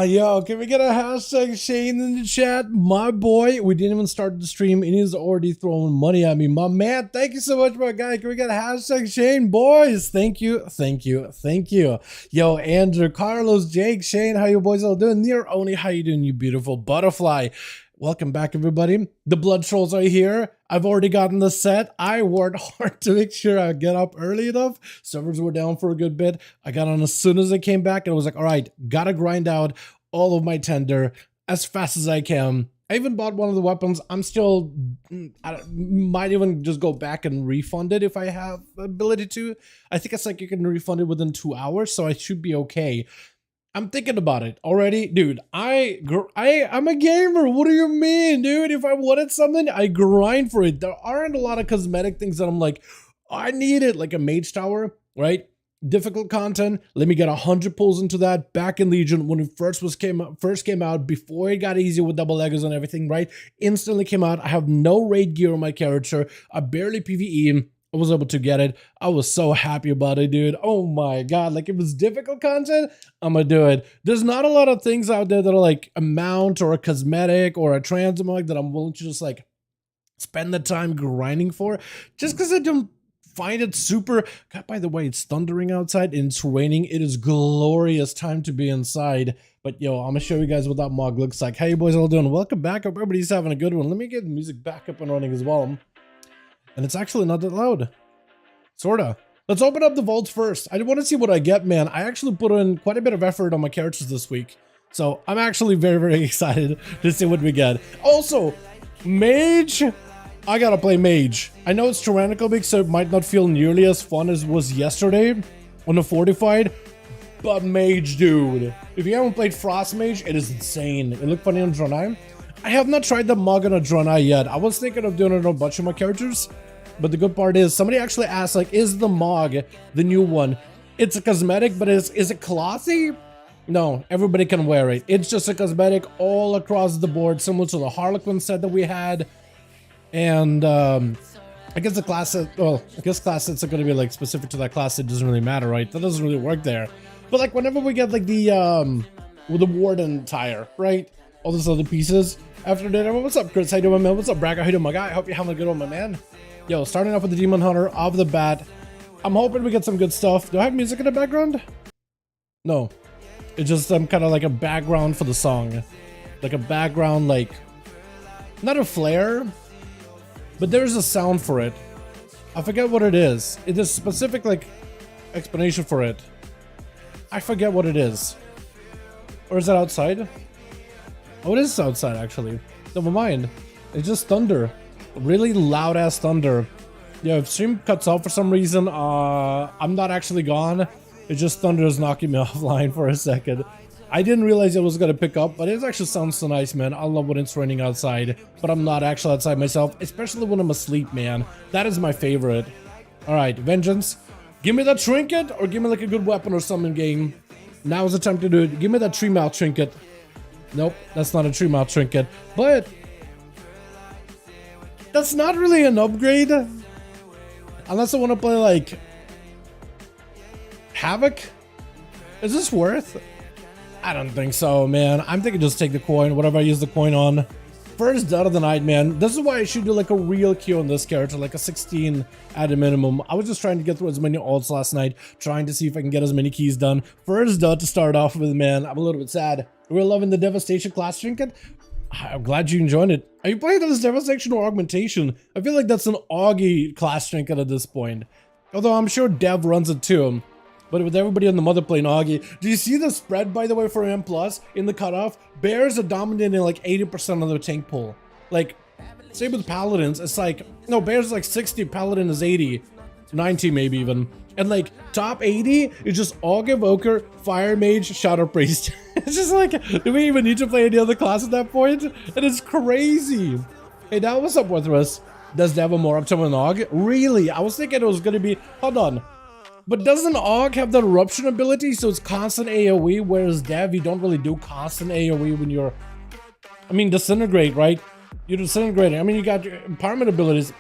Yo, can we get a hashtag Shane in the chat? My boy, we didn't even start the stream and he's already throwing money at me. My man, thank you so much, my guy. Can we get a hashtag Shane, boys? Thank you, thank you, thank you. Yo, Andrew, Carlos, Jake, Shane, how you boys all doing? Near Oni, how you doing, you beautiful butterfly? Welcome back, everybody. The blood trolls are here. I've already gotten the set. I worked hard to make sure I get up early enough. Servers were down for a good bit. I got on as soon as I came back and I was like, all right, gotta grind out all of my tender as fast as I can. I even bought one of the weapons. I'm still, I might even just go back and refund it if I have the ability to. I think it's like you can refund it within 2 hours, so I should be okay. I'm thinking about it already, dude. I'm a gamer. What do you mean, dude? If I wanted something, I grind for it. There aren't a lot of cosmetic things that I'm like, I need it, like a mage tower, right? Difficult content. Let me get 100 pulls into that. Back in Legion when it first came out, before it got easy with double leggers and everything, right? Instantly came out. I have no raid gear on my character. I barely PvE. I was able to get it. I was so happy about it, dude. Oh my god, like if it's difficult content, I'm gonna do it. There's not a lot of things out there that are like a mount or a cosmetic or a transmog that I'm willing to just like spend the time grinding for, just because I don't find it super. God, by the way, it's thundering outside and it's raining. It is glorious time to be inside. But yo, I'm gonna show you guys what that mog looks like. How you boys all doing? Welcome back. Hope everybody's having a good one. Let me get the music back up and running as well. And it's actually not that loud. Sorta. Let's open up the vaults first. I want to see what I get, man. I actually put in quite a bit of effort on my characters this week. So I'm actually very, very excited to see what we get. Also, mage. I gotta play mage. I know it's tyrannical big, so it might not feel nearly as fun as it was yesterday on the fortified. But mage, dude. If you haven't played frost mage, it is insane. It looked funny on Dragonflight. I have not tried the mug on a Dragonflight yet. I was thinking of doing it on a bunch of my characters. But the good part is, somebody actually asked, like, is the mog the new one? It's a cosmetic, but is it classy? No, everybody can wear it. It's just a cosmetic all across the board, similar to the Harlequin set that we had. And I guess the class set, well, I guess class sets are going to be like specific to that class. It doesn't really matter, right? That doesn't really work there. But like whenever we get like the with the warden tire, right? All those other pieces. After that, what's up, Chris? How you doing, man? What's up, Bragger? How you doing, my guy? I hope you're having a good one, my man. Yo, starting off with the Demon Hunter off the bat. I'm hoping we get some good stuff. Do I have music in the background? No. It's just kind of like a background for the song. Like a background, like, not a flare, but there's a sound for it. I forget what it is. It is specific, like, explanation for it. I forget what it is. Or is that outside? Oh, it is outside, actually. Never mind. It's just thunder. Really loud ass thunder. Yeah, if stream cuts off for some reason, I'm not actually gone. It's just thunder is knocking me offline for a second. I didn't realize it was gonna pick up, but it actually sounds so nice, man. I love when it's raining outside, but I'm not actually outside myself, especially when I'm asleep, man. That is my favorite. All right, Vengeance. Give me that trinket, or give me like a good weapon or something, game. Now is the time to do it. Give me that tree mouth trinket. Nope, that's not a tree mouth trinket, but that's not really an upgrade. Unless I want to play like Havoc. Is this worth? I don't think so, man. I'm thinking just take the coin, whatever I use the coin on. First dot of the night, man. This is why I should do like a real queue on this character, like a 16 at a minimum. I was just trying to get through as many alts last night, trying to see if I can get as many keys done. First dot to start off with, man. I'm a little bit sad. We're loving the Devastation class trinket. I'm glad you enjoyed it. Are you playing this Devastation or Augmentation? I feel like that's an Augie class trinket at this point. Although I'm sure Dev runs it too. But with everybody on the mother playing Augie, do you see the spread, by the way, for M+ in the cutoff? Bears are dominating like 80% of the tank pool. Like, same with Paladins. It's like, no, Bears is like 60, Paladin is 80, 90 maybe even. And like, top 80 is just Aug Evoker, Fire Mage, Shadow Priest. It's just like, do we even need to play any other class at that point? It is crazy. Hey, now what's up, Worthless? Does Dev have more uptime than Aug? Really? I was thinking it was gonna be, hold on. But doesn't Aug have the eruption ability, so it's constant AoE, whereas Dev, you don't really do constant AoE when you're, I mean, disintegrate, right? You're disintegrating. I mean, you got your empowerment abilities.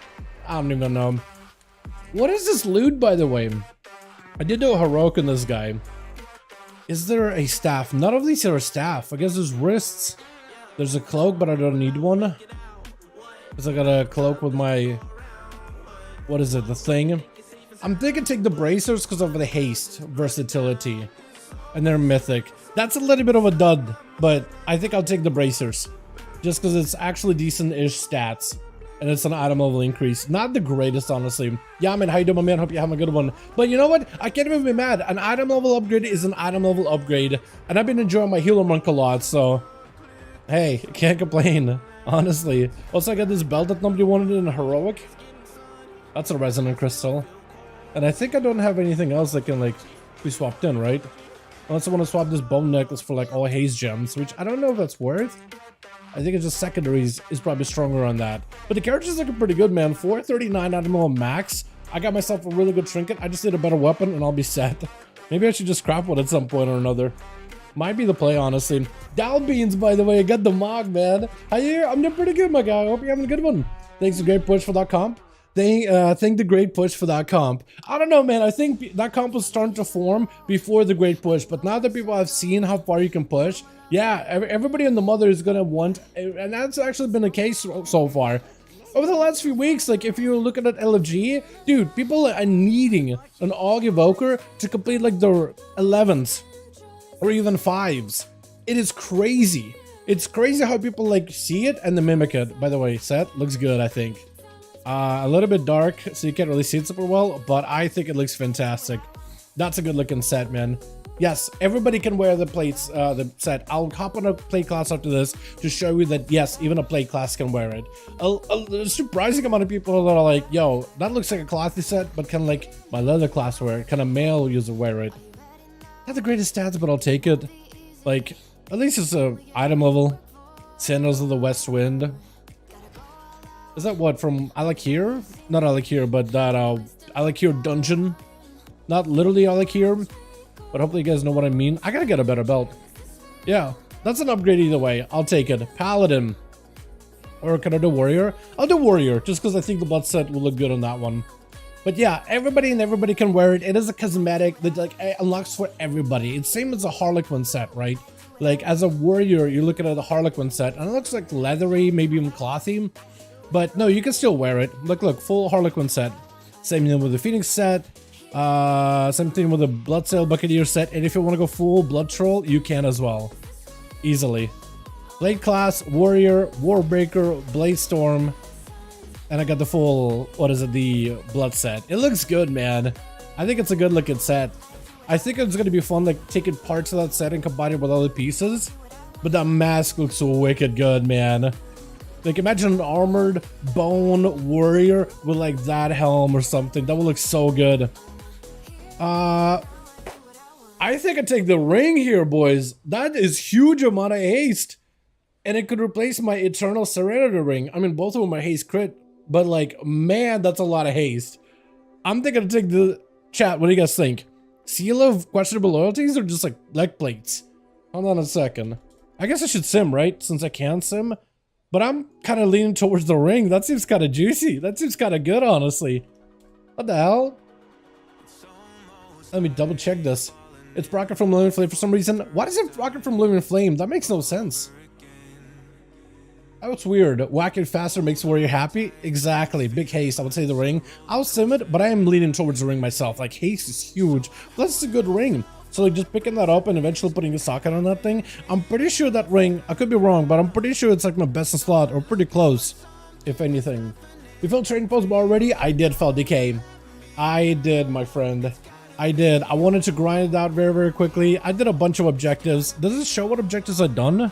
I don't even know. What is this loot, by the way? I did do a heroic in this guy. Is there a staff? None of these are a staff. I guess there's wrists. There's a cloak, but I don't need one. Because I got a cloak with my... What is it? The thing? I'm thinking take the bracers because of the haste versatility. And they're mythic. That's a little bit of a dud, but I think I'll take the bracers. Just because it's actually decent-ish stats. And it's an item level increase. Not the greatest, honestly. Yeah, man, how you doing, my man? Hope you have a good one. But you know what? I can't even be mad. An item level upgrade is an item level upgrade. And I've been enjoying my healer monk a lot, so... Hey, can't complain, honestly. Also, I got this belt that nobody wanted in heroic. That's a resonant crystal. And I think I don't have anything else that can, like, be swapped in, right? Unless I want to swap this bone necklace for, like, all haze gems, which I don't know if that's worth. I think it's just secondaries is probably stronger on that. But the character's looking pretty good, man. 439 animal max. I got myself a really good trinket. I just need a better weapon and I'll be set. Maybe I should just scrap one at some point or another. Might be the play, honestly. Dal Beans, by the way, I got the mog, man. How you? I'm doing pretty good, my guy. I hope you're having a good one. Thanks to Great Push for that comp. Thank the Great Push for that comp. I don't know, man. I think that comp was starting to form before the Great Push, but now that people have seen how far you can push, yeah, everybody in the mother is gonna want, and that's actually been the case so far. Over the last few weeks, like if you're looking at LFG, dude, people are needing an AUG evoker to complete like their 11s or even 5s. It is crazy. It's crazy how people like see it and then mimic it. By the way, set looks good, I think. A little bit dark, so you can't really see it super well, but I think it looks fantastic. That's a good looking set, man. Yes, everybody can wear the plates, the set. I'll hop on a plate class after this to show you that, yes, even a plate class can wear it. A surprising amount of people that are like, yo, that looks like a clothy set, but can like my leather class wear it? Can a male user wear it? Not the greatest stats, but I'll take it. Like, at least it's a item level. Sandals of the West Wind. Is that what, from Alakir? Not Alakir, but that Alakir dungeon. Not literally Alakir, but hopefully you guys know what I mean. I gotta get a better belt. Yeah, that's an upgrade either way. I'll take it. Paladin. Or can I do Warrior? I'll do Warrior, just because I think the blood set will look good on that one. But yeah, everybody can wear it. It is a cosmetic that like unlocks for everybody. It's same as a Harlequin set, right? Like as a warrior, you're looking at a Harlequin set, and it looks like leathery, maybe even clothy. But no, you can still wear it. Look, full Harlequin set. Same thing with the Phoenix set. Same thing with the Bloodsail Buccaneer set. And if you want to go full Blood Troll, you can as well. Easily. Blade class, Warrior, Warbreaker, Blade Storm. And I got the full, what is it, the Blood set. It looks good, man. I think it's a good looking set. I think it's going to be fun, like, taking parts of that set and combining it with other pieces. But that mask looks so wicked good, man. Like, imagine an armored bone warrior with, like, that helm or something. That would look so good. I think I take the ring here, boys. That is huge amount of haste. And it could replace my Eternal Serenity ring. I mean, both of them are haste crit. But, like, man, that's a lot of haste. I'm thinking to take the... Chat, what do you guys think? Seal of questionable loyalties or just, like, leg plates? Hold on a second. I guess I should sim, right? Since I can sim. But I'm kind of leaning towards the ring. That seems kind of juicy. That seems kind of good, honestly. What the hell? Let me double check this. It's Rocket from Living Flame for some reason. Why is it Rocket from Living Flame? That makes no sense. That's weird. Whack it faster makes warrior happy. Exactly. Big haste. I would say the ring. I'll sim it, but I am leaning towards the ring myself. Like, haste is huge. Plus, it's a good ring. So, like, just picking that up and eventually putting a socket on that thing. I'm pretty sure that ring, I could be wrong, but I'm pretty sure it's like my best in slot or pretty close, if anything. You filled trading post already? I did fill DK. I did, my friend. I did. I wanted to grind it out very, very quickly. I did a bunch of objectives. Does it show what objectives I've done?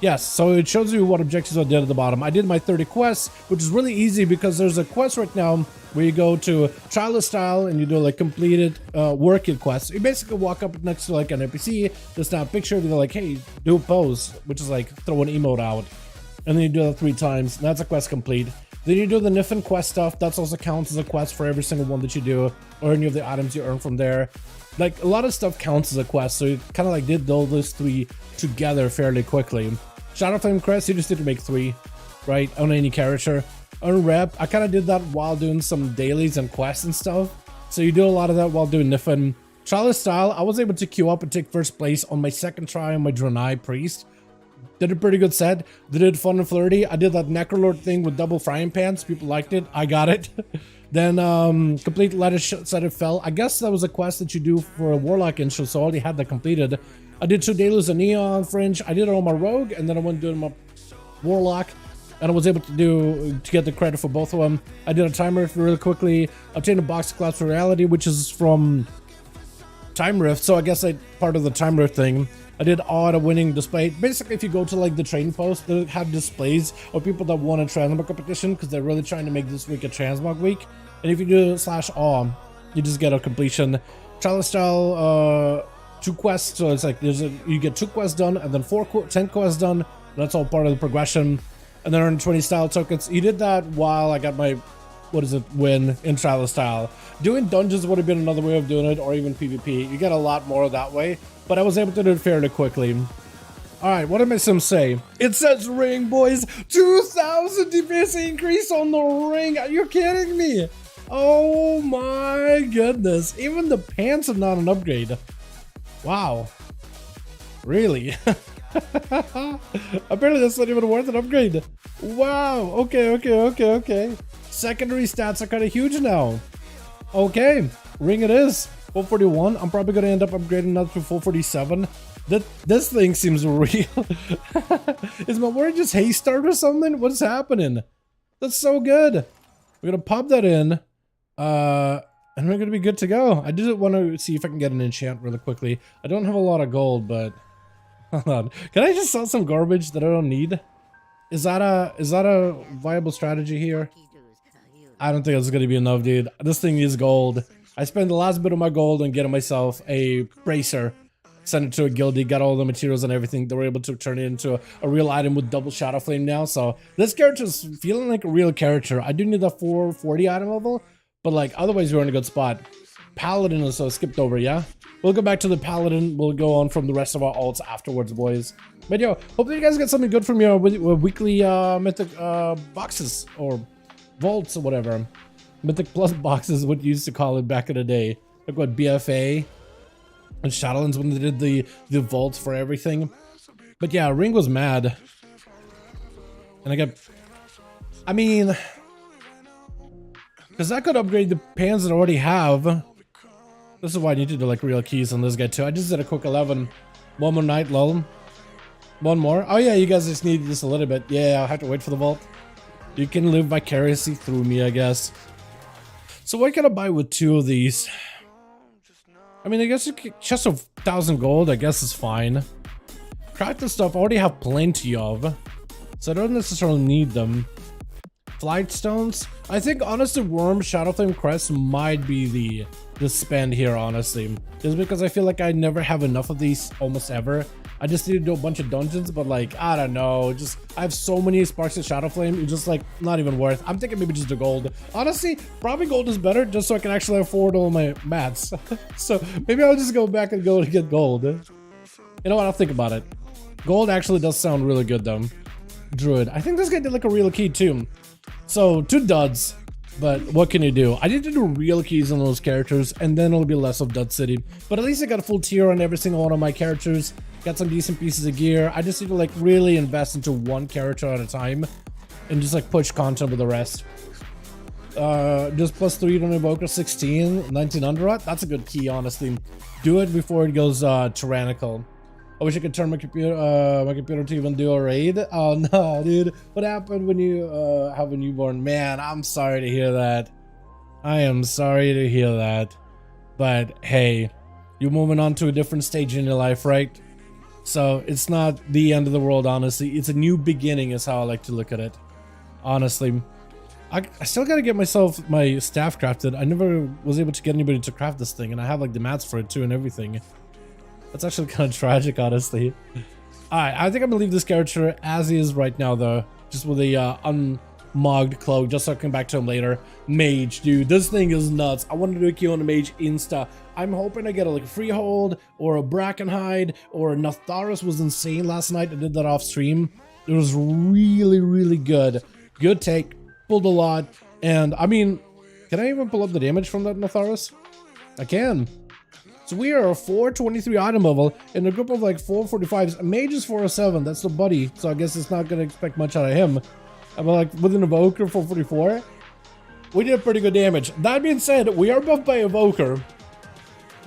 Yes, so it shows you what objectives I did at the bottom. I did my 30 quests, which is really easy because there's a quest right now where you go to Trial of Style and you do like completed work it quests. You basically walk up next to like an NPC, just snap a picture, and they're like, hey, do a pose, which is like throw an emote out. And then you do that 3 times, and that's a quest complete. Then you do the Niffen quest stuff. That's also counts as a quest for every single one that you do, or any of the items you earn from there. Like, a lot of stuff counts as a quest, so you kind of like did all those 3 together fairly quickly. Shadow Flame Crest, you just need to make 3, right, on any character. On rep, I kind of did that while doing some dailies and quests and stuff. So you do a lot of that while doing Niffen Chalice style, I was able to queue up and take first place on my second try on my Draenei Priest. Did a pretty good set. Did it fun and flirty. I did that Necrolord thing with double frying pans. People liked it. I got it. Then complete ladder set it fell. I guess that was a quest that you do for a Warlock intro, so I already had that completed. I did 2 Duels NA on Fringe. I did it on my Rogue, and then I went doing my Warlock. And I was able to get the credit for both of them. I did a Time Rift really quickly. Obtained a box of Clouds for Reality, which is from Time Rift, so I guess I part of the Time Rift thing. I did odd a winning display. Basically, if you go to like the trading post, they have displays of people that won a transmog competition because they're really trying to make this week a transmog week. And if you do /awe, you just get a completion. Chalice style 2 quests, so it's like you get 2 quests done and then 10 quests done. That's all part of the progression. And then earn 20 style tokens. You did that while I got my win in Chalice style. Doing dungeons would have been another way of doing it, or even PvP. You get a lot more that way, but I was able to do it fairly quickly. Alright, what did my sim say? It says ring, boys! 2,000 DPS increase on the ring! Are you kidding me? Oh my goodness. Even the pants are not an upgrade. Wow. Really? Apparently that's not even worth an upgrade. Wow. Okay. Secondary stats are kind of huge now. Okay. Ring it is. 441. I'm probably going to end up upgrading that to 447. This thing seems real. Is my word just haste start or something? What's happening? That's so good. We're going to pop that in. And we're going to be good to go. I did want to see if I can get an enchant really quickly. I don't have a lot of gold, but hold on. Can I just sell some garbage that I don't need? Is that a viable strategy here? I don't think it's going to be enough, dude. This thing is gold. I spent the last bit of my gold on getting myself a bracer. Sent it to a guildie, got all the materials and everything. They were able to turn it into a real item with double shadow flame now. So this character is feeling like a real character. I do need a 440 item level, but like otherwise we're in a good spot. Paladin is skipped over, yeah? We'll go back to the Paladin. We'll go on from the rest of our alts afterwards, boys. But yo, hopefully you guys get something good from your weekly mythic boxes or vaults or whatever. Mythic plus boxes, what you used to call it back in the day. Like what, BFA and Shadowlands when they did the vaults for everything. But yeah, Ring was mad. And I mean, because I could upgrade the pans that I already have. This is why I need to do like real keys on this guy too. I just did a quick 11. One more night, lol. One more. Oh yeah, you guys just need this a little bit. Yeah, I'll have to wait for the vault. You can live vicariously through me, I guess. So what can I buy with 2 of these? I mean, I guess you could, chest of 1,000 gold, I guess is fine. Crafted stuff I already have plenty of, so I don't necessarily need them. Flight stones. I think honestly, Worm Shadowflame Crest might be the spend here, honestly. Just because I feel like I never have enough of these almost ever. I just need to do a bunch of dungeons, but like, I don't know, just I have so many sparks of Shadowflame, it's just like not even worth. I'm thinking maybe just the gold. Honestly, probably gold is better just so I can actually afford all my mats. So maybe I'll just go back and go to get gold. You know what, I'll think about it. Gold actually does sound really good though. Druid. I think this guy did like a real key too. So 2 duds. But what can you do? I need to do real keys on those characters, and then it'll be less of Dud City. But at least I got a full tier on every single one of my characters. Got some decent pieces of gear. I just need to like really invest into one character at a time, and just like push content with the rest. Just +3 on Evoker 16, 19 Underrot. That's a good key, honestly. Do it before it goes tyrannical. I wish I could turn my computer to even do a raid. Oh no, dude. What happened when you have a newborn? Man, I'm sorry to hear that. I am sorry to hear that. But hey, you're moving on to a different stage in your life, right? So it's not the end of the world, honestly. It's a new beginning is how I like to look at it. Honestly. I still gotta get myself my staff crafted. I never was able to get anybody to craft this thing, and I have like the mats for it too and everything. That's actually kind of tragic, honestly. Alright, I think I'm gonna leave this character as he is right now, though. Just with a unmogged cloak, just so I can come back to him later. Mage, dude, this thing is nuts. I want to do a Q on a mage insta. I'm hoping I get a like Freehold, or a Brackenhide, or a Natharis was insane last night. I did that off stream. It was really, really good. Good take, pulled a lot, and I mean, can I even pull up the damage from that Natharis? I can. So we are a 423 item level in a group of like 445s. Mage is 407. That's the buddy. So I guess it's not gonna expect much out of him. But like with an evoker 444, we did pretty good damage. That being said, we are buffed by evoker.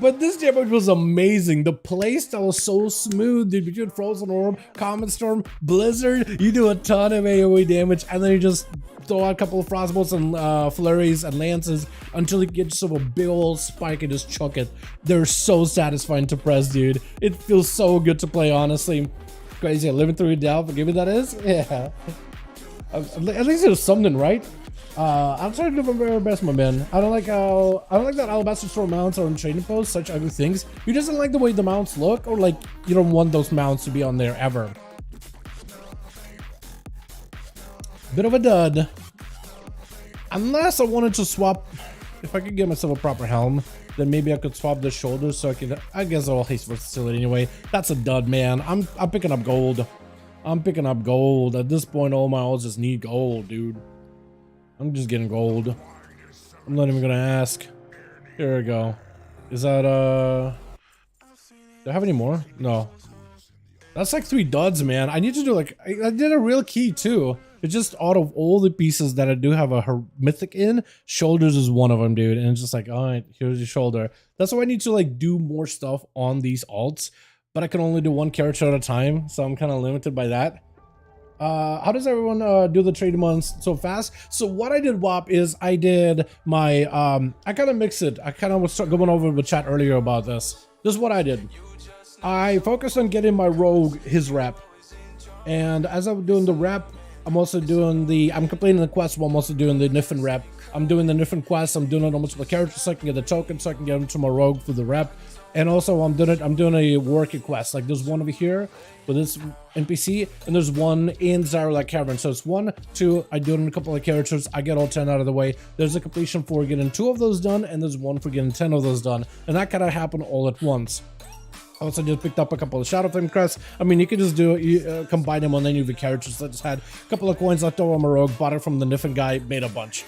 But this damage was amazing. The playstyle was so smooth, dude. Between Frozen Orb, Comet Storm, Blizzard, you do a ton of AoE damage, and then you just throw out a couple of frostbolts and flurries and lances until you get yourself a big old spike and just chuck it. They're so satisfying to press, dude. It feels so good to play, honestly. Crazy, living through a Dell, forgive me that is? Yeah. At least it was something, right? I'm trying to do my very best, my man. I don't like that Alabaster Store mounts are on trading posts, such ugly things. You just don't like the way the mounts look, or like you don't want those mounts to be on there ever. Bit of a dud. Unless I wanted to swap, if I could get myself a proper helm, then maybe I could swap the shoulders so I could, I guess I'll haste versatility anyway. That's a dud, man. I'm picking up gold. I'm picking up gold. At this point, all my alts just need gold, dude. I'm just getting gold. I'm not even gonna ask. Here we go. Is that do I have any more? No. That's like 3 duds, man. I need to do like I did a real key too. It's just out of all the pieces that I do have a mythic in, shoulders is one of them, dude. And it's just like, all right, here's your shoulder. That's why I need to like do more stuff on these alts, but I can only do 1 character at a time, so I'm kind of limited by that. How does everyone do the trading ones so fast? So what I did, WAP, is I did my I kind of mix it. I kind of was going over with chat earlier about this. This is what I did. I focused on getting my rogue his rep, and as I'm doing the rep, I'm also doing I'm completing the quest while I'm also doing the Niffin rep. I'm doing the Niffin quest. I'm doing it on multiple characters so I can get the token, so I can get them to my rogue for the rep. And also I'm doing a working quest. Like there's one over here with this NPC, and there's one in Zaralak Cavern. So it's 1, 2, I do it in a couple of characters, I get all 10 out of the way. There's a completion for getting 2 of those done, and there's 1 for getting 10 of those done. And that kind of happened all at once. I also just picked up a couple of Shadow Flame crests. I mean, you can just do it, combine them on any of the characters. I just had a couple of coins left over on my rogue, bought it from the Niffin guy, made a bunch.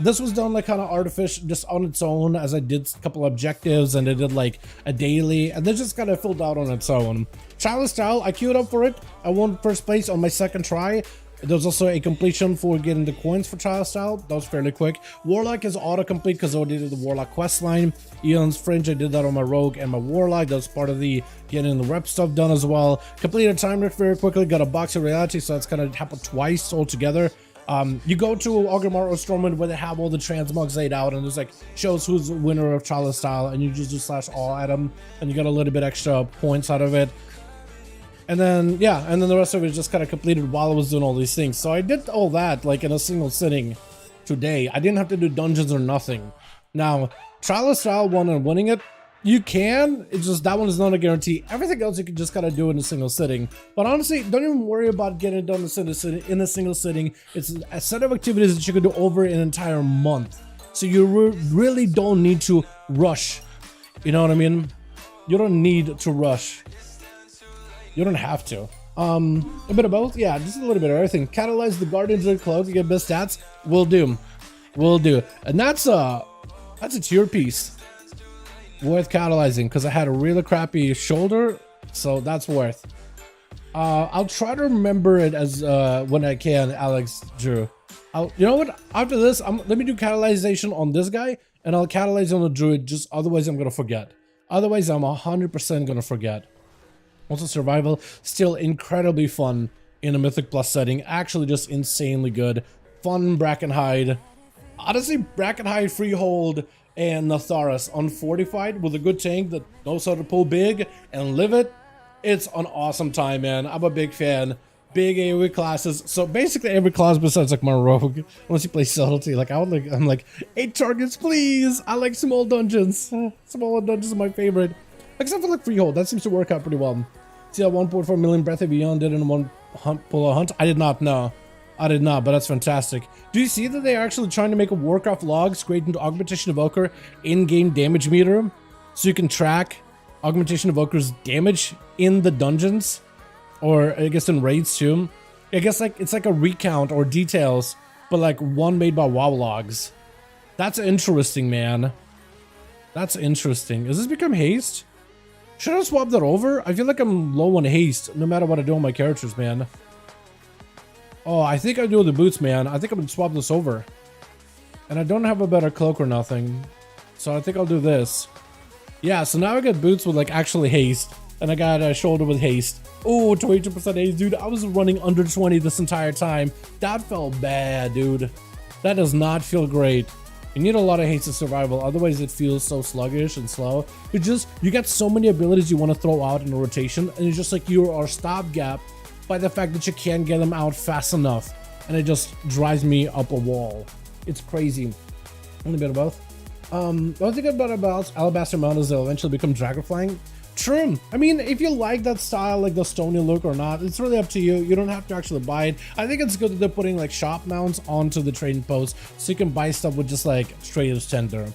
This was done like kind of artificial, just on its own, as I did a couple of objectives and I did like a daily, and then just kind of filled out on its own. Chalice Style, I queued up for it. I won first place on my 2nd try. There's also a completion for getting the coins for Chalice Style. That was fairly quick. Warlock is autocomplete because I already did the Warlock quest line. Eon's Fringe, I did that on my Rogue and my Warlock. That's part of the getting the rep stuff done as well. Completed time rift very quickly. Got a box of reality, so that's kind of happened twice altogether. You go to Augermar or Stormwind where they have all the transmogs laid out, and there's like shows who's the winner of Chalice Style, and you just do /all at them, and you get a little bit extra points out of it. And then, yeah, and then the rest of it just kind of completed while I was doing all these things. So I did all that like in a single sitting today. I didn't have to do dungeons or nothing. Now, Chalice Style 1 and winning it, you can. It's just that one is not a guarantee. Everything else you can just kind of do in a single sitting. But honestly, don't even worry about getting it done in a single sitting. It's a set of activities that you can do over an entire month. So you really don't need to rush. You know what I mean? You don't need to rush. You don't have to. A bit of both? Yeah, just a little bit of everything. Catalyze the Guardians of the Cloak to get best stats? Will do. Will do. And that's a tier piece. Worth catalyzing, because I had a really crappy shoulder, so that's worth. I'll try to remember it as when I can, Alex Drew. You know what? After this, let me do catalyzation on this guy, and I'll catalyze on the druid. Just otherwise, I'm gonna forget. Otherwise, I'm 100% gonna forget. Also, survival still incredibly fun in a Mythic Plus setting. Actually, just insanely good. Fun Brackenhide. Honestly, Brackenhide, Freehold, and Natharis unfortified with a good tank that knows how to pull big and live it. It's an awesome time, man. I'm a big fan. Big AoE classes. So basically every class besides like my rogue, unless you play subtlety, like I'm like 8 targets, please. I like small dungeons. Small dungeons are my favorite. Except for like Freehold, that seems to work out pretty well. See that 1.4 million Breath of Beyond did in one pull a hunt? I did not know. I did not, but that's fantastic. Do you see that they're actually trying to make a Warcraft log straight into Augmentation Evoker in-game damage meter? So you can track Augmentation Evoker's damage in the dungeons? Or I guess in raids too? I guess like it's like a recount or details, but like one made by WoW logs. That's interesting, man. That's interesting. Does this become haste? Should I swap that over? I feel like I'm low on haste no matter what I do on my characters, man. Oh, I think I do the boots, man. I think I'm gonna swap this over. And I don't have a better cloak or nothing. So I think I'll do this. Yeah, so now I got boots with like actually haste. And I got a shoulder with haste. Oh, 22% haste, dude. I was running under 20 this entire time. That felt bad, dude. That does not feel great. You need a lot of haste to survival, otherwise it feels so sluggish and slow. You get so many abilities you want to throw out in a rotation, and it's just like you are stopgap by the fact that you can't get them out fast enough. And it just drives me up a wall. It's crazy. Only bit of both. One thing about Alabaster Mountain is they'll eventually become Dragonflying. True. I mean, if you like that style, like the stony look or not, it's really up to you. You don't have to actually buy it. I think it's good that they're putting like shop mounts onto the trading post so you can buy stuff with just like straight as tender.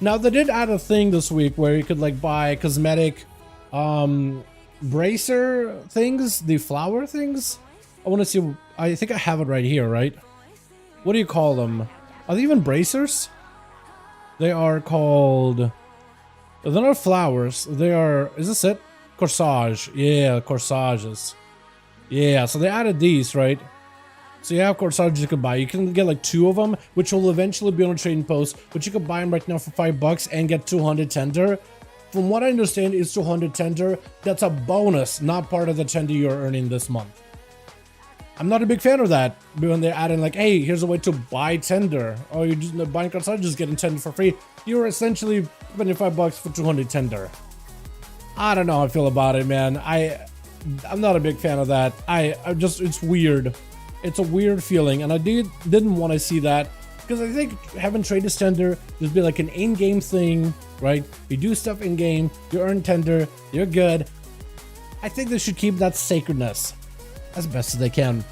Now they did add a thing this week where you could like buy cosmetic bracer things, the flower things. I want to see. I think I have it right here, right? What do you call them? Are they even bracers? They are called... They're not flowers. They are... Is this it? Corsage. Yeah, corsages. Yeah, so they added these, right? So you have corsages you can buy. You can get like 2 of them, which will eventually be on a trading post. But you can buy them right now for $5 and get 200 tender. From what I understand, it's 200 tender. That's a bonus, not part of the tender you're earning this month. I'm not a big fan of that. When they're adding like, hey, here's a way to buy tender. Oh, you're just buying corsages, just getting tender for free. You're essentially spending $5 for 200 tender. I don't know how I feel about it, man. I'm not a big fan of that. It's weird. It's a weird feeling, and I didn't want to see that because I think having trade as tender would be like an in-game thing, right? You do stuff in-game, you earn tender, you're good. I think they should keep that sacredness as best as they can.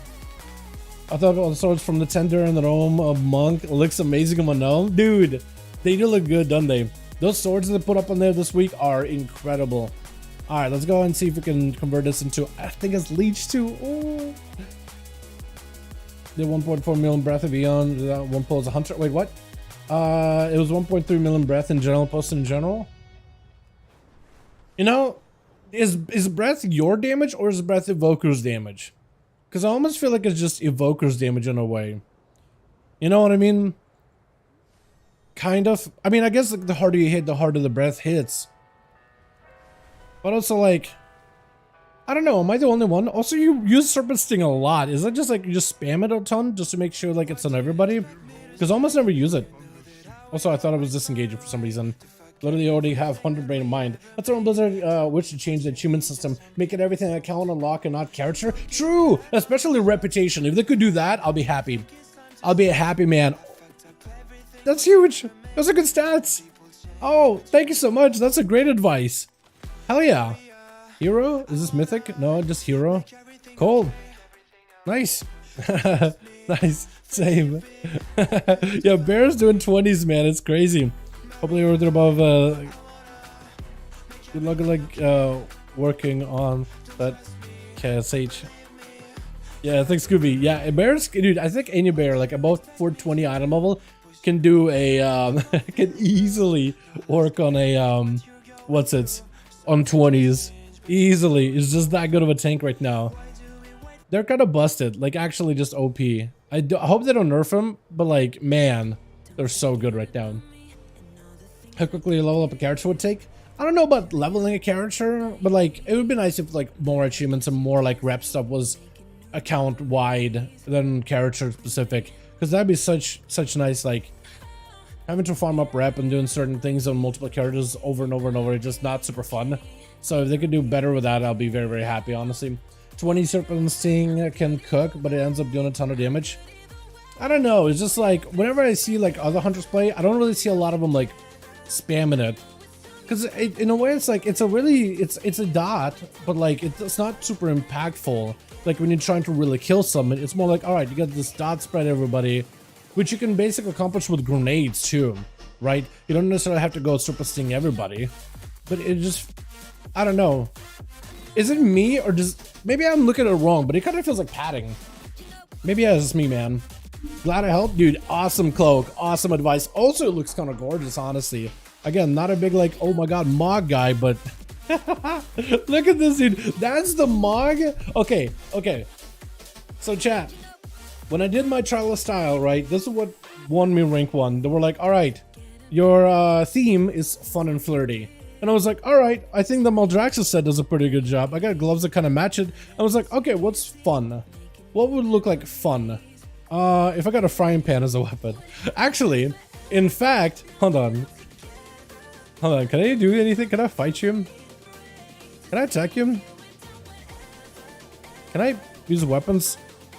I thought all the swords from the tender and the Rome of Monk looks amazing on my gnome. Dude, they do look good, don't they? Those swords that they put up on there this week are incredible. Alright, let's go and see if we can convert this into, I think it's Leech too. Oh. The 1.4 million breath of Eon, one pull is a hunter. Wait, what? It was 1.3 million breath in general, posted in general. You know, is breath your damage or is breath evoker's damage? Because I almost feel like it's just evoker's damage in a way. You know what I mean? Kind of. I mean, I guess like, the harder you hit, the harder the breath hits. But also like, I don't know, am I the only one? Also, you use Serpent Sting a lot. Is that just like you just spam it a ton just to make sure like it's on everybody? Because I almost never use it. Also, I thought I was disengaging for some reason. Literally already have 100 brain in mind. That's why Blizzard wish to change the achievement system, make it everything account unlock and not character. True, especially reputation. If they could do that, I'll be happy. I'll be a happy man. That's huge. Those are good stats. Oh, thank you so much. That's a great advice. Hell yeah. Hero? Is this mythic? No, just hero. Cold. Nice. Nice. Same. Yeah, Bear's doing 20s, man. It's crazy. Hopefully we're above good luck like working on that KSH. Yeah, thanks Scooby. Yeah, Bear's, dude, I think any bear like above 420 item level can do a can easily work on a what's it on 20s. Easily. It's just that good of a tank right now. They're kind of busted, like actually just OP. I hope they don't nerf them, but like man, they're so good right now. How quickly a level up a character would take? I don't know about leveling a character, but like it would be nice if like more achievements and more like rep stuff was account wide than character specific, because that'd be such nice. Like having to farm up rep and doing certain things on multiple characters over and over and over, it's just not super fun. So if they could do better with that, I'll be very happy, honestly. 20 Serpent Sting can cook, but it ends up doing a ton of damage. I don't know, it's just like whenever I see like other hunters play, I don't really see a lot of them like spamming it, because in a way it's like it's a dot, but like it's not super impactful. Like when you're trying to really kill someone, it's more like, all right, you got this dot spread everybody, which you can basically accomplish with grenades too, right? You don't necessarily have to go super sting everybody, but it just, I don't know, is it me or maybe I'm looking at it wrong, but it kind of feels like padding. Maybe it's just me, man. Glad I helped, dude. Awesome cloak, awesome advice. Also, it looks kind of gorgeous, honestly. Again, not a big like, oh my god, Mog guy, but look at this dude. That's the Mog. Okay, okay. So chat, when I did my trial of style, right, this is what won me rank 1. They were like, all right, your theme is fun and flirty. And I was like, all right, I think the Maldraxxus set does a pretty good job. I got gloves that kind of match it. I was like, okay, what's fun? What would look like fun? If I got a frying pan as a weapon. Actually, in fact, hold on. Hold on, can I do anything? Can I fight you? Can I attack you? Can I use weapons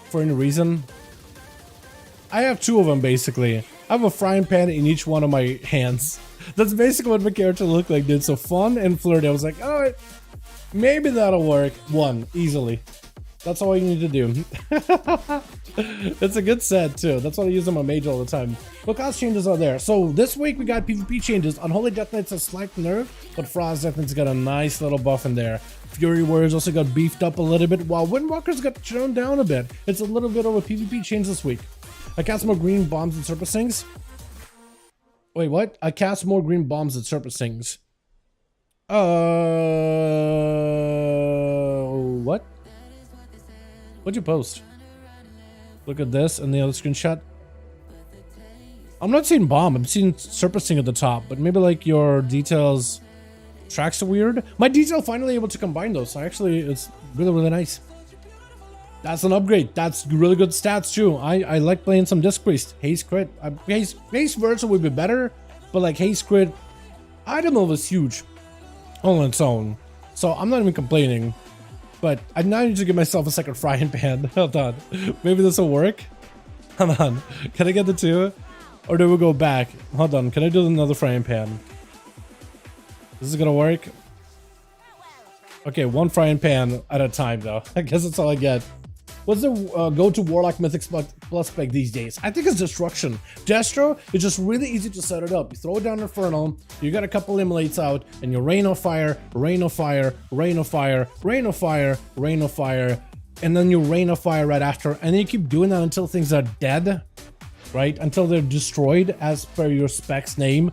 for any reason? I have 2 of them, basically. I have a frying pan in each one of my hands. That's basically what my character looked like, dude. So fun and flirty. I was like, alright, maybe that'll work. 1, easily. That's all you need to do. It's a good set, too. That's what I use on my mage all the time. What class changes are there? So this week we got PvP changes. Unholy Death Knight's a slight nerf, but Frost Death Knight's got a nice little buff in there. Fury Warriors also got beefed up a little bit, while Windwalkers got toned down a bit. It's a little bit of a PvP change this week. I cast more green bombs and surfacings. Wait, what? I cast more green bombs and surfacings. What? What'd you post? Look at this and the other screenshot. I'm not seeing bomb, I'm seeing surfacing at the top, but maybe like your details tracks are weird. My detail finally able to combine those, so actually it's really, really nice. That's an upgrade. That's really good stats too. I like playing some Disc Priest. Haste crit. Haste Versa would be better, but like Haste crit, item level is huge on its own. So I'm not even complaining. But I now need to give myself a second frying pan. Hold on. Maybe this will work. Hold on. Can I get the 2? Or do we go back? Hold on. Can I do another frying pan? This is gonna work. Okay, 1 frying pan at a time though. I guess that's all I get. What's the go-to Warlock Mythic plus spec these days? I think it's Destruction. Destro is just really easy to set it up. You throw it down Infernal, you got a couple immolates out, and you Rain of Fire, Rain of Fire, Rain of Fire, Rain of Fire, Rain of Fire, and then you Rain of Fire right after, and then you keep doing that until things are dead, right? Until they're destroyed as per your spec's name.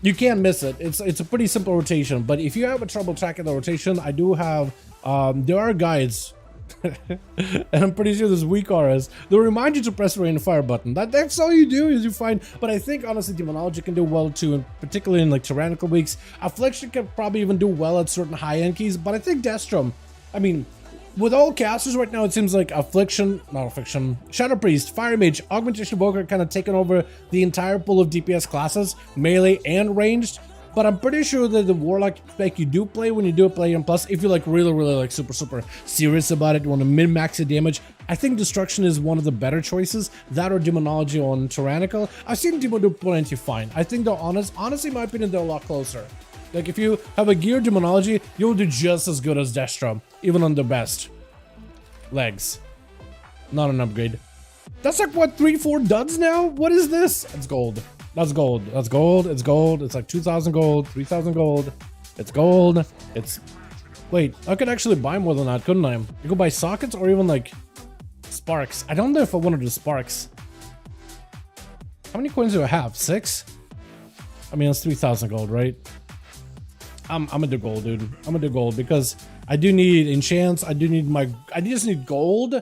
You can't miss it. It's a pretty simple rotation, but if you have a trouble tracking the rotation, I do have, there are guides. And I'm pretty sure there's weak auras. They'll remind you to press the Rain of Fire button. That's all you do is you find. But I think honestly Demonology can do well too, and particularly in like tyrannical weeks. Affliction can probably even do well at certain high-end keys, but I think Destrom, I mean, with all casters right now, it seems like Shadow Priest, Fire Mage, Augmentation Evoker kind of taking over the entire pool of DPS classes, melee and ranged. But I'm pretty sure that the Warlock spec you do play when you do a Player and Plus, if you're like really like super serious about it, you want to min-max the damage, I think Destruction is one of the better choices. That or Demonology on Tyrannical. I've seen Demo do plenty fine. I think they're honestly, in my opinion, they're a lot closer. Like if you have a geared Demonology, you'll do just as good as Destro, even on the best legs. Not an upgrade. That's like what, 3-4 duds now? What is this? It's gold. That's gold. That's gold. It's gold. It's like 2,000 gold, 3,000 gold. It's gold. It's... Wait, I could actually buy more than that, couldn't I? You could buy sockets or even like sparks. I don't know if I want to do sparks. How many coins do I have? 6? I mean, that's 3,000 gold, right? I'm gonna do gold, dude. I'm gonna do gold because I do need enchants. I just need gold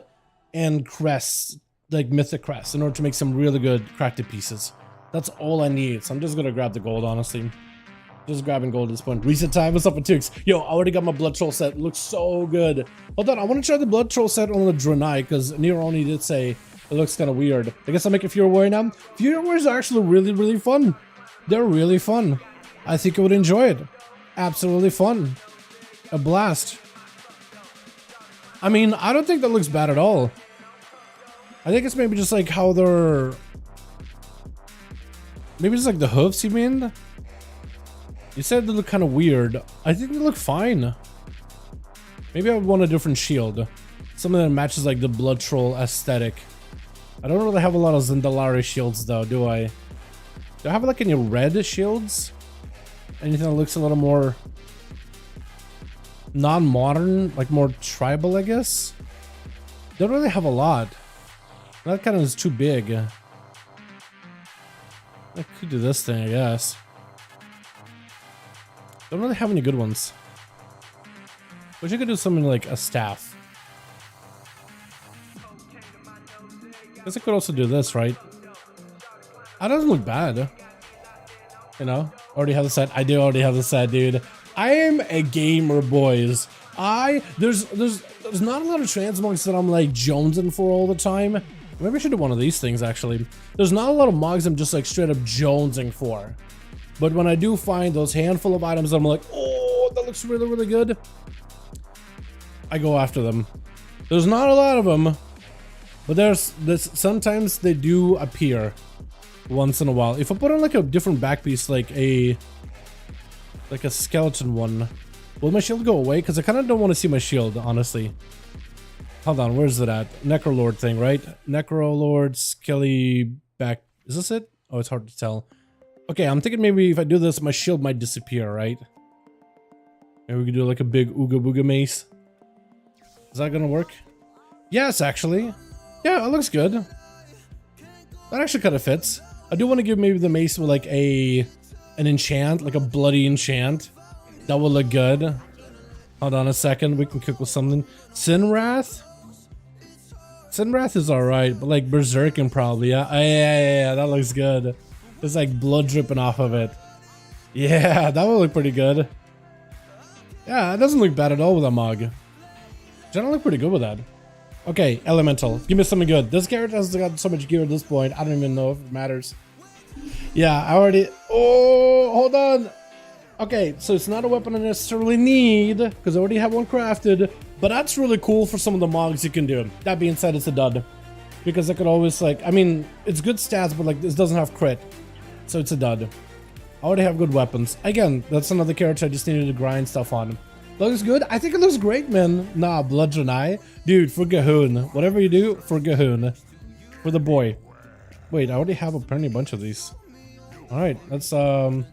and crests, like mythic crests, in order to make some really good crafted pieces. That's all I need, so I'm just gonna grab the gold, honestly. Just grabbing gold at this point. Reset time, what's up with Tukes? Yo, I already got my Blood Troll set. It looks so good. Hold on, I want to try the Blood Troll set on the Draenei, because Nearoni did say it looks kind of weird. I guess I'll make a Fury Warrior now. Fury Warriors are actually really fun. They're really fun. I think I would enjoy it. Absolutely fun. A blast. I mean, I don't think that looks bad at all. I think it's maybe just like how they're... Maybe just like the hoofs, you mean? You said they look kind of weird. I think they look fine. Maybe I would want a different shield. Something that matches like the Blood Troll aesthetic. I don't really have a lot of Zendalari shields though, do I? Do I have like any red shields? Anything that looks a little more non-modern, like more tribal, I guess? Don't really have a lot. That kind of is too big. I could do this thing, I guess. Don't really have any good ones. Wish I could do something like a staff. Guess I could also do this, right? That doesn't look bad. You know, already have the set. I do already have the set, dude. I am a gamer, boys. There's not a lot of transmogs that I'm like jonesing for all the time. Maybe I should do one of these things actually. There's not a lot of mogs I'm just like straight up jonesing for. But when I do find those handful of items, I'm like, oh, that looks really, really good. I go after them. There's not a lot of them, but there's sometimes they do appear once in a while. If I put on like a different back piece, like a skeleton one, will my shield go away? Because I kind of don't want to see my shield, honestly. Hold on, where's it at? Necrolord thing, right? Necrolord, Skelly back. Is this it? Oh, it's hard to tell. Okay, I'm thinking maybe if I do this, my shield might disappear, right? Maybe we could do like a big Ooga Booga mace. Is that gonna work? Yes, actually. Yeah, it looks good. That actually kind of fits. I do want to give maybe the mace with like an enchant, like a bloody enchant. That will look good. Hold on a second, we can cook with something. Sinwrath? Sinwrath is alright, but like Berserking probably. Yeah, that looks good. There's like blood dripping off of it. Yeah, that would look pretty good. Yeah, it doesn't look bad at all with a mog. Generally look pretty good with that. Okay, Elemental. Give me something good. This character has got so much gear at this point. I don't even know if it matters. Yeah, I already... Oh, hold on. Okay, so it's not a weapon I necessarily need, because I already have one crafted. But that's really cool for some of the mogs you can do. That being said, it's a dud. Because I could always, like... I mean, it's good stats, but like this doesn't have crit. So it's a dud. I already have good weapons. Again, that's another character I just needed to grind stuff on. Looks good? I think it looks great, man. Nah, Bludgeon Eye. Dude, for Gahoon. Whatever you do, for Gahoon. For the boy. Wait, I already have a bunch of these. Alright, that's, some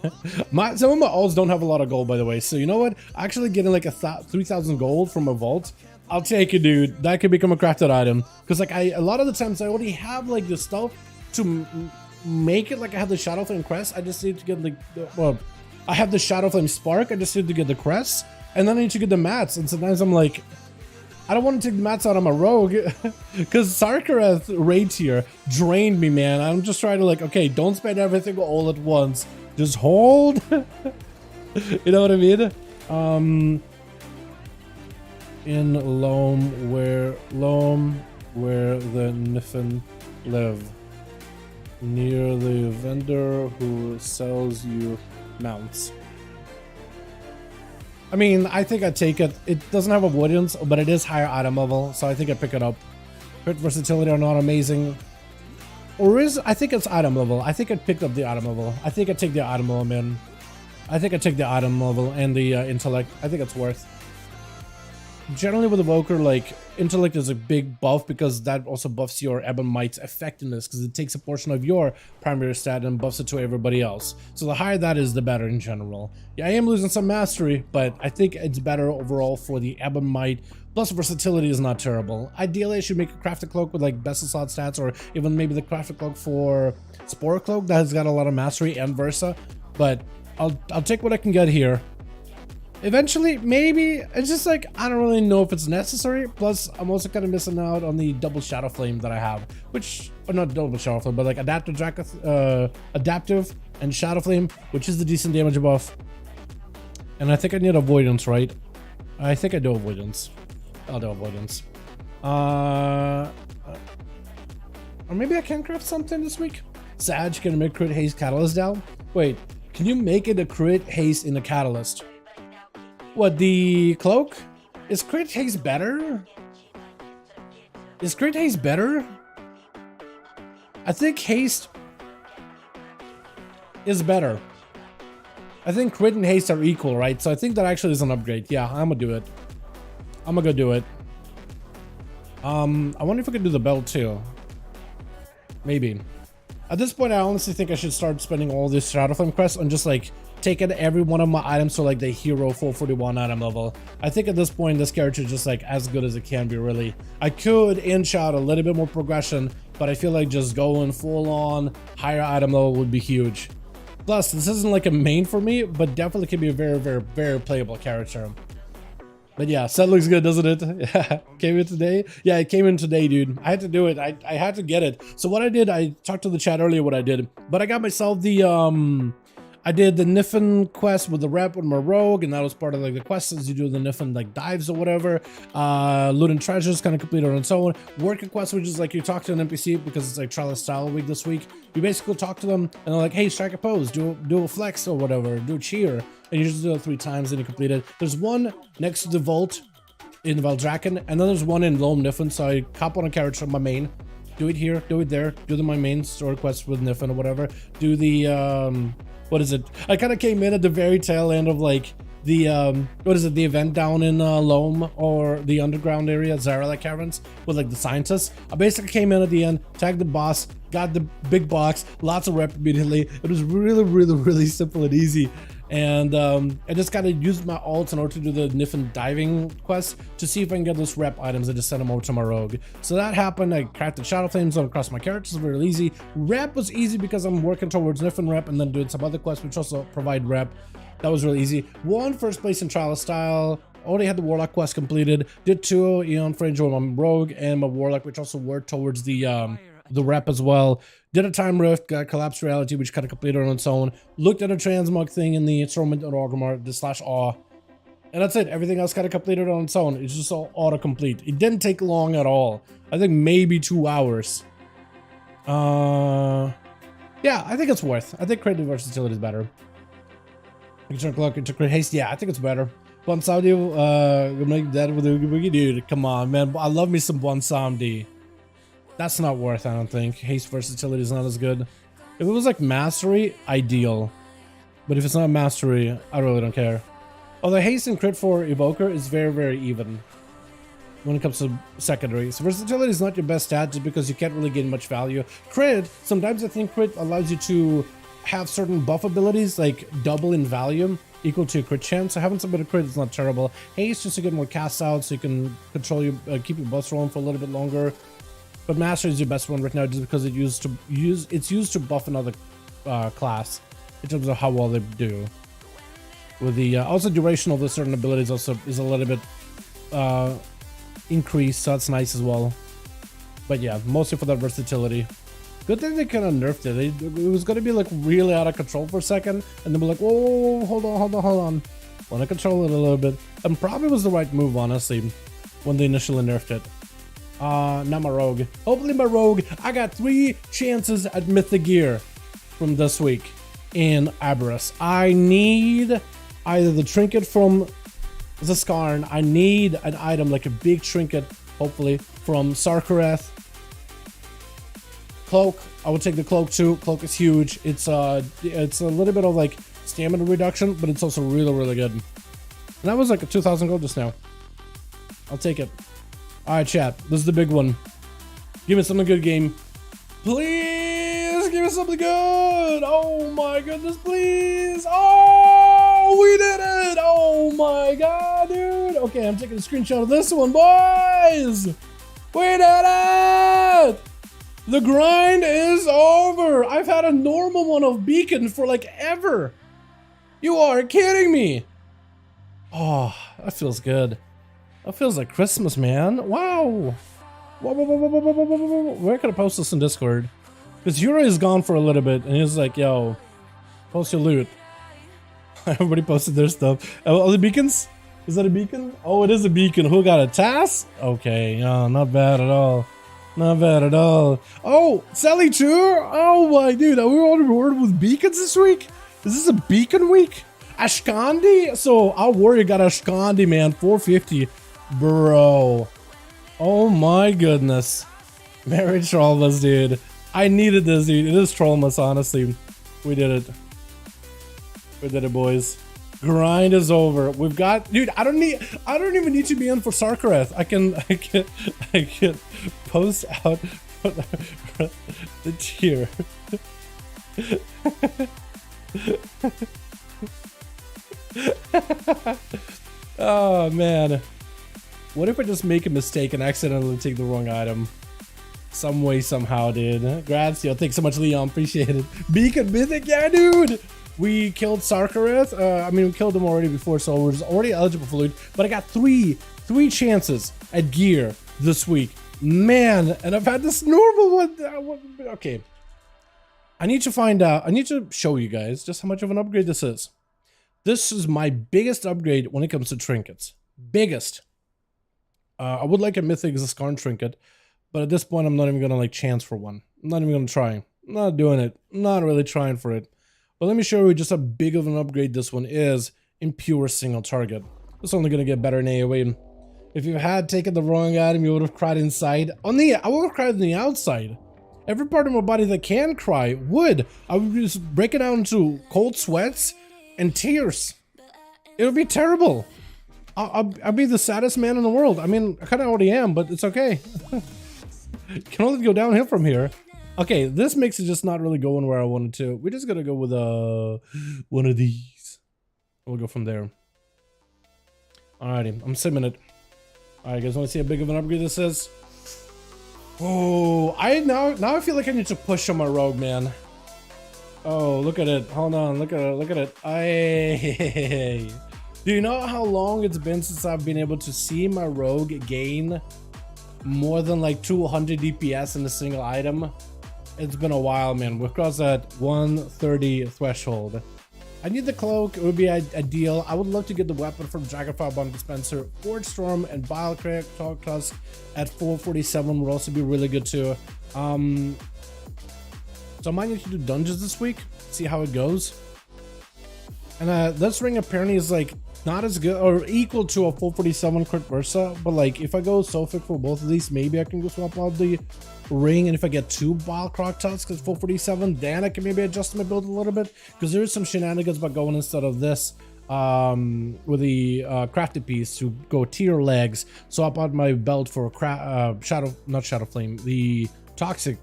of my alts don't have a lot of gold, by the way. So, you know what? Actually getting like 3,000 gold from a vault. I'll take it, dude. That could become a crafted item. Because, like, a lot of the times I already have, like, the stuff to make it like I have the Shadowflame crest. I just need to get, like, well... I have the Shadowflame Spark, I just need to get the crest, and then I need to get the mats, and sometimes I'm like, I don't want to take the mats out of my rogue, because Sarkarath raid tier drained me, man. I'm just trying to like, okay, don't spend everything all at once, just hold. You know what I mean? In Loam, where the Niffin live, near the vendor who sells you mounts. I mean, I think I'd take it. It doesn't have avoidance, but it is higher item level, so I think I'd pick it up. Crit versatility are not amazing. Or is... I think it's item level. I think I'd pick up the item level. I think I'd take the item level, man. I think I'd take the item level and the intellect. I think it's worth. Generally with Evoker, like, intellect is a big buff because that also buffs your Ebon Might's effectiveness because it takes a portion of your primary stat and buffs it to everybody else. So the higher that is, the better in general. Yeah, I am losing some mastery, but I think it's better overall for the Ebon Might. Plus versatility is not terrible. Ideally, I should make a crafted cloak with like best of slot stats, or even maybe the crafted cloak for Spore Cloak that has got a lot of mastery and versa. But I'll take what I can get here. Eventually, maybe. It's just like, I don't really know if it's necessary. Plus, I'm also kind of missing out on the double Shadow Flame that I have. Which, or not double Shadow Flame, but like adaptive and Shadow Flame, which is the decent damage buff. And I think I need avoidance, right? I think I do avoidance. I'll do avoidance. Or maybe I can craft something this week? Sag, can I make crit haste catalyst down? Wait, can you make it a crit haste in a catalyst? What, the cloak? Is crit haste better? Is crit haste better? I think haste is better. I think crit and haste are equal, right? So I think that actually is an upgrade. Yeah, I'm gonna do it. I'm gonna go do it. I wonder if I could do the belt too. Maybe. At this point, I honestly think I should start spending all this Shadowflame quests on just like taking every one of my items to like the hero 441 item level. I think at this point, this character is just like as good as it can be, really. I could inch out a little bit more progression, but I feel like just going full on higher item level would be huge. Plus, this isn't like a main for me, but definitely can be a very, very, very playable character. But yeah, set looks good, doesn't it? Yeah, came in today. Yeah, it came in today, dude. I had to do it. I had to get it. So what I did, I talked to the chat earlier what I did, but I got myself the I did the Niffen quest with the rep with my rogue, and that was part of like the quests as you do the Niffen like dives or whatever. Loot and treasures kind of completed and so on. Working quest, which is like you talk to an NPC because it's like trial of style week this week. You basically talk to them and they're like, hey, strike a pose, do a flex or whatever, do a cheer. And you just do it 3 times and you complete it. There's one next to the vault in Valdraken, and then there's one in Loam Niffen. So I cop on a character on my main. Do it here, do it there, do my main story quest with Niffen or whatever. Do the what is it? I kind of came in at the very tail end of like the what is it? The event down in Loam or the underground area, Zarala Caverns, with like the scientists. I basically came in at the end, tagged the boss, got the big box, lots of rep immediately. It was really, really, really simple and easy. And I just gotta use my ults in order to do the Niffen diving quest to see if I can get those rep items. I just sent them over to my rogue. So that happened. I cracked the shadow flames on across my characters, very easy. Rep was easy because I'm working towards Niffen rep and then doing some other quests which also provide rep. That was really easy. Won first place in trial of style. Already had the warlock quest completed. Did 2 Eon Fringe with my rogue and my warlock, which also worked towards the rep as well. Did a time rift, got collapsed reality, which kind of completed on its own. Looked at a transmog thing in the instrument of Orgrimmar, the /awe. And that's it. Everything else kind of completed on its own. It's just all auto-complete. It didn't take long at all. I think maybe 2 hours. Yeah, I think it's worth. I think creative versatility is better. Return clock into crit haste. Yeah, I think it's better. Bonsamdi, make that with a boogie dude. Come on, man. I love me some Bonsamdi. That's not worth, I don't think. Haste versatility is not as good. If it was like mastery, ideal. But if it's not mastery, I really don't care. Although haste and crit for evoker is very, very even when it comes to secondary. So versatility is not your best stat just because you can't really gain much value. Crit, sometimes I think crit allows you to have certain buff abilities like double in value equal to a crit chance. So having some bit of crit is not terrible. Haste just to get more cast out so you can control your keep your buffs rolling for a little bit longer. But mastery is your best one right now just because it's used to buff another class in terms of how well they do. With the also duration of the certain abilities also is a little bit increased, so that's nice as well. But yeah, mostly for that versatility. Good thing they kind of nerfed it. It was going to be like really out of control for a second, and then we're like, whoa, hold on. Want to control it a little bit. And probably was the right move, honestly, when they initially nerfed it. Not my rogue. Hopefully my rogue. I got 3 chances at mythic gear from this week in Aberrus. I need either the trinket from the Skarn. I need an item like a big trinket, hopefully, from Sarkareth. Cloak. I would take the cloak too. Cloak is huge. It's a little bit of like stamina reduction, but it's also really, really good. And that was like a 2,000 gold just now. I'll take it. Alright, chat. This is the big one. Give me something good, game. Please give me something good. Oh my goodness, please. Oh, we did it. Oh my god, dude. Okay, I'm taking a screenshot of this one, boys. We did it. The grind is over. I've had a normal one of Beacon for like ever. You are kidding me. Oh, that feels good. That feels like Christmas, man. Wow. Where can I post this in Discord? Because Yura is gone for a little bit, and he's like, yo, post your loot. Everybody posted their stuff. Oh, the beacons? Is that a beacon? Oh, it is a beacon. Who got a task? Okay, not bad at all. Not bad at all. Oh, Sally too? Oh my dude, are we on board with beacons this week? Is this a beacon week? Ashkandi? So our warrior got Ashkandi, man. 450. Bro. Oh my goodness. Very Trollmas, dude. I needed this, dude. It is Trollmas, honestly. We did it. We did it, boys. Grind is over. We've got, dude. I don't even need to be in for Sarkareth. I can post out the tier. Oh man. What if I just make a mistake and accidentally take the wrong item? Some way, somehow, dude. Congrats, yo. Thanks so much, Leon. Appreciate it. Beacon Mythic, yeah, dude. We killed Sarkareth. I mean, we killed him already before, so we're already eligible for loot. But I got three chances at gear this week. Man, and I've had this normal one. Okay. I need to find out. I need to show you guys just how much of an upgrade this is. This is my biggest upgrade when it comes to trinkets. Biggest. I would like a Mythic Zaskarn trinket, but at this point, I'm not even going to like chance for one. I'm not even going to try. I'm not doing it. I'm not really trying for it. But let me show you just how big of an upgrade this one is in pure single target. It's only going to get better in AoE. If you had taken the wrong item, you would have cried inside. I would have cried on the outside. Every part of my body that can cry would. I would just break it down into cold sweats and tears. It would be terrible. I'll be the saddest man in the world. I mean, I kind of already am, but it's okay. It can only go downhill from here. Okay, this makes it just not really going where I wanted to. We're just gonna go with one of these. We'll go from there. Alrighty, I'm simming it. Alright, guys, want to see how big of an upgrade this is? Oh, now I feel like I need to push on my rogue, man. Oh, look at it. Hold on, look at it, look at it. Aye. Do you know how long it's been since I've been able to see my rogue gain more than like 200 DPS in a single item? It's been a while, man. We've crossed that 130 threshold. I need the cloak. It would be ideal. I would love to get the weapon from Dragonflight Bomb Dispenser. Forge Storm and Bile Tusk at 447 would also be really good too. So I might need to do dungeons this week, see how it goes. And this ring apparently is like not as good or equal to a 447 Crit Versa, but like if I go Sophic for both of these, maybe I can go swap out the ring, and if I get two Bile Tusks at 447, then I can maybe adjust my build a little bit, because there is some shenanigans about going instead of this with the crafted piece to go tier legs, swap out my belt for not Shadow Flame, the Toxic,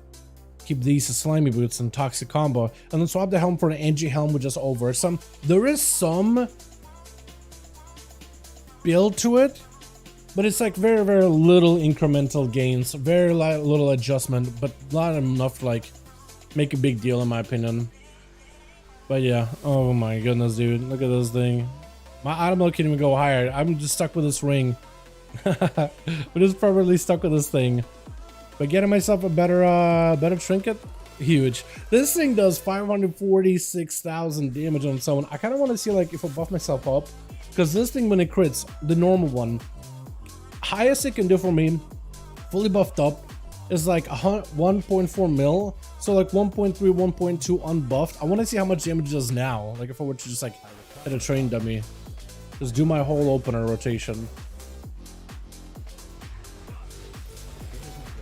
keep these as slimy boots and Toxic combo, and then swap the helm for an NG helm with just over some. There is some build to it, but it's like very, very little incremental gains, very little adjustment, but not enough to like make a big deal in my opinion. But yeah, oh my goodness, dude, look at this thing. My item can't even go higher. I'm just stuck with this ring. We're just probably stuck with this thing. But getting myself a better trinket, huge. This thing does 546,000 damage on someone. I kind of want to see like if I buff myself up, because this thing when it crits, the normal one, highest it can do for me, fully buffed up, is like 1.4 mil. So like 1.3, 1.2 unbuffed. I want to see how much damage it does now. Like if I were to just like hit a train dummy, just do my whole opener rotation.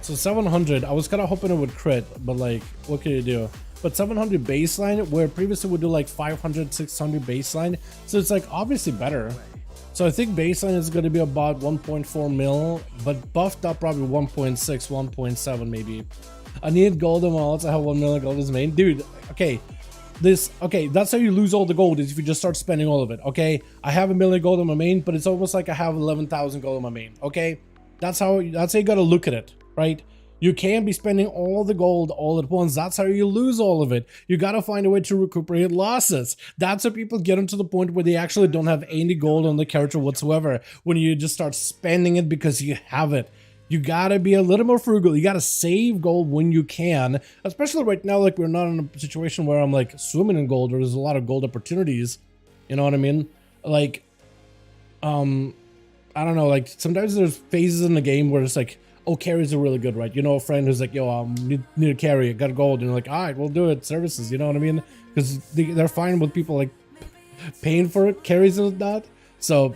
So 700, I was kind of hoping it would crit, but like, what can you do? But 700 baseline, where previously would do like 500, 600 baseline. So it's like obviously better. So I think baseline is going to be about 1.4 mil, but buffed up probably 1.6, 1.7 maybe. I need gold and wallets. I have 1 million gold as main. Dude, okay. That's how you lose all the gold, is if you just start spending all of it, okay? I have 1 million gold on my main, but it's almost like I have 11,000 gold on my main, okay? That's how you gotta look at it, right? You can't be spending all the gold all at once. That's how you lose all of it. You gotta find a way to recuperate losses. That's how people get into the point where they actually don't have any gold on the character whatsoever, when you just start spending it because you have it. You gotta be a little more frugal. You gotta save gold when you can, especially right now. Like, we're not in a situation where I'm like swimming in gold, or there's a lot of gold opportunities. You know what I mean? Like, I don't know, like sometimes there's phases in the game where it's like, oh, carries are really good, right? You know, a friend who's like, yo, need a carry, I got gold, and you're like, all right, we'll do it, services, you know what I mean? Because they're fine with people like paying for it, carries and not. So,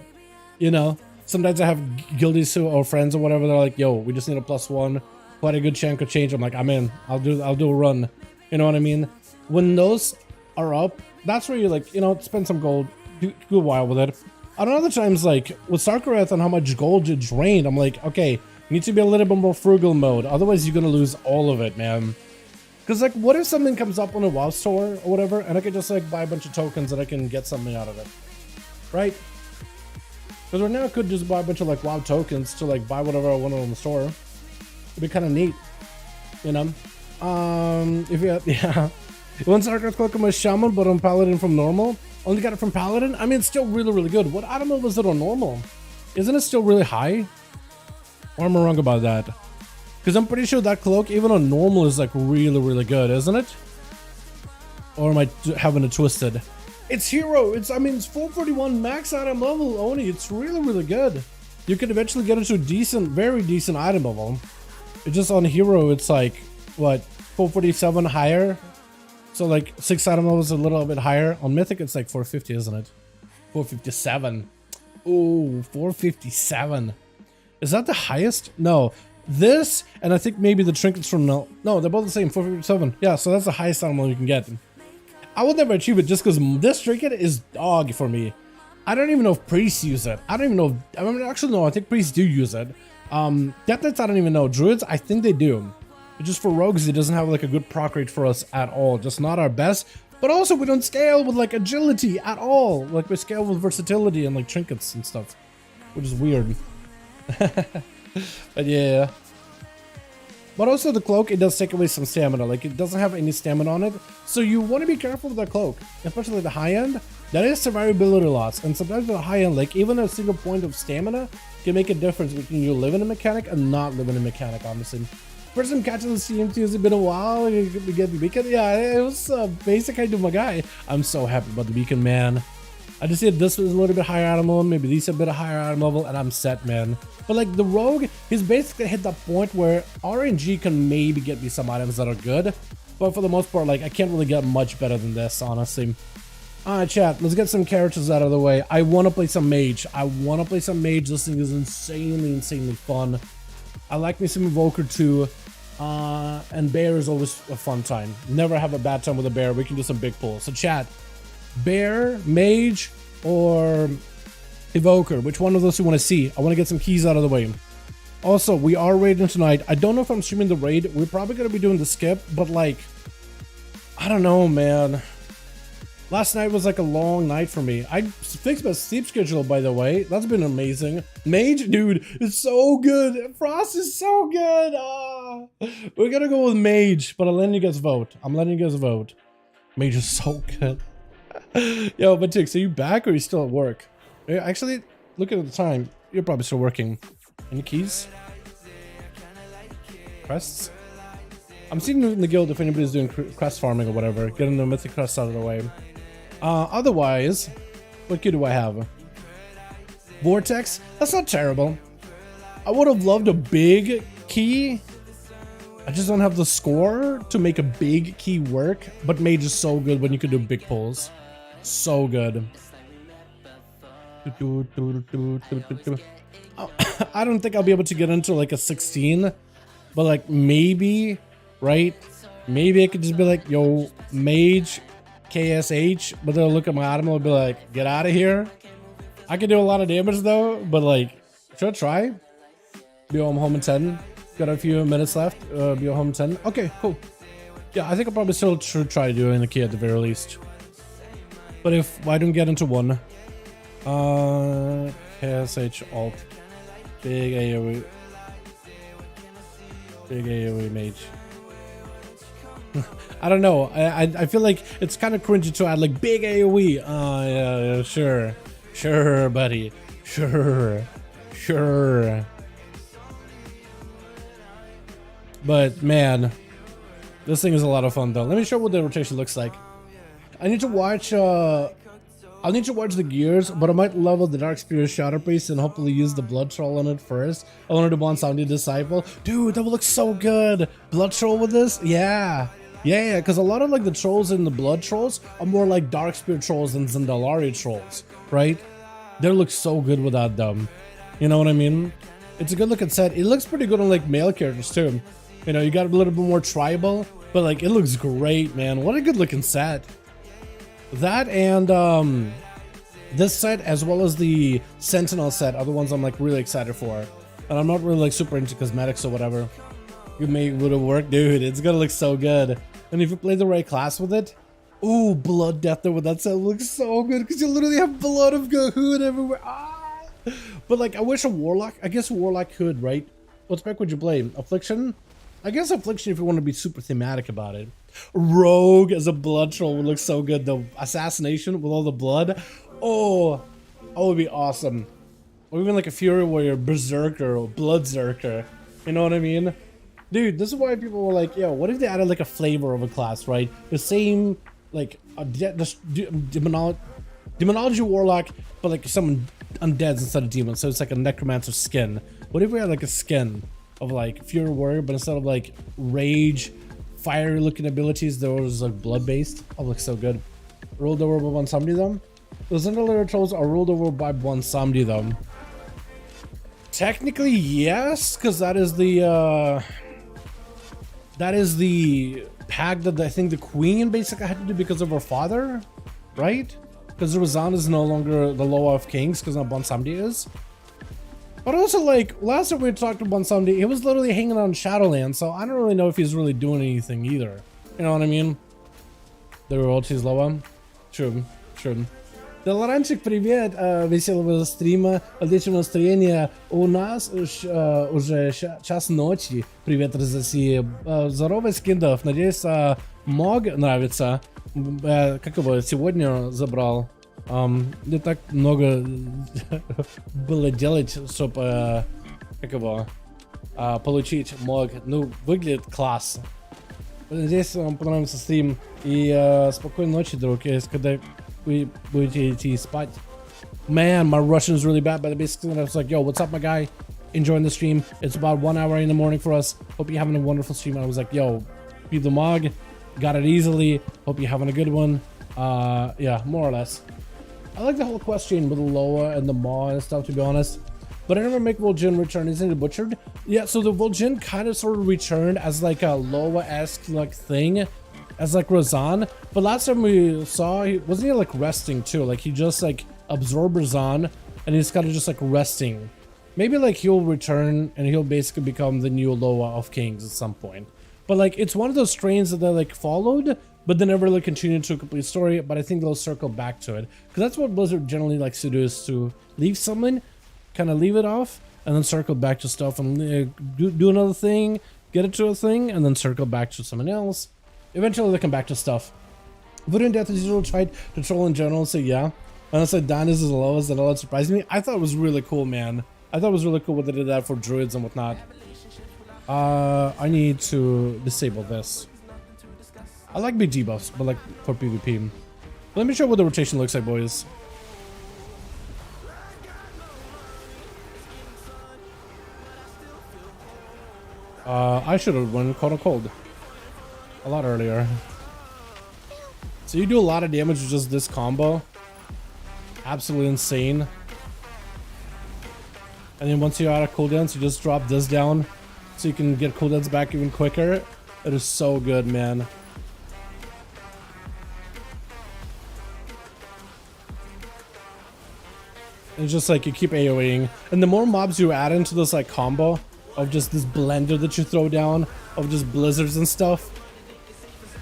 you know, sometimes I have guildies or friends or whatever, they're like, yo, we just need a +1, quite a good chunk of change. I'm like, I'm in, I'll do a run, you know what I mean? When those are up, that's where you like, you know, spend some gold, do a while with it. And other times, like with Sarkareth and how much gold you drained, I'm like, okay, you need to be a little bit more frugal mode, otherwise you're gonna lose all of it, man. Because like, what if something comes up on a WoW store or whatever, and I could just like buy a bunch of tokens and I can get something out of it, right? Because right now I could just buy a bunch of like WoW tokens to like buy whatever I wanted on the store. It'd be kind of neat. you know. If you yeah, one Starcraft cloak on my shaman, but on paladin from normal. Only got it from paladin. I mean, it's still really, really good. What item level is it on normal? Isn't it still really high? Or am I wrong about that? Because I'm pretty sure that cloak, even on normal, is like really, really good, isn't it? Or am I having it twisted? It's hero. I mean, it's 441 max item level only. It's really, really good. You could eventually get into a decent, very decent item level. It's just on hero, it's like, what, 447 higher? So like 6 item levels a little bit higher. On mythic, it's like 450, isn't it? 457. Oh, 457. Is that the highest? No. This, and I think maybe the trinkets from no, they're both the same, 457. Yeah, so that's the highest item level you can get. I would never achieve it just because this trinket is dog for me. I don't even know if priests use it. I don't even know if, I mean, actually no, I think priests do use it. Death Knights, I don't even know. Druids, I think they do. But just for rogues, it doesn't have like a good proc rate for us at all. Just not our best. But also we don't scale with like agility at all. Like we scale with versatility and like trinkets and stuff, which is weird. But yeah. But also the cloak, it does take away some stamina. Like it doesn't have any stamina on it. So you want to be careful with that cloak, especially the high end. That is survivability loss. And sometimes the high end, like even a single point of stamina can make a difference between you living a mechanic and not living a mechanic, honestly. First time catching the CMT has been a while. You get the beacon. Yeah, it was basic. I do my guy. I'm so happy about the beacon, man. I just said this was a little bit higher item level, maybe these a bit higher item level, and I'm set, man. But like the rogue, he's basically hit that point where RNG can maybe get me some items that are good, but for the most part, like I can't really get much better than this, honestly. Alright, chat, let's get some characters out of the way. I want to play some mage. This thing is insanely fun. I like me some Evoker too. And bear is always a fun time. Never have a bad time with a bear. We can do some big pulls. So chat, bear, mage, or Evoker, which one of those you want to see? I want to get some keys out of the way. Also, we are raiding tonight. I don't know if I'm streaming the raid. We're probably going to be doing the skip, but like, I don't know, man. Last night was like a long night for me. I fixed my sleep schedule, by the way. That's been amazing. Mage, dude, it's so good. Frost is so good. We're gonna go with Mage, but I'm letting you guys vote. Mage is so good. Yo, but Tix, are you back or are you still at work? Actually, look at the time. You're probably still working. Any keys? Crests? I'm seeing in the guild if anybody's doing crest farming or whatever. Getting the mythic crests out of the way. Otherwise, what key do I have? Vortex? That's not terrible. I would have loved a big key. I just don't have the score to make a big key work. But Mage is so good when you can do big pulls. So good. I don't think I'll be able to get into like a 16. But like maybe, right? Maybe I could just be like, yo, Mage, KSH, but they'll look at my item and be like, get out of here. I can do a lot of damage though, but like, should I try? Be home in 10. Got a few minutes left. Be home in 10. Okay, cool. Yeah, I think I'll probably still should try doing the key at the very least. But if I don't get into one, KSH alt, big AoE mage. I don't know. I feel like it's kind of cringy to add like big AoE. Yeah, sure, buddy, sure. But man, this thing is a lot of fun though. Let me show what the rotation looks like. I need to watch. I'll need to watch the gears, but I might level the Dark Spirit Shadow Priest and hopefully use the Blood Troll on it first. I want to do one Sounding Disciple. Dude, that would look so good. Blood Troll with this? Yeah, because a lot of like the trolls in the Blood Trolls are more like Dark Spirit Trolls than Zandalari Trolls, right? They look so good with that though. You know what I mean? It's a good looking set. It looks pretty good on like male characters too. You know, you got a little bit more tribal, but like it looks great, man. What a good looking set. That and this set as well as the Sentinel set are the ones I'm like really excited for. And I'm not really like super into cosmetics or whatever. You may would have worked, dude. It's gonna look so good. And if you play the right class with it, ooh, Blood Deather with that set looks so good because you literally have blood of Gahood everywhere. But like I wish a Warlock, I guess a Warlock could, right? What spec would you play? Affliction? I guess Affliction if you want to be super thematic about it. Rogue as a blood troll would look so good. The assassination with all the blood. Oh, that would be awesome. Or even like a Fury Warrior, Berserker, or Bloodzerker. You know what I mean? Dude, this is why people were like, yo, what if they added like a flavor of a class, right? The same, like, demonology warlock, but like some undeads instead of demons. So it's like a necromancer skin. What if we had like a skin of like Fury Warrior, but instead of like rage, fiery looking abilities, there was like blood based? Oh, looks so good. Ruled over by one somebody them. Those underlayer trolls are ruled over by one somebody them. Technically, yes, because that is the pact that I think the queen basically had to do because of her father, right? Because Razan is no longer the Loa of Kings because now Bonsamdi is. But also, like, last time we talked to Bonsamdi, he was literally hanging on Shadowlands, so I don't really know if he's really doing anything either. You know what I mean? The royalties Loa. True, true. Dalaranчик, привет, веселого стрима, отличного настроения. У нас уже час ночи. Привет, Россия. Здорово, скиндов. Надеюсь, мог нравится. Как его сегодня забрал. Не так много было делать, чтобы как его получить мог. Ну, выглядит класс. Надеюсь, вам понравился стрим. И спокойной ночи, друг. Когда we будете спать. Man, my Russian is really bad, but basically I was like, yo, what's up, my guy? Enjoying the stream. It's about 1 hour in the morning for us. Hope you're having a wonderful stream. And I was like, yo, beat the mog. Got it easily. Hope you're having a good one. Yeah, more or less. I like the whole question with the Loa and the Maw and stuff, to be honest. But I never make Vol'jin return. Isn't it butchered? Yeah, so the Vol'jin kind of sort of returned as like a Loa-esque like thing. As like Razan, but last time we saw, wasn't he like resting too? Like he just like absorbed Razan and he's kind of just like resting. Maybe like he'll return and he'll basically become the new Loa of Kings at some point. But like it's one of those strains that they like followed, but they never really continued to a complete story. But I think they'll circle back to it because that's what Blizzard generally likes to do, is to leave someone, kind of leave it off, and then circle back to stuff and do another thing, get it to a thing, and then circle back to someone else. Eventually they come back to stuff. Voodoo Death is usually tried to troll in general, so yeah. And I said Dan is as low as that, all that surprised me. I thought it was really cool, man. I thought it was really cool what they did that for druids and whatnot. I need to disable this. I like big debuffs, but like for PvP. Let me show you what the rotation looks like, boys. I should have won Caught a Cold a lot earlier. So you do a lot of damage with just this combo. Absolutely insane. And then once you're out of cooldowns, you just drop this down so you can get cooldowns back even quicker. It is so good, man. And it's just like you keep AoEing. And the more mobs you add into this like combo of just this blender that you throw down of just blizzards and stuff,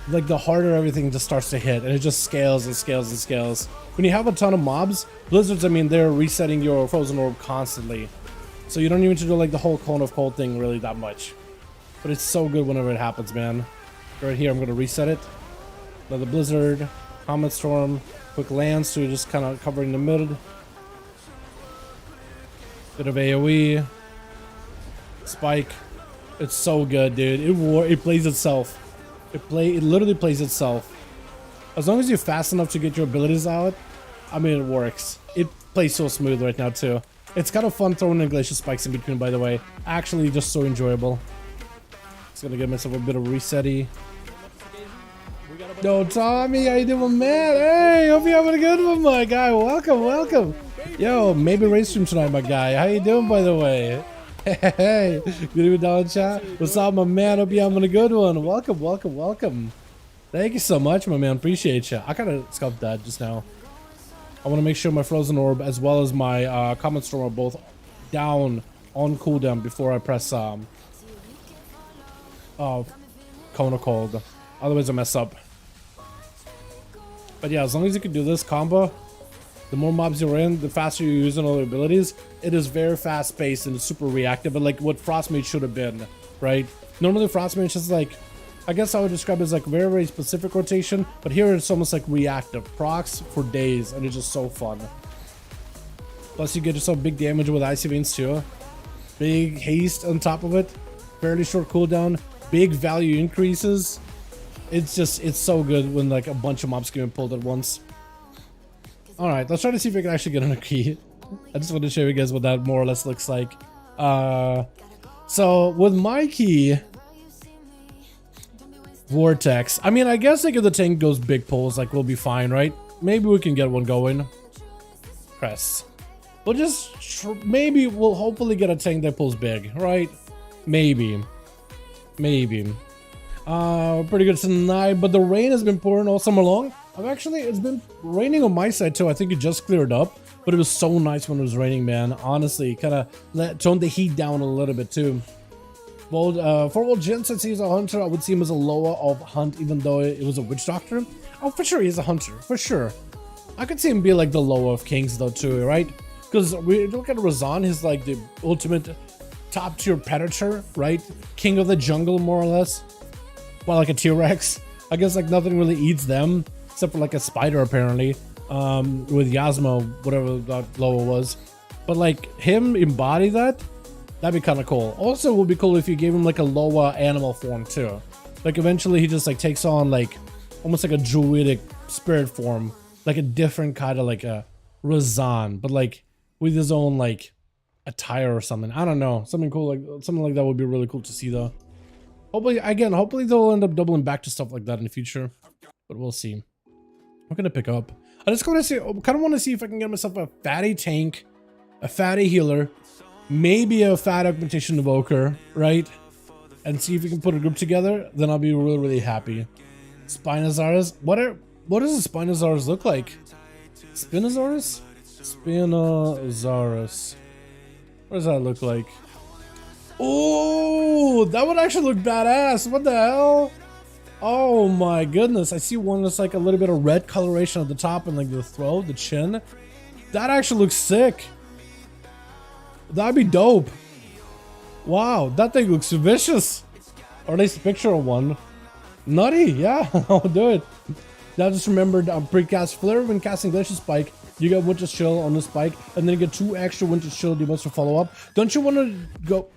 like the harder everything just starts to hit, and it just scales and scales and scales. When you have a ton of mobs, blizzards, I mean, they're resetting your frozen orb constantly, so you don't even have to do like the whole cone of cold thing really that much. But it's so good whenever it happens, man. Right here, I'm gonna reset it. Another blizzard, comet storm, quick lance, so you're just kind of covering the mid. Bit of AoE, spike. It's so good, dude. It plays itself. It literally plays itself. As long as you're fast enough to get your abilities out, I mean, it works. It plays so smooth right now too. It's kind of fun throwing in glacial spikes in between, by the way. Actually, just so enjoyable. Just gonna give myself a bit of resetty. Yo, Tommy, how you doing, man? Hey, hope you're having a good one, my guy. Welcome, welcome. Yo, maybe race stream tonight, my guy. How you doing, by the way? Hey, good evening, down chat. What's up, my man? Hope you're having a good one. Welcome, welcome, welcome. Thank you so much, my man. Appreciate you. I kind of scuffed that just now. I want to make sure my frozen orb as well as my comet storm are both down on cooldown before I press cone of cold. Otherwise I mess up. But yeah, as long as you can do this combo, the more mobs you're in, the faster you're using all the abilities. It is very fast paced and super reactive, but like what Frostmage should have been, right? Normally Frostman is just like, I guess I would describe it as like very, very specific rotation, but here it's almost like reactive. Procs for days, and it's just so fun. Plus you get yourself big damage with Icy Veins too. Big haste on top of it. Fairly short cooldown. Big value increases. It's just, it's so good when like a bunch of mobs get pulled at once. Alright, let's try to see if we can actually get on a key. I just want to show you guys what that more or less looks like. So with my key, Vortex. I mean, I guess like if the tank goes big pulls, like we'll be fine, right? Maybe we can get one going. Press. We'll just maybe we'll hopefully get a tank that pulls big, right? Maybe. Maybe. Pretty good tonight, but the rain has been pouring all summer long. It's been raining on my side too. I think it just cleared up, but it was so nice when it was raining, man. Honestly, kind of toned the heat down a little bit too. Well, for World Gen, since he's a hunter, I would see him as a lower of hunt, even though it was a witch doctor. Oh, for sure, he's a hunter, for sure. I could see him be like the lower of kings though too, right? Because we look at Razan, he's like the ultimate top tier predator, right? King of the jungle, more or less. Well, like a T-Rex. I guess like nothing really eats them, except for like a spider apparently. With Yasmo, whatever that lower was. But like him embody that, that'd be kind of cool. Also, it would be cool if you gave him like a lower animal form too. Like eventually he just like takes on like almost like a druidic spirit form, like a different kind of like a Razan, but like with his own like attire or something. I don't know, something cool, like something like that would be really cool to see though. Hopefully they'll end up doubling back to stuff like that in the future, but we'll see. I'm gonna pick up. I just kind of want to see if I can get myself a fatty tank, a fatty healer, maybe a fat augmentation evoker, right? And see if we can put a group together. Then I'll be really, really happy. Spinosaurus. What does a Spinosaurus look like? Spinosaurus? Spinosaurus. What does that look like? Oh, that would actually look badass. What the hell? Oh my goodness. I see one that's like a little bit of red coloration at the top and like the throat, the chin. That actually looks sick. That'd be dope. Wow, that thing looks vicious. Or at least a picture of one. Nutty, yeah, I'll do it. Now just remembered precast flare when casting Glacial Spike. You get Winter's Chill on the spike, and then you get 2 extra Winter's Chill demons to follow up. Don't you want to go?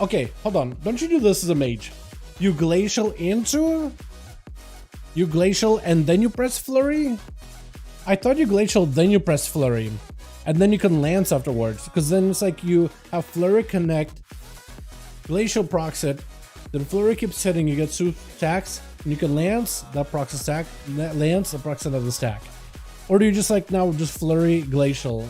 Okay, hold on. Don't you do this as a mage? You glacial into? You glacial and then you press flurry? I thought you glacial then you press flurry. And then you can lance afterwards. Because then it's like you have flurry connect, glacial procs it, then flurry keeps hitting, you get 2 attacks, and you can lance, that procs attack, lance, that procs another stack. Or do you just like now just flurry glacial?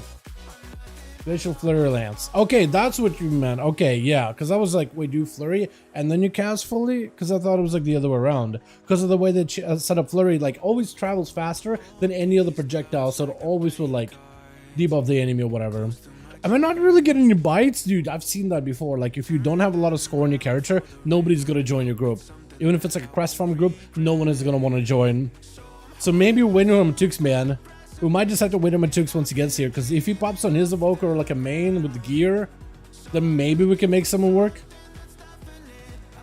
Glacial flurry lance. Okay, that's what you meant. Okay, yeah, because I was like, wait, do you flurry and then you cast fully? Because I thought it was like the other way around. Because of the way that set up flurry, like always travels faster than any other projectile, so it always will like debuff the enemy or whatever. Am I not really getting any bites? Dude, I've seen that before. Like if you don't have a lot of score on your character, nobody's gonna join your group. Even if it's like a quest farm group, no one is gonna want to join. So maybe wait on Matux, man. We might just have to wait on Matux once he gets here, because if he pops on his evoker or like a main with the gear, then maybe we can make someone work.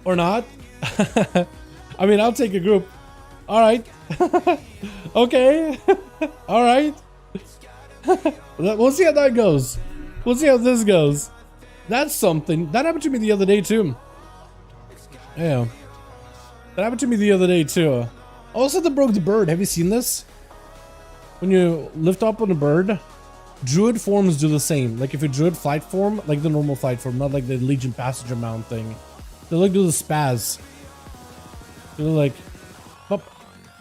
Or not. I mean, I'll take a group. Alright. Okay. Alright. We'll see how that goes. We'll see how this goes. That's something. That happened to me the other day too. Yeah. That happened to me the other day too. Also, the broke the bird. Have you seen this? When you lift up on a bird, druid forms do the same. Like if you druid flight form, like the normal flight form, not like the Legion passenger mount thing. They like do the spaz. They're like, up,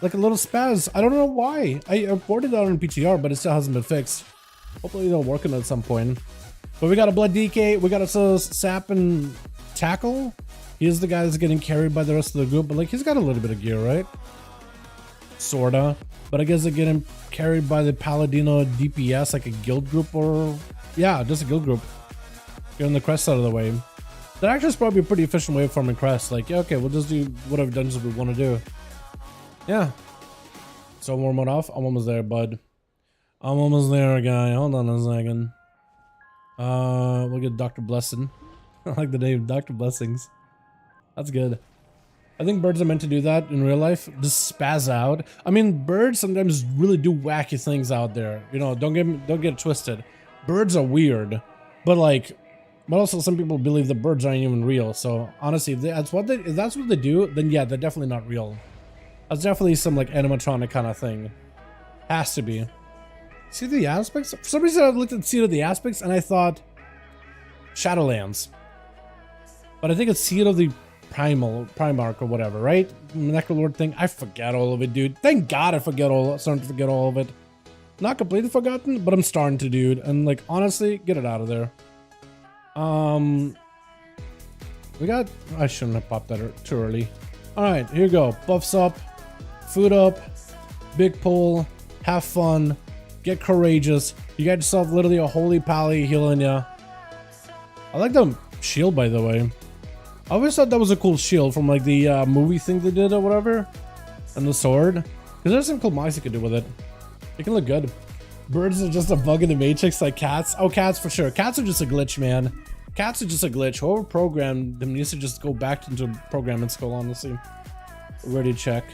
like a little spaz. I don't know why. I reported that on PTR, but it still hasn't been fixed. Hopefully they'll work on it at some point. But we got a Blood DK. We got a Sap and Tackle. He's the guy that's getting carried by the rest of the group, but like he's got a little bit of gear, right? Sorta. But I guess they get him carried by the Paladino DPS, like a guild group or... Yeah, just a guild group. Getting the crest out of the way. That actually is probably a pretty efficient way of farming crest. Like, yeah, okay, we'll just do whatever dungeons we want to do. Yeah. So warm it off. I'm almost there, bud. I'm almost there, guy. Hold on a second. We'll get Dr. Blessing. I like the name, Dr. Blessings. That's good. I think birds are meant to do that in real life. Just spaz out. I mean, birds sometimes really do wacky things out there. You know, don't get it twisted. Birds are weird, but like, but also some people believe the birds aren't even real. So honestly, if that's what they do, then yeah, they're definitely not real. That's definitely some like animatronic kind of thing. Has to be. See the aspects? For some reason I looked at Seed of the Aspects and I thought Shadowlands. But I think it's Seed of the Primarch or whatever, right? Necrolord thing. I forget all of it, dude. Thank God starting to forget all of it. Not completely forgotten, but I'm starting to, dude. And like, honestly, get it out of there. We got, I shouldn't have popped that too early. All right, here you go. Buffs up, food up, big pull, have fun, get courageous. You got yourself literally a holy pally healing ya. I like the shield, by the way. I always thought that was a cool shield from like the movie thing they did or whatever. And the sword. Because there's some cool mods you could do with it. It can look good. Birds are just a bug in the matrix like cats. Oh, cats for sure. Cats are just a glitch, man. Cats are just a glitch. Whoever programmed them needs to just go back into programming school, honestly. Ready to check.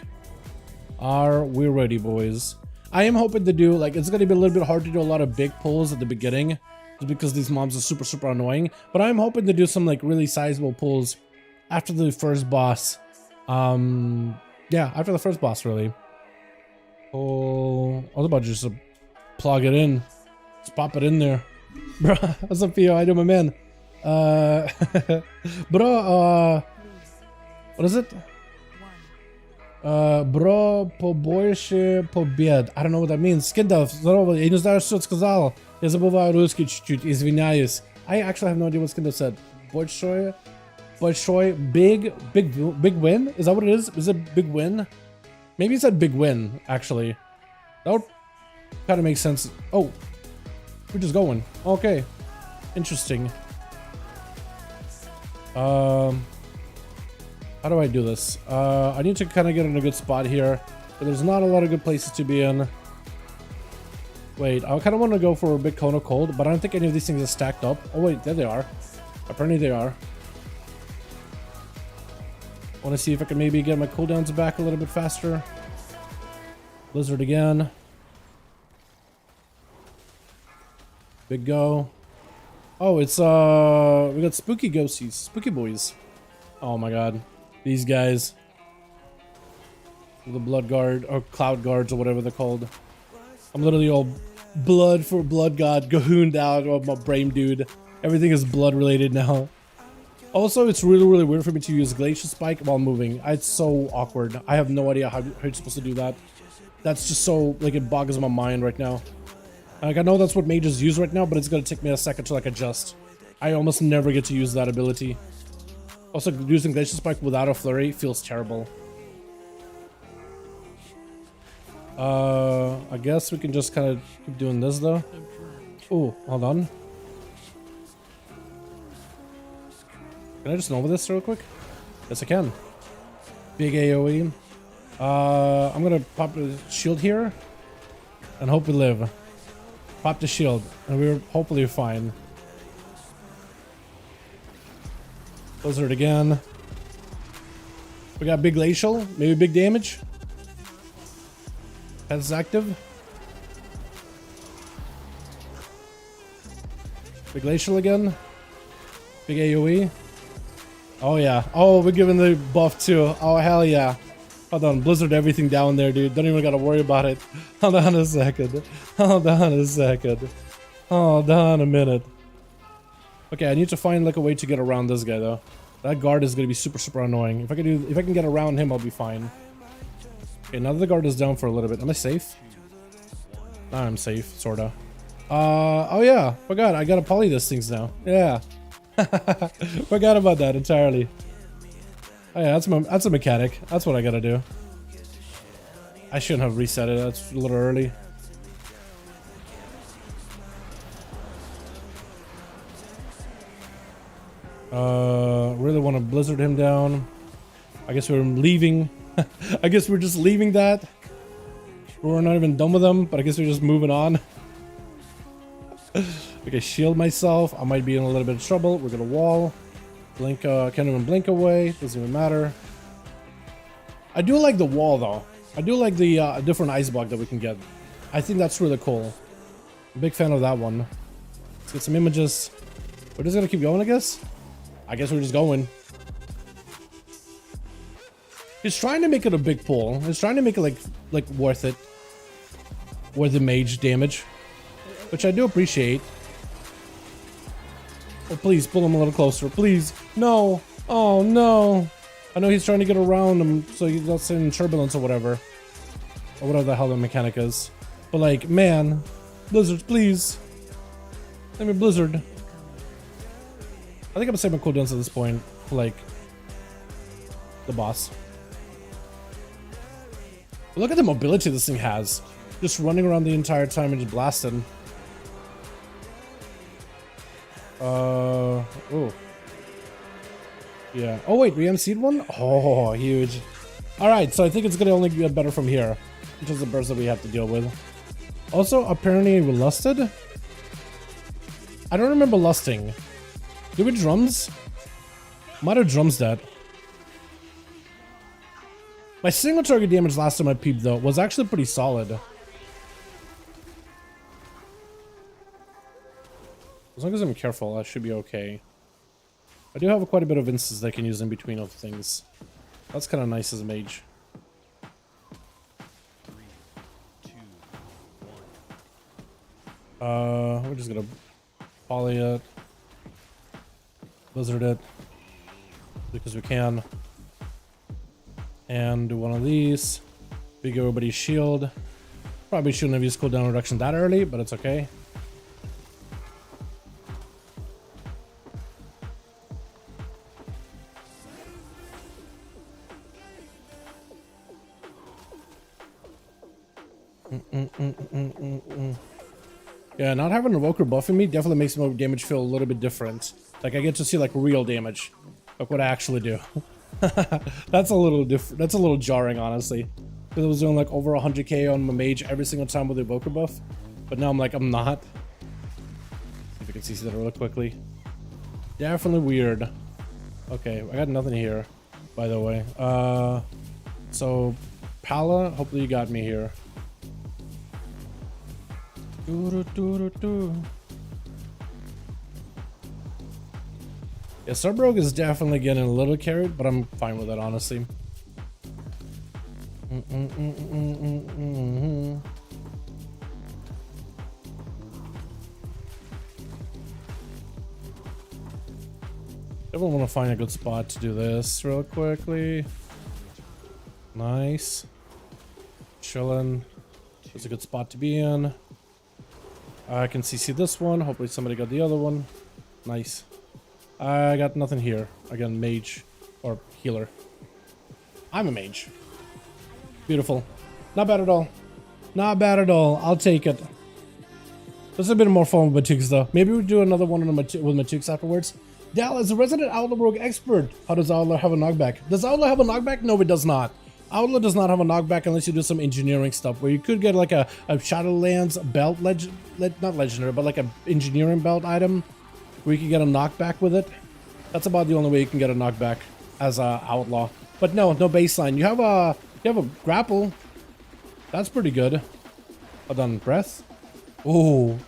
Are we ready, boys? I am hoping to do, like, it's going to be a little bit hard to do a lot of big pulls at the beginning. Just because these mobs are super, super annoying. But I'm hoping to do some, like, really sizable pulls after the first boss. Yeah, after the first boss, really. Oh, I was about to just plug it in. Just pop it in there. Bro, what's up, Theo? I know my man. Bro, what is it? Bro, побольше побед. I don't know what that means. Скидов, здорово. Я не знаю, что сказал. Я забываю русский чуть-чуть, извиняюсь. I actually have no idea what Skindov said. Большой, big win? Is that what it is? Is it big win? Maybe it said big win, actually. That would kind of make sense. Oh, we're just going. Okay. Interesting. How do I do this? I need to kind of get in a good spot here. But there's not a lot of good places to be in. Wait, I kind of want to go for a big cone of cold, but I don't think any of these things are stacked up. Oh wait, there they are. Apparently they are. Want to see if I can maybe get my cooldowns back a little bit faster. Blizzard again. Big go. Oh, it's we got spooky ghosties, spooky boys. Oh my god, these guys. The blood guard or cloud guards or whatever they're called. I'm literally all blood for blood god, gahooned out of my brain, dude. Everything is blood related now. Also, it's really, really weird for me to use Glacial Spike while moving. It's so awkward. I have no idea how you're supposed to do that. That's just so, like, it boggles my mind right now. Like, I know that's what mages use right now, but it's gonna take me a second to, like, adjust. I almost never get to use that ability. Also, using Glacial Spike without a flurry feels terrible. I guess we can just kind of keep doing this, though. Oh, hold on. Can I just Nova this real quick? Yes, I can. Big AoE. I'm gonna pop the shield here and hope we live. Pop the shield and we're hopefully fine. Blizzard again. We got big glacial, maybe big damage. That's active. Big glacial again. Big AoE. Oh yeah. Oh, we're giving the buff too. Oh hell yeah. Hold on, blizzard everything down there, dude. Don't even gotta worry about it. Hold on a second. Hold on a second. Hold on a minute. Okay, I need to find like a way to get around this guy though. That guard is gonna be super, super annoying. If I can get around him, I'll be fine. Okay, now that the guard is down for a little bit. Am I safe? I'm safe, sorta. Oh yeah, forgot. I gotta poly these things now. Yeah. Forgot about that entirely. Oh yeah, that's a mechanic. That's what I gotta do. I shouldn't have reset it. That's a little early. Really want to blizzard him down. I guess we're leaving. I guess we're just leaving that. We're not even done with them, but I guess we're just moving on. Okay, shield myself. I might be in a little bit of trouble. We're gonna wall. Blink, can't even blink away. Doesn't even matter. I do like the wall though. I do like the different ice block that we can get. I think that's really cool. I'm a big fan of that one. Let's get some images. We're just gonna keep going, I guess. I guess we're just going. He's trying to make it a big pull. He's trying to make it like worth it. Worth the mage damage. Which I do appreciate. Oh, please pull him a little closer. Please. No. Oh, no. I know he's trying to get around him so he's not in turbulence or whatever. Or whatever the hell the mechanic is. But like, man. Blizzards, please. Let me Blizzard. I think I'm saving cooldowns at this point. For like the boss. But look at the mobility this thing has. Just running around the entire time and just blasting. Oh. Yeah. Oh wait, we MC'd one? Oh, huge. Alright, so I think it's gonna only get better from here. Which is the burst that we have to deal with. Also, apparently we lusted. I don't remember lusting. Did we drums? Might have drums that. My single target damage last time I peeped though was actually pretty solid. As long as I'm careful, I should be okay. I do have quite a bit of instants that I can use in between of things. That's kind of nice as a mage. 3, 2, 1. We're just gonna poly it, blizzard it, because we can, and do one of these. We give everybody's shield. Probably shouldn't have used cooldown reduction that early, but it's okay. Yeah, not having a Evoker buffing me definitely makes my damage feel a little bit different. Like I get to see like real damage, like what I actually do. That's a little different. That's a little jarring, honestly. Because I was doing like over 100k on my mage every single time with the Evoker buff, but now I'm like I'm not. See if I can see that really quickly. Definitely weird. Okay, I got nothing here, by the way. So Pala, hopefully you got me here. Yeah, Subbrogue is definitely getting a little carried, but I'm fine with that, honestly. Definitely want to find a good spot to do this real quickly. Nice. Chilling. It's a good spot to be in. I can CC this one. Hopefully somebody got the other one. Nice. I got nothing here. Again, mage or healer. I'm a mage. Beautiful. Not bad at all. Not bad at all. I'll take it. This is a bit more fun with Matuks though. Maybe we'll do another one with Matuks afterwards. Dal, as a resident Outlaw Rogue expert, how does Outlaw have a knockback? Does Outlaw have a knockback? No, it does not. Outlaw does not have a knockback unless you do some engineering stuff, where you could get like a Shadowlands belt, not legendary, but like a engineering belt item, where you can get a knockback with it. That's about the only way you can get a knockback as a Outlaw. But no baseline. You have a grapple. That's pretty good. Hold on, breath. Oh.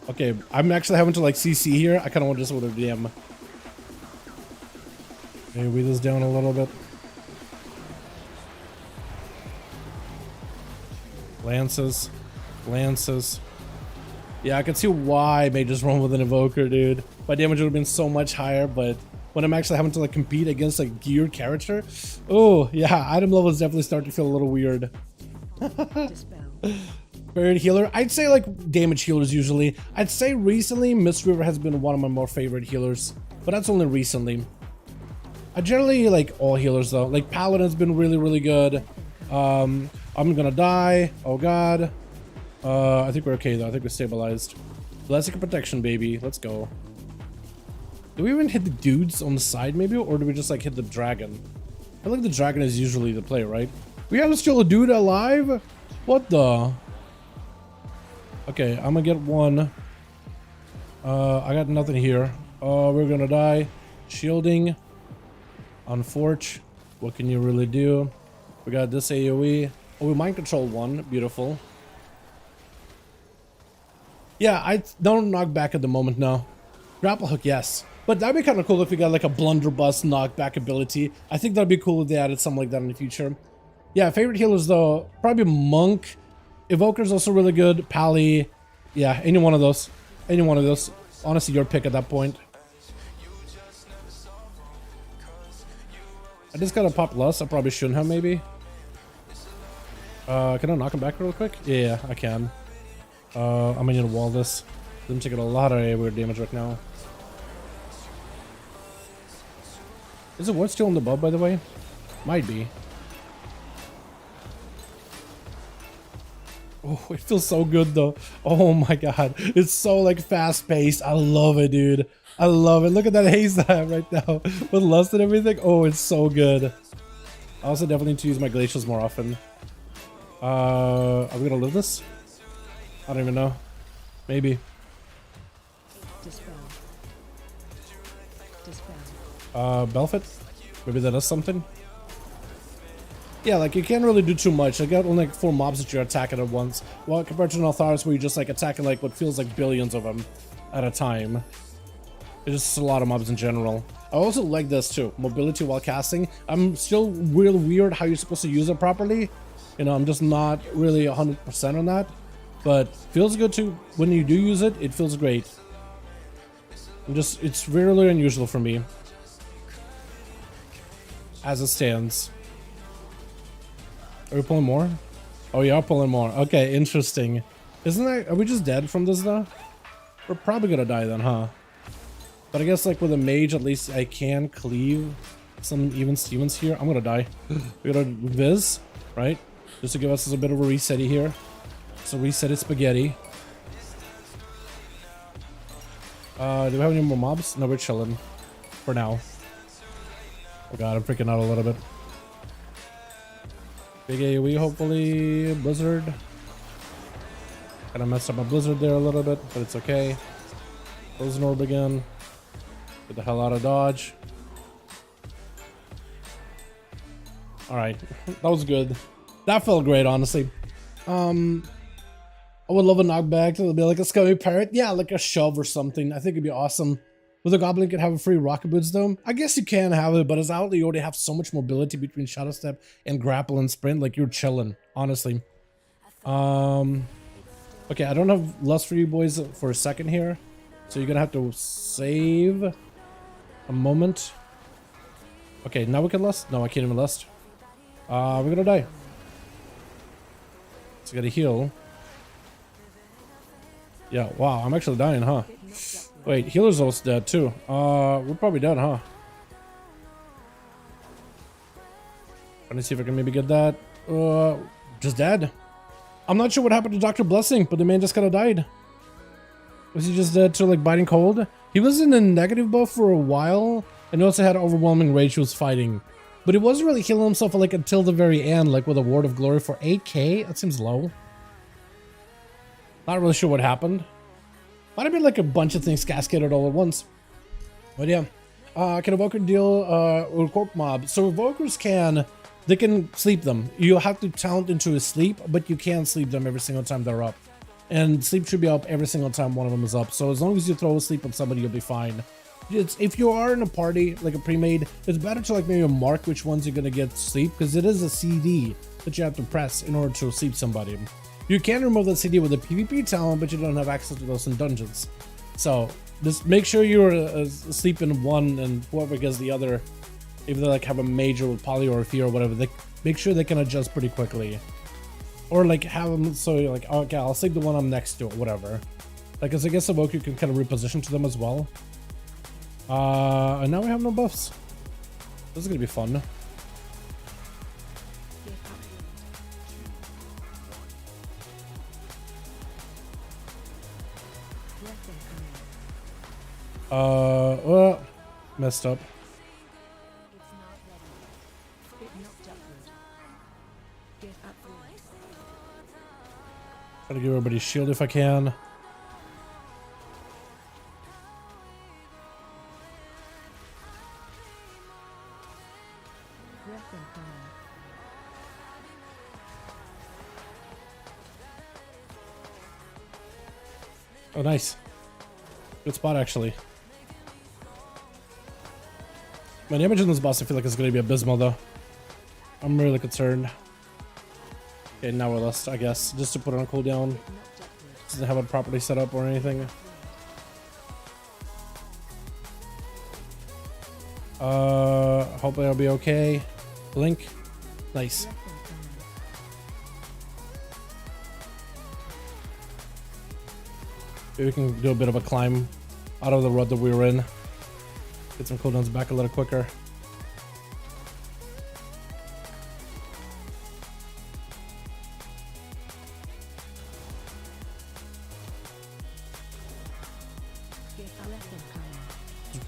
Okay, I'm actually having to like CC here. I kind of want to just with a DM. Maybe weed this down a little bit. Lances. Yeah, I can see why I may just run with an Evoker, dude. My damage would have been so much higher, but when I'm actually having to like compete against a geared character, oh yeah, item levels definitely start to feel a little weird. Buried healer. I'd say like damage healers usually. I'd say recently Mistweaver has been one of my more favorite healers, but that's only recently. I generally like all healers though. Like Paladin's been really good. I'm gonna die. Oh god. I think we're okay though. I think we're stabilized. Blessing protection, baby. Let's go. Do we even hit the dudes on the side maybe, or do we just like hit the dragon? I feel like the dragon is usually the play, right? We have still a dude alive? What the? Okay, I'm gonna get one. I got nothing here. We're gonna die. shielding. Unforge. What can you really do? We got this AoE. Oh, we mind control one. Beautiful. Yeah, I don't knock back at the moment now. Grapple hook, yes. But that'd be kind of cool if we got like a blunderbuss knockback ability. I think that'd be cool if they added something like that in the future. Yeah, favorite healers though, probably Monk. Evoker's also really good. Pally. Yeah, any one of those. Any one of those. Honestly, your pick at that point. I just gotta pop lust. I probably shouldn't have, maybe. Can I knock him back real quick? Yeah, I can. I'm gonna need to wall this. I'm taking a lot of weird damage right now. Is the ward still in the buff, by the way? Might be. Oh, it feels so good though. Oh my god. It's so like fast paced. I love it, dude. I love it. Look at that haze that I have right now. With lust and everything. Oh, it's so good. I also definitely need to use my glacials more often. Are we gonna live this? I don't even know. Maybe. Belfit? Maybe that does something? Yeah, like you can't really do too much. I got only like 4 mobs that you're attacking at once. Well, compared to an Altharis where you're just like attacking like what feels like billions of them at a time. It's just a lot of mobs in general. I also like this too, mobility while casting. I'm still real weird how you're supposed to use it properly. You know, I'm just not really 100% on that. But feels good too. When you do use it, it feels great. It's really unusual for me. As it stands. Are we pulling more? Oh, you are pulling more. Okay, interesting. Isn't that... Are we just dead from this, though? We're probably gonna die then, huh? But I guess, like, with a mage, at least I can cleave some even Stevens here. I'm gonna die. We gotta Viz, right? Just to give us a bit of a reset here. So reset it spaghetti. Do we have any more mobs? No, we're chilling. For now. Oh god, I'm freaking out a little bit. Big AoE, hopefully. Blizzard. Kinda messed up my blizzard there a little bit, but it's okay. Close an orb again. Get the hell out of dodge. Alright, that was good. That felt great, honestly. I would love a knockback to be like a scummy parrot. Yeah, like a shove or something. I think it'd be awesome. With a goblin could have a free rocket boots though. I guess you can have it, but as out you already have so much mobility between shadow step and grapple and sprint, like you're chilling, honestly. Okay, I don't have lust for you boys for a second here. So you're gonna have to save a moment. Okay, now we can lust. No, I can't even lust. We're gonna die. So I gotta heal. Yeah, wow, I'm actually dying, huh? Wait, healer's also dead too. We're probably dead, huh? Let me see if I can maybe get that. Just dead. I'm not sure what happened to Dr. Blessing, but the man just kind of died. Was he just dead to like biting cold? He was in a negative buff for a while, and he also had overwhelming rage he was fighting. But he wasn't really healing himself like until the very end, like with a Ward of Glory for 8k. That seems low. Not really sure what happened. Might have been like a bunch of things cascaded all at once. But yeah. Can Evoker deal with corp mob? So Evokers they can sleep them. You have to talent into a sleep, but you can sleep them every single time they're up. And sleep should be up every single time one of them is up. So as long as you throw a sleep on somebody, you'll be fine. If you are in a party, like a pre-made, it's better to like maybe mark which ones you're gonna get sleep, because it is a CD that you have to press in order to sleep somebody. You can remove that CD with a PvP talent, but you don't have access to those in dungeons. So just make sure you're asleep in one, and whoever gets the other, if they like have a major with poly or fear or whatever, they make sure they can adjust pretty quickly. Or like have them so you're like, okay, I'll sleep the one I'm next to or whatever. Like, as I guess Evoke, you can kind of reposition to them as well. And now we have no buffs. This is gonna be fun. Messed up. Try to give everybody a shield if I can. Oh, nice. Good spot, actually. Man, the image in this boss, I feel like it's going to be abysmal, though. I'm really concerned. Okay, now we're lost, I guess. Just to put it on cooldown. Doesn't have it properly set up or anything. Hopefully I'll be okay. Blink. Nice. Maybe we can do a bit of a climb out of the rut that we were in. Get some cooldowns back a little quicker.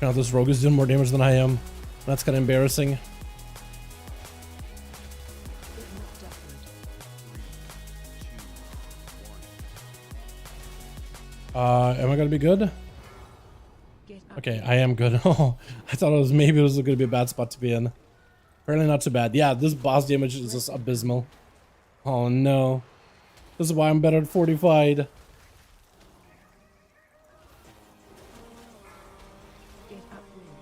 Now this rogue is doing more damage than I am. That's kind of embarrassing. Am I gonna be good? Okay, I am good. Oh, I thought maybe it was gonna be a bad spot to be in. Apparently not too bad. Yeah, this boss damage is just abysmal. Oh no. This is why I'm better at fortified.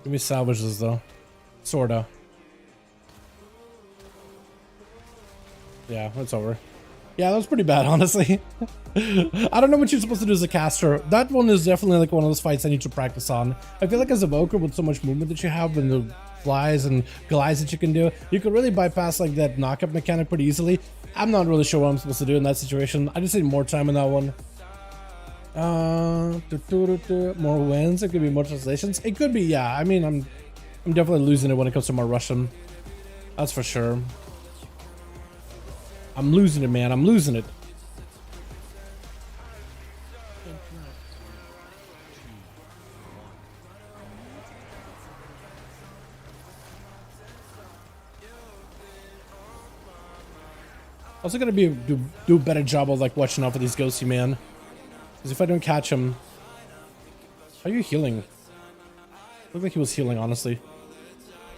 Give me salvages though. Sorta. Yeah, it's over. Yeah, that was pretty bad, honestly. I don't know what you're supposed to do as a caster. That one is definitely like one of those fights I need to practice on. I feel like as a Evoker, with so much movement that you have and the flies and glides that you can do, you could really bypass like that knockup mechanic pretty easily. I'm not really sure what I'm supposed to do in that situation. I just need more time in that one. More wins. It could be more translations. It could be, yeah. I mean, I'm definitely losing it when it comes to more Russian. That's for sure. I'm losing it, man. I'm losing it. Also gonna do a better job of like watching out for these ghosty, man. Because if I don't catch him, how are you healing? Looked like he was healing, honestly.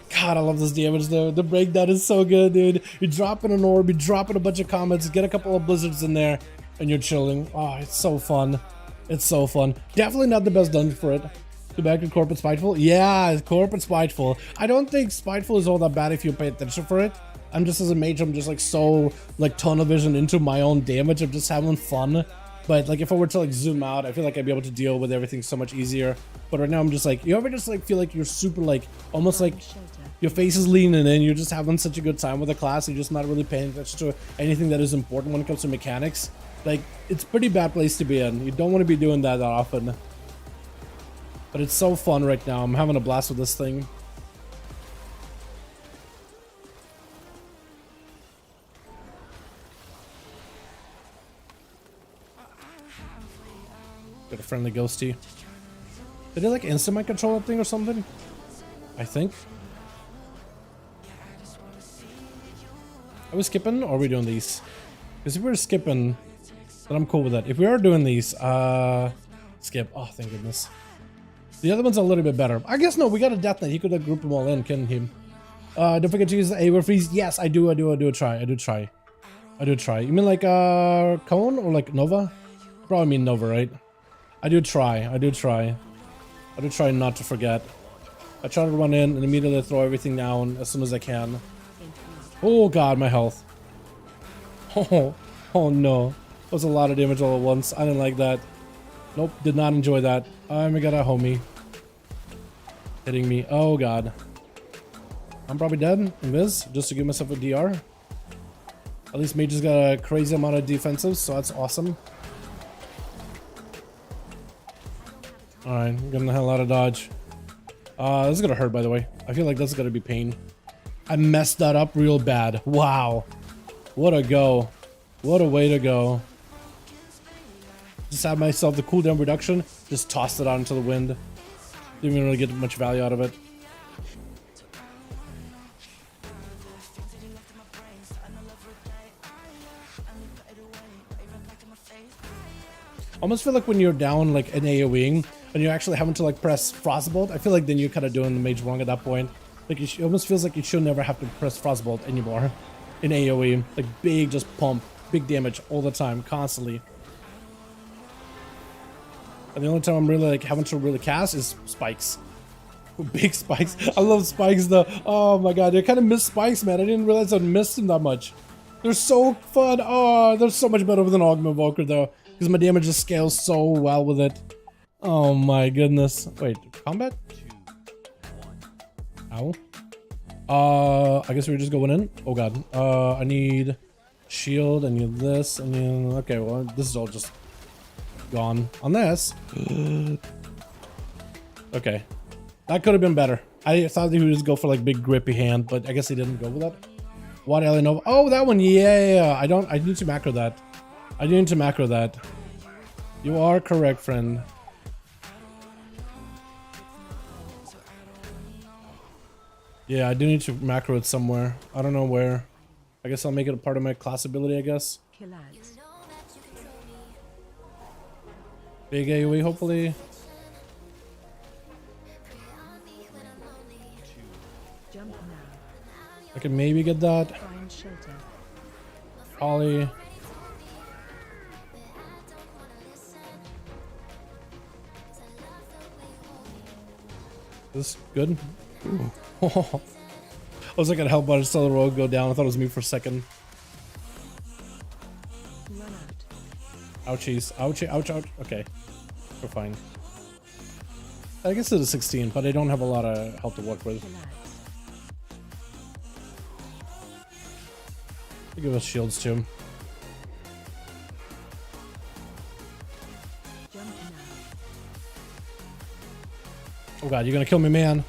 God, I love this damage though. The breakdown is so good, dude. You're dropping an orb, you're dropping a bunch of comets, get a couple of blizzards in there, and you're chilling. Oh, it's so fun. It's so fun. Definitely not the best dungeon for it. Go back to Corporate Spiteful. Yeah, Corporate Spiteful. I don't think Spiteful is all that bad if you pay attention for it. I'm just as a mage, I'm just like so like tunnel vision into my own damage. I'm just having fun. But like if I were to like zoom out, I feel like I'd be able to deal with everything so much easier. But right now I'm just like, you ever just like feel like you're super like almost like your face is leaning in, you're just having such a good time with the class, you're just not really paying attention to anything that is important when it comes to mechanics. Like it's a pretty bad place to be in. You don't want to be doing that often. But it's so fun right now. I'm having a blast with this thing. Got a friendly ghosty. Did they like instant my control thing or something? I think. Are we skipping or are we doing these? Because if we're skipping, then I'm cool with that. If we are doing these, skip. Oh, thank goodness. The other one's a little bit better. I guess no, we got a death knight. He could like group them all in, couldn't he? Don't forget to use the A freeze. Yes, I do try. You mean like Cone or like Nova? Probably mean Nova, right? I do try not to forget. I try to run in and immediately throw everything down as soon as I can. Oh god, my health. Oh no. That was a lot of damage all at once. I didn't like that. Nope, did not enjoy that. Oh my god, a homie. Hitting me. Oh god. I'm probably dead. Invis, just to give myself a DR. At least Mage has got a crazy amount of defensives, so that's awesome. Alright, I'm getting the hell out of dodge. This is gonna hurt, by the way. I feel like that's gonna be pain. I messed that up real bad. Wow. What a go. What a way to go. Just had myself the cooldown reduction. Just tossed it out into the wind. Didn't even really get much value out of it. Almost feel like when you're down like an AoEing and you're actually having to like press Frostbolt, I feel like then you're kind of doing the mage wrong at that point. Like it almost feels like you should never have to press Frostbolt anymore in AoE. Like big, just pump, big damage all the time, constantly. And the only time I'm really like having to really cast is spikes. Big spikes. I love spikes though. Oh my god, I kind of miss spikes, man. I didn't realize I missed them that much. They're so fun. Oh, they're so much better with an Augment Evoker though, because my damage just scales so well with it. Oh my goodness. Wait, combat? Ow. I guess we're just going in. Oh god. I need shield. I need this. I need. Okay, well, this is all just gone on this. Okay, that could have been better. I thought he would just go for like big grippy hand, but I guess he didn't go with that. What Alien Nova? Oh, that one. Yeah. I need to macro that. I need to macro that. You are correct, friend. Yeah, I do need to macro it somewhere. I don't know where. I guess I'll make it a part of my class ability, I guess. Big AoE, hopefully. I can maybe get that. Ollie. This is good. I was like, I'd help, but I just saw the road go down. I thought it was me for a second. Ouchies. Ouch, ouch, ouch. Okay. We're fine. I guess it is 16, but I don't have a lot of health to work with. I'll give us shields too. Oh god, you're gonna kill me, man.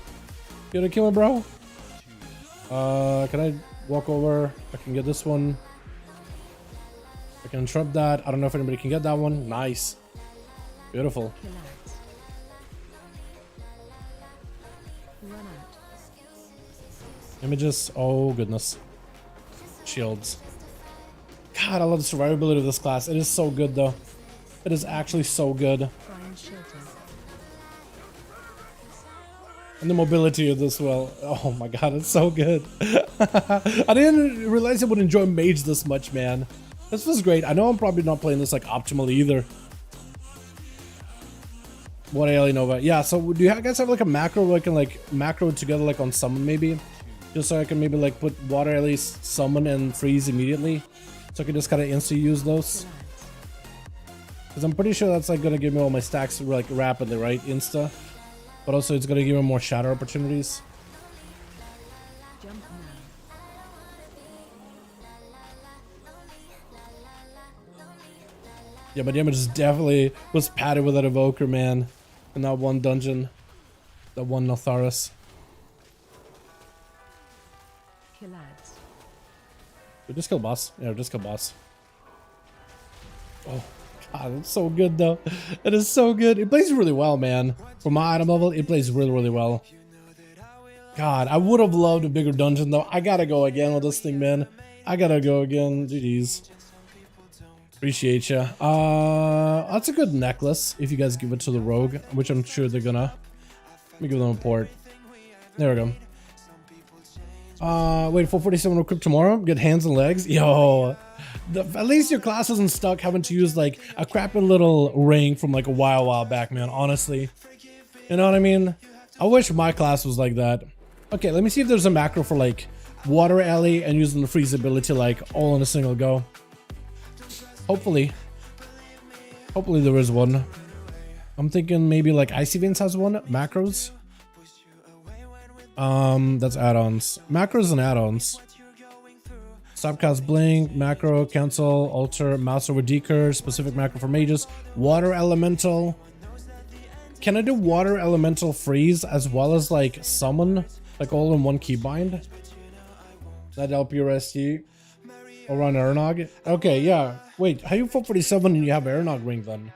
You're gonna kill me, bro. Can I walk over? I can get this one. I can interrupt that. I don't know if anybody can get that one. Nice. Beautiful. Images. Oh, goodness. Shields. God, I love the survivability of this class. It is so good, though. It is actually so good. And the mobility of this, well, oh my god, it's so good. I didn't realize I would enjoy Mage this much, man. This was great. I know I'm probably not playing this like optimally either. What Alien Nova? Yeah, so do you guys have like a macro where I can like macro it together like on summon maybe? Just so I can maybe like put water at least summon and freeze immediately. So I can just kind of insta use those. Because I'm pretty sure that's like gonna give me all my stacks like rapidly, right? Insta. But also it's gonna give me more shatter opportunities. Yeah, my damage definitely was padded with that evoker, man. In that one dungeon. That one Notharis. We just kill boss. Yeah, just kill boss. Oh god, it's so good though. It is so good. It plays really well, man. For my item level, it plays really, really well. God, I would have loved a bigger dungeon though. I gotta go again with this thing, man. I gotta go again. GG's. Appreciate ya. That's a good necklace if you guys give it to the rogue, which I'm sure they're gonna. Let me give them a port. There we go. Wait, 447 equip tomorrow. Get hands and legs. Yo, at least your class isn't stuck having to use like a crappy little ring from like a while back, man. Honestly, you know what I mean? I wish my class was like that. Okay, let me see if there's a macro for like water alley and using the freeze ability like all in a single go. Hopefully there is one. I'm thinking maybe like Icy Veins has one. Macros. That's add-ons. Macros and add-ons. Stopcast blink, macro, cancel, alter, mouse over deker, specific macro for mages, water elemental. Can I do water elemental freeze as well as like summon, like all in one keybind? That'd help your ST. Or on Ernog? Okay, yeah. Wait, how you 447 and you have Ernog ring then?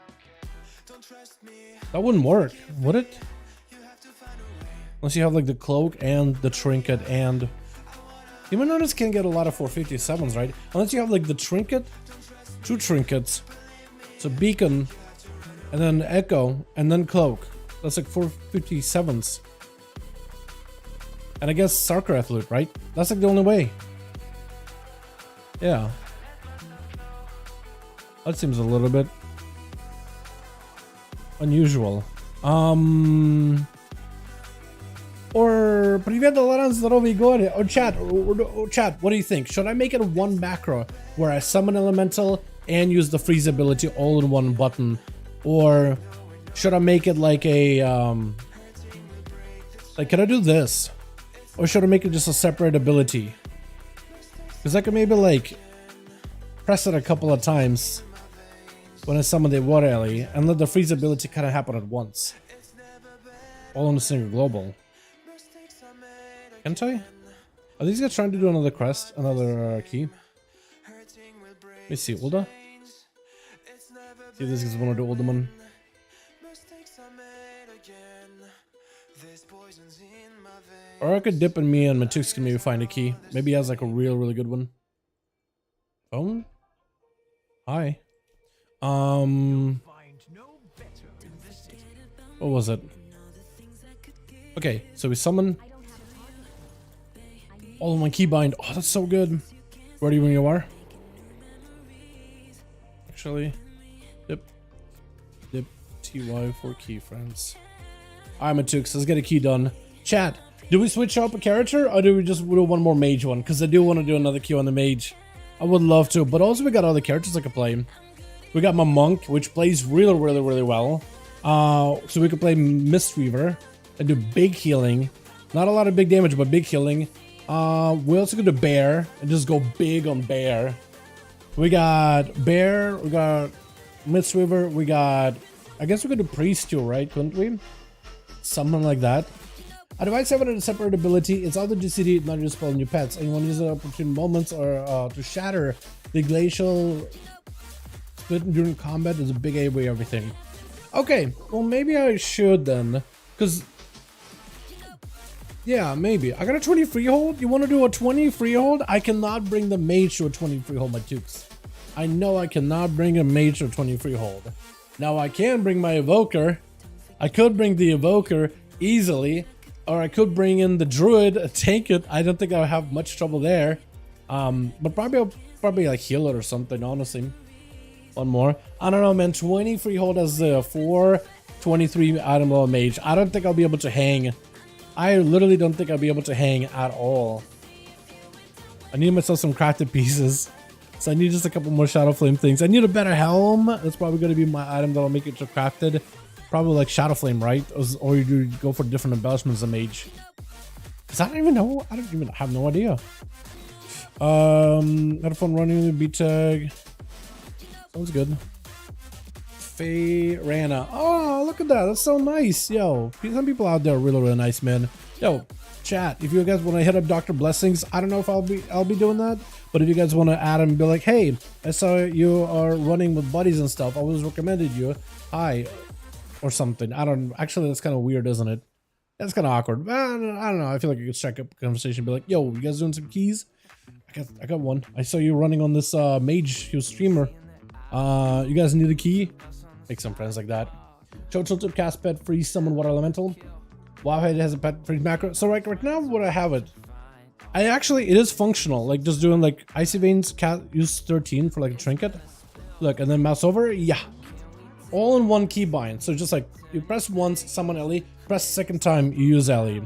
That wouldn't work, would it? Unless you have like the cloak and the trinket and... Even notice can get a lot of 457s, right? Unless you have like the trinket, 2 trinkets. So beacon, and then echo, and then cloak. That's like 457s. And I guess Sarkareth loot, right? That's like the only way. Yeah. That seems a little bit unusual. Or but if you have the Dalarans, that'll be good. Oh chat, what do you think? Should I make it one macro where I summon elemental and use the freeze ability all in one button? Or should I make it like a like, can I do this? Or should I make it just a separate ability? Because I could maybe like press it a couple of times when I summon the water alley and let the freeze ability kind of happen at once. All on a single global. Can't I? Are these guys trying to do another quest? Another key? Let me see, Ulda? See if this is one of the older one. Or I could dip in me and Matux can maybe find a key. Maybe he has like a really good one. Phone? Hi. What was it? Okay, so we summon all in one keybind. Oh, that's so good. Ready when you are? Actually, dip, TY for key, friends. Alright, Matux, let's get a key done. Chat, do we switch up a character or do we just do one more mage one? Because I do want to do another queue on the mage. I would love to, but also we got other characters I could play. We got my monk, which plays really well. So we could play Mistweaver and do big healing. Not a lot of big damage, but big healing. We also could do bear and just go big on bear. We got bear, we got Mistweaver, we got, I guess we could do priest too, right? Couldn't we? Something like that. A device 7 had a separate ability. It's other GCD, not just spell new pets. And you want to use it opportune moments or to shatter the glacial split during combat is a big AoE everything. Okay, well maybe I should then, because yeah, maybe. I got a 20 freehold. You want to do a 20 freehold? I cannot bring the mage to a 20 freehold, my dukes. I know I cannot bring a mage to a 20 freehold. Now I can bring my evoker. I could bring the evoker easily, or I could bring in the druid, tank it. I don't think I'll have much trouble there. But I'll probably like heal it or something, honestly. One more. I don't know, man. 20 freehold as a 423 item level mage. I don't think I'll be able to hang. I literally don't think I'll be able to hang at all. I need myself some crafted pieces. So I need just a couple more Shadow Flame things. I need a better helm. That's probably going to be my item that'll make it to crafted. Probably like Shadow Flame, right? Or you do go for different embellishments as a mage. Because I don't even know. I don't even have no idea. Had fun running the beat tag. Sounds good. Rana. Oh, look at that. That's so nice. Yo, some people out there are really nice, man. Yo, chat, if you guys want to hit up Dr. Blessings, I don't know if I'll be doing that, but if you guys want to add him and be like, hey, I saw you are running with buddies and stuff. I always recommended you. Hi. Or something. I don't, actually, that's kind of weird, isn't it? That's kind of awkward. I don't know. I feel like I could strike up a conversation and be like, yo, you guys doing some keys? I got one. I saw you running on this mage, he was streamer. You guys need a key? Make some friends like that. Total tip cast pet freeze summon water elemental. WoW has a pet freeze macro. So right now what I have it, it is functional. Like just doing like icy veins use 13 for like a trinket. Look, and then mouse over, yeah. All in one keybind. So just like you press once, summon Ellie, press the second time, you use Ellie.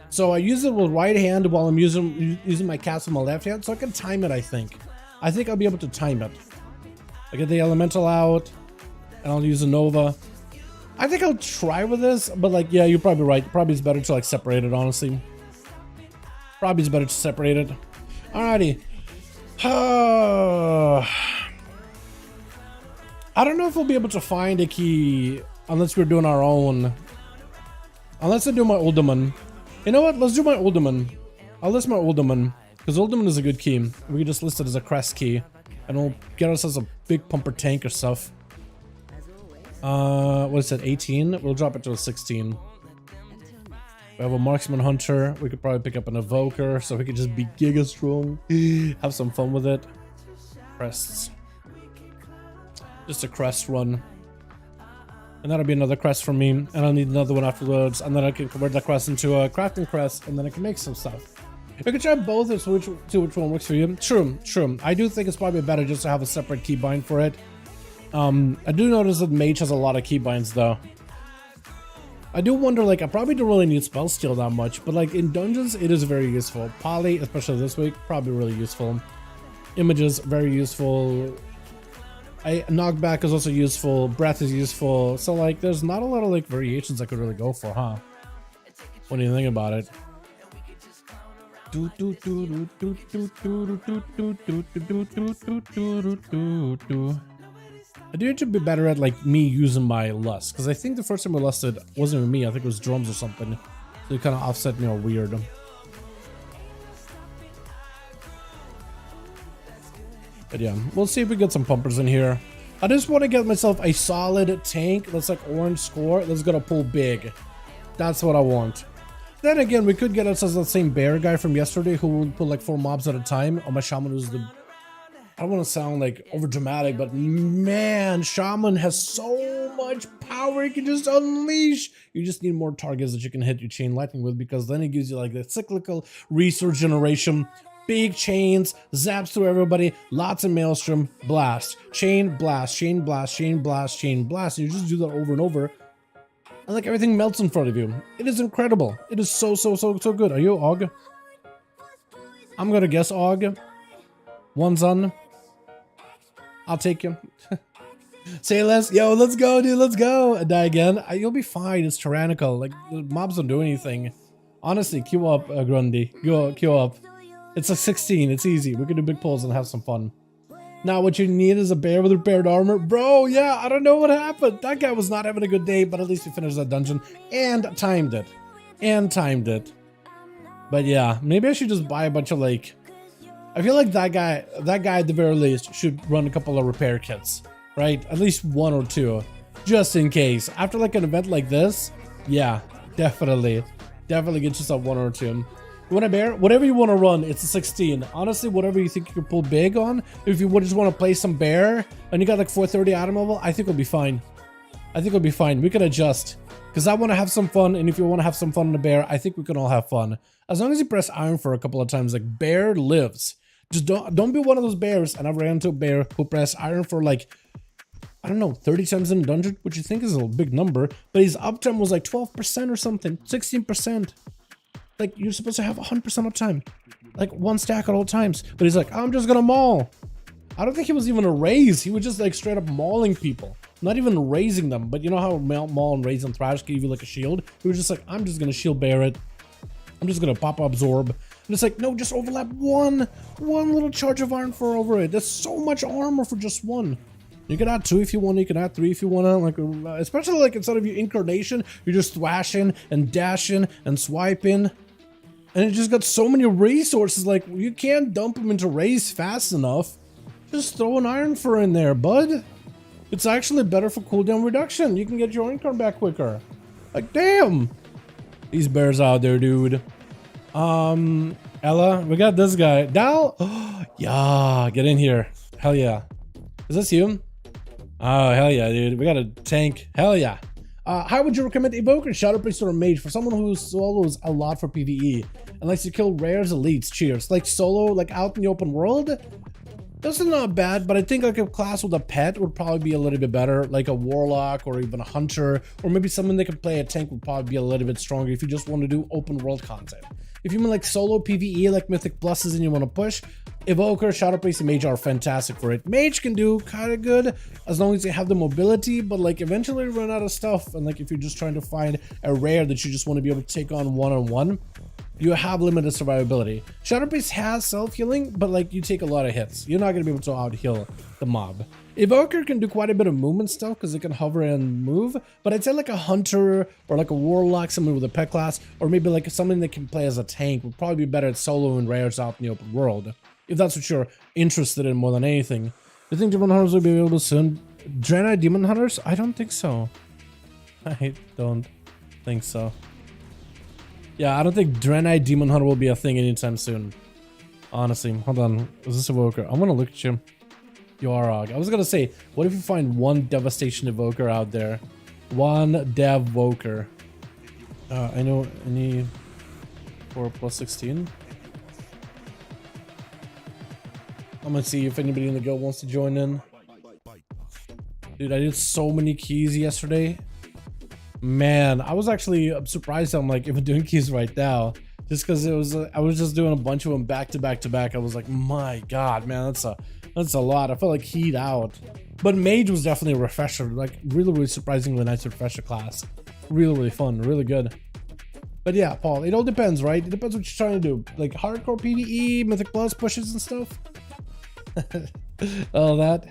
So I use it with right hand while I'm using my cast with my left hand, so I can time it. I think I'll be able to time it. I get the elemental out. And I'll use a Nova. I think I'll try with this, but like, yeah, you're probably right. Probably it's better to like separate it, honestly. Probably it's better to separate it. Alrighty. I don't know if we'll be able to find a key unless we're doing our own. Unless I do my Uldaman. You know what? Let's do my Uldaman. I'll list my Uldaman. Because Uldaman is a good key. We can just list it as a crest key. And it'll get us as a big pumper tank or stuff. What is it, 18? We'll drop it to a 16. We have a marksman hunter. We could probably pick up an evoker so we could just be giga strong. Have some fun with it. Crests. Just a crest run. And that'll be another crest for me. And I'll need another one afterwards. And then I can convert that crest into a crafting crest. And then I can make some stuff. You can try both and switch to which one works for you. True, true. I do think it's probably better just to have a separate keybind for it. I do notice that Mage has a lot of keybinds though. I do wonder, like, I probably don't really need spell steal that much, but like in dungeons, it is very useful. Poly, especially this week, probably really useful. Images, very useful. Knockback is also useful. Breath is useful. So like, there's not a lot of like variations I could really go for, huh? What do you think about it? I do need to be better at like me using my lust, because I think the first time I lusted wasn't even me. I think it was drums or something. So it kind of offset me all weird. But yeah, we'll see if we get some pumpers in here. I just want to get myself a solid tank that's like orange score that's gonna pull big. That's what I want. Then again, we could get us as the same bear guy from yesterday who would put like 4 mobs at a time. Or my shaman who's the... I don't want to sound like over dramatic, but man, shaman has so much power. He can just unleash. You just need more targets that you can hit your chain lightning with, because then it gives you like the cyclical resource generation. Big chains, zaps through everybody, lots of maelstrom, blast, chain, blast, chain, blast, chain, blast, chain, blast. And you just do that over and over. And like everything melts in front of you. It is incredible. It is so good. Are you Og? I'm gonna guess Og. One's on. I'll take you. Say less. Yo, let's go, dude. Let's go. And die again. You'll be fine. It's tyrannical. Like, the mobs don't do anything. Honestly, queue up, Grundy. Go, queue up. It's a 16. It's easy. We can do big pulls and have some fun. Now, what you need is a bear with repaired armor. Bro, yeah, I don't know what happened. That guy was not having a good day, but at least we finished that dungeon and timed it. But yeah, maybe I should just buy a bunch of like... I feel like that guy at the very least should run a couple of repair kits, right? At least 1 or 2, just in case. After like an event like this, yeah, definitely get yourself 1 or 2. You want a bear? Whatever you want to run, it's a 16. Honestly, whatever you think you can pull big on. If you would just want to play some bear and you got like 430 item level, I think it'll be fine. We can adjust. Because I want to have some fun, and if you want to have some fun in a bear, I think we can all have fun. As long as you press iron for a couple of times, like bear lives. Just don't be one of those bears, and I've ran into a bear who pressed iron for like, I don't know, 30 times in a dungeon, which you think is a big number, but his uptime was like 12% or something, 16%. Like, you're supposed to have 100% uptime, like 1 stack at all times. But he's like, I'm just gonna maul. I don't think he was even a raise. He was just like straight up mauling people, not even raising them. But you know how maul and raise and thrash give you like a shield? He was just like, I'm just gonna shield bear it. I'm just gonna pop absorb. And it's like, no, just overlap one little charge of iron for over it. That's so much armor for just 1. You can add 2 if you want. You can add 3 if you want to. Like, especially like instead of your incarnation, you're just thrashing and dashing and swiping. And it just got so many resources. Like, you can't dump them into raise fast enough. Just throw an iron for in there, bud. It's actually better for cooldown reduction. You can get your income back quicker. Like, damn. These bears out there, dude. Ella, we got this guy. Dal. Oh, yeah, get in here. Hell yeah. Is this you? Oh, hell yeah, dude. We got a tank. Hell yeah. How would you recommend Evoker, Shadow Priest, or Mage for someone who solos a lot for PvE and likes to kill rares, elites? Cheers. Like solo, like out in the open world? This is not bad, but I think like a class with a pet would probably be a little bit better, like a warlock or even a hunter, or maybe someone that can play a tank would probably be a little bit stronger if you just want to do open world content. If you mean like solo PvE, like Mythic Pluses, and you want to push, Evoker, Shadow Priest, and Mage are fantastic for it. Mage can do kind of good as long as you have the mobility, but like eventually you run out of stuff. And like if you're just trying to find a rare that you just want to be able to take on one-on-one, you have limited survivability. Shadow Priest has self-healing, but like you take a lot of hits. You're not going to be able to out-heal the mob. Evoker can do quite a bit of movement stuff because it can hover and move, but I'd say like a hunter or like a warlock, someone with a pet class, or maybe like something that can play as a tank would probably be better at solo and rares out in the open world, if that's what you're interested in more than anything. Do you think Demon Hunters will be available soon? Dragonflight Demon Hunters? I don't think so. I don't think so. Yeah, I don't think Dragonflight Demon Hunter will be a thing anytime soon. Honestly, hold on. Is this Evoker? I'm gonna look at you. You are Og. I was gonna say, what if you find one Devastation Evoker out there? One dev Voker. I know any for plus 16. I'm gonna see if anybody in the guild wants to join in. Dude, I did so many keys yesterday. Man, I was actually surprised I'm like even doing keys right now. Just because it was, I was just doing a bunch of them back to back to back. I was like, my God, man, that's a lot. I felt like heat out. But Mage was definitely a refresher, like really surprisingly nice refresher class. Really fun, really good. But yeah, Paul, it all depends, right? It depends what you're trying to do. Like hardcore PvE, Mythic Plus pushes and stuff. All that.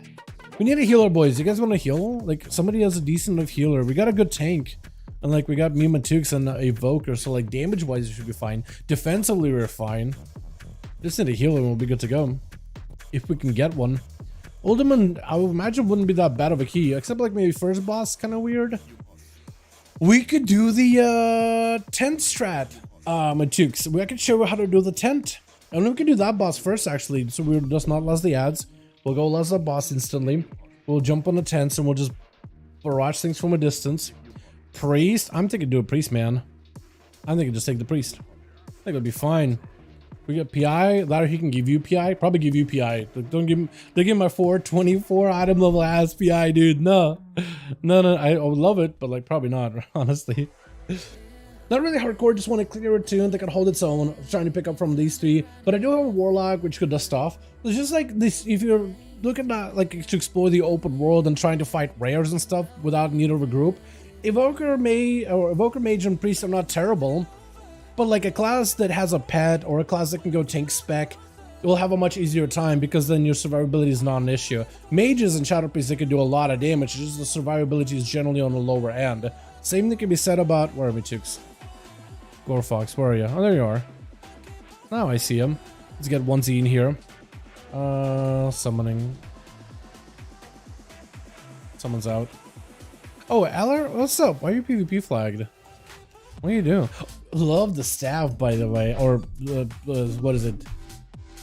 We need a healer, boys. You guys want to heal? Like somebody has a decent enough healer. We got a good tank. And like we got Mima Tukes and a Evoker, so like damage wise it should be fine. Defensively we're fine. Just need a healer and we'll be good to go. If we can get one. Ultimate, I would imagine wouldn't be that bad of a key, except like maybe first boss kind of weird. We could do the tent strat, Matukes. I could show you how to do the tent. And we can do that boss first actually, so we'll just not less the ads. We'll go less the boss instantly. We'll jump on the tents and we'll just barrage things from a distance. Priest? I'm thinking do a priest, man. I'm thinking just take the priest. I think it'll be fine. We get PI. That or he can give you PI. Probably give you PI. Don't give him. They give him my 424 item level ass PI, dude. No. I would love it, but like probably not. Honestly, not really hardcore. Just want to clear a tune that can hold its own. Trying to pick up from these three, but I do have a warlock which could dust off. It's just like this. If you're looking at like to explore the open world and trying to fight rares and stuff without need of a group, Evoker Mage and Priest are not terrible. But like a class that has a pet or a class that can go tank spec will have a much easier time because then your survivability is not an issue. Mages and Shadow Priests, they can do a lot of damage, just the survivability is generally on the lower end. Same thing can be said about, where are we, Chooks? Gorefox, where are you? Oh, there you are. Now I see him. Let's get one Z in here. Summoning. Someone's out. Oh, Eller, what's up? Why are you PvP flagged? What are you doing? Love the staff, by the way. Or, what is it?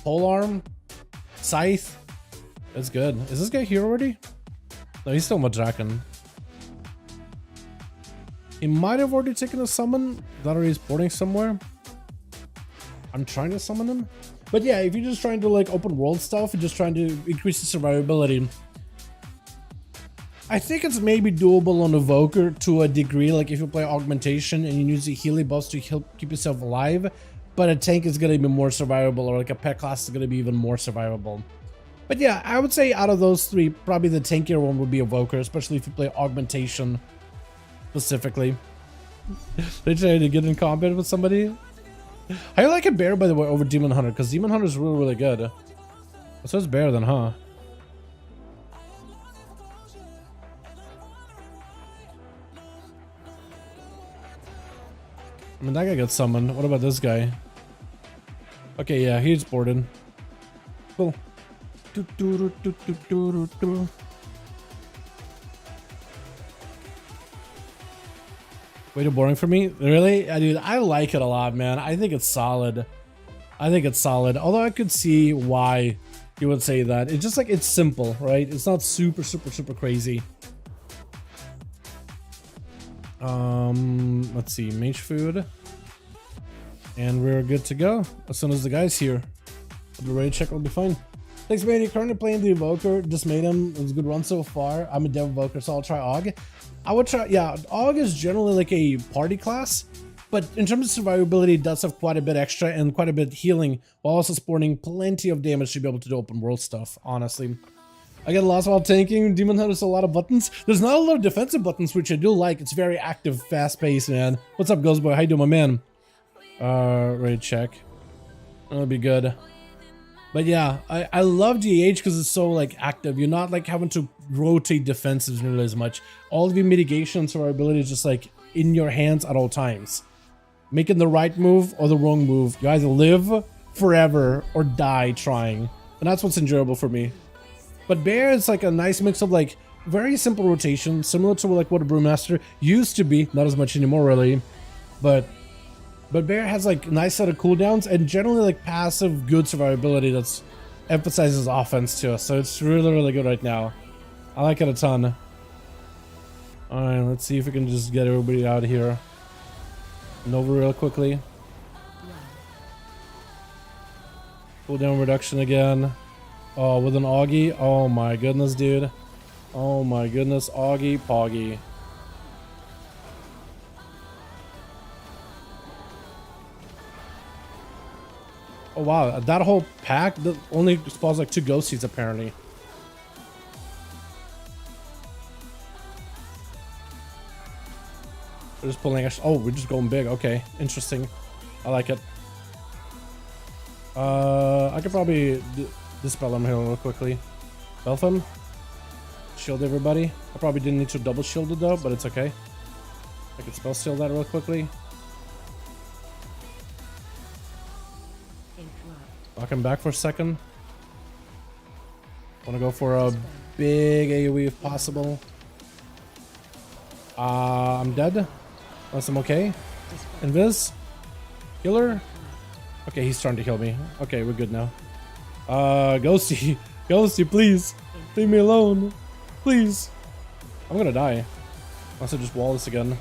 Polearm? Scythe? That's good. Is this guy here already? No, he's still Madraken. He might have already taken a summon. That or he's boarding somewhere. I'm trying to summon him. But yeah, if you're just trying to like open world stuff and just trying to increase the survivability, I think it's maybe doable on Evoker to a degree, like if you play Augmentation and you use the healing buffs to help keep yourself alive, but a tank is going to be more survivable, or like a pet class is going to be even more survivable. But yeah, I would say out of those three, probably the tankier one would be Evoker, especially if you play Augmentation specifically. They trying to get in combat with somebody. I like a bear, by the way, over Demon Hunter, because Demon Hunter is really good. So it's bear then, huh? I mean, that guy got summoned. What about this guy? Okay, yeah, he's boarded. Cool. Way too boring for me? Really? Dude, I like it a lot, man. I think it's solid. I think it's solid. Although I could see why you would say that. It's just like, it's simple, right? It's not super crazy. Let's see, mage food, and we're good to go. As soon as the guy's here, we'll be ready to check. We'll be fine. Thanks, man. You're currently playing the Evoker. Just made him. It was a good run so far. I'm a dev Evoker, so I'll try Aug. I would try, yeah, Aug is generally like a party class, but in terms of survivability, it does have quite a bit extra and quite a bit healing, while also sporting plenty of damage to be able to do open world stuff, honestly. I get lost while tanking. Demon Hunter's a lot of buttons. There's not a lot of defensive buttons, which I do like. It's very active, fast-paced, man. What's up, Ghostboy? How you doing, my man? Ready to check. That'll be good. But yeah, I love DH because it's so like active. You're not like having to rotate defensives nearly as much. All of your mitigation and survivability is just like in your hands at all times. Making the right move or the wrong move. You either live forever or die trying. And that's what's enjoyable for me. But Bear is like a nice mix of like very simple rotation, similar to like what a Brewmaster used to be, not as much anymore really. But Bear has like a nice set of cooldowns and generally like passive good survivability that's emphasizes offense to us. So it's really good right now. I like it a ton. Alright, let's see if we can just get everybody out of here. Nova real quickly. Cooldown reduction again. Oh, with an Augie. Oh my goodness, dude. Oh my goodness, Augie Poggy. Oh wow, that whole pack only spawns like 2 ghost seeds apparently. We're just pulling extra. Oh, we're just going big. Okay, interesting. I like it. I could probably dispel him here real quickly. Belf him. Shield everybody. I probably didn't need to double shield it though, but it's okay. I could spell steal that real quickly. Lock him back for a second. Want to go for a big AoE if possible. I'm dead. Unless I'm okay. Invis. Healer. Okay, he's trying to heal me. Okay, we're good now. Ghosty. Ghosty, please. Leave me alone. Please. I'm gonna die. Unless I just wall this again.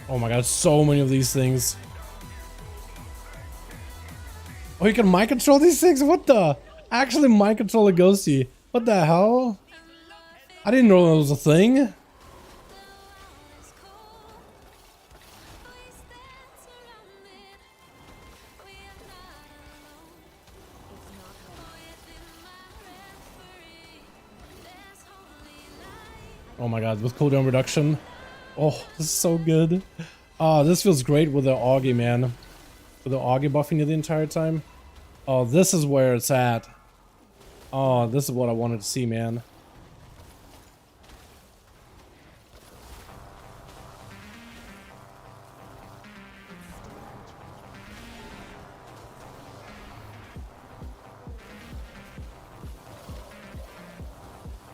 Oh my god, so many of these things. Oh, you can mind control these things? What the? Actually mind control a ghosty. What the hell? I didn't know that was a thing. Oh my god, with cooldown reduction. Oh, this is so good. Oh, this feels great with the Augie, man. With the Augie buffing you the entire time. Oh, this is where it's at. Oh, this is what I wanted to see, man.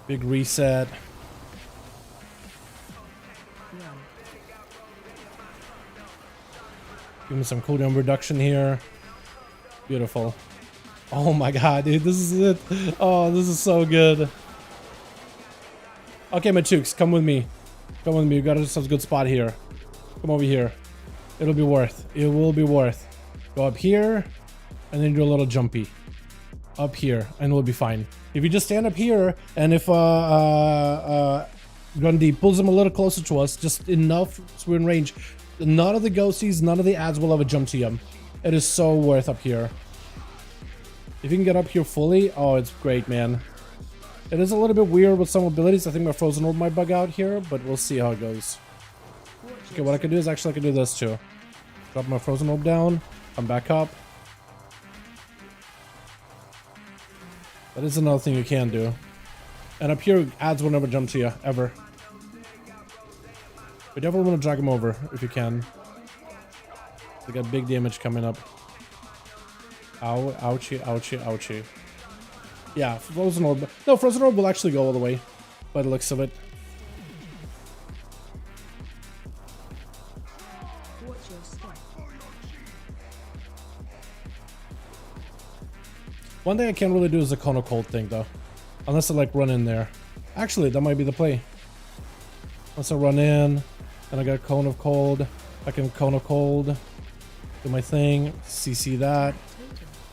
Big reset. Give me some cooldown reduction here. Beautiful. Oh my god, dude, this is it. Oh, this is so good. Okay, my chooks, come with me. Come with me. We got ourselves a good spot here. Come over here. It'll be worth. It will be worth. Go up here, and then do a little jumpy. Up here, and we'll be fine. If you just stand up here, and if Grundy pulls him a little closer to us, just enough so we're in range, none of the ghosties, none of the ads will ever jump to him. It is so worth up here. If you can get up here fully, oh, it's great, man. It is a little bit weird with some abilities. I think my frozen orb might bug out here, but we'll see how it goes. Okay, what I can do is actually I can do this too. Drop my frozen orb down, come back up. That is another thing you can do. And up here, ads will never jump to you, ever. We definitely want to drag him over, if you can. We got big damage coming up. Ow, ouchie, ouchie, ouchie. Yeah, frozen orb. No, frozen orb will actually go all the way, by the looks of it. One thing I can't really do is the cone of cold thing, though. Unless I, like, run in there. Actually, that might be the play. Once I run in, and I got cone of cold, I can cone of cold, do my thing, CC that.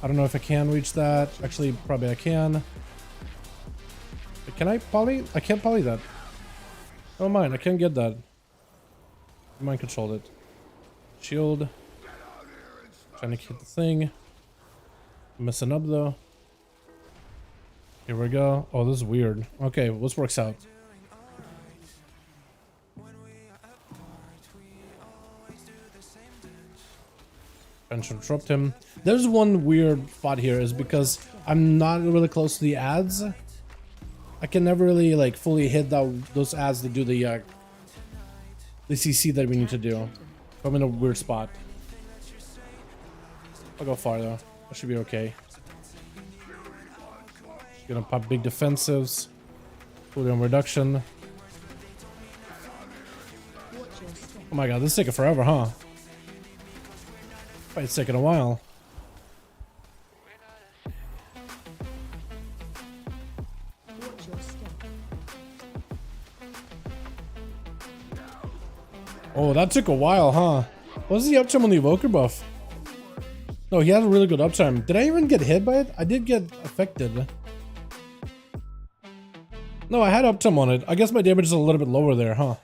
I don't know if I can reach that. Actually, probably I can. Can I poly? I can't poly that. Oh, mind, I can't get that. Mind controlled it. Shield. Trying to hit the thing. Messing up though. Here we go. Oh, this is weird. Okay, this works out. And should interrupt him. There's one weird spot here is because I'm not really close to the ads. I can never really like fully hit those ads to do the CC that we need to do. I'm in a weird spot. I'll go far though. That should be okay. Gonna pop big defensives. Cooldown reduction. Oh my god, this is taking forever, huh? It's taking a while. Oh, that took a while, huh? What was the uptime on the evoker buff? No, he had a really good uptime. Did I even get hit by it? I did get affected. No, I had uptime on it. I guess my damage is a little bit lower there, huh?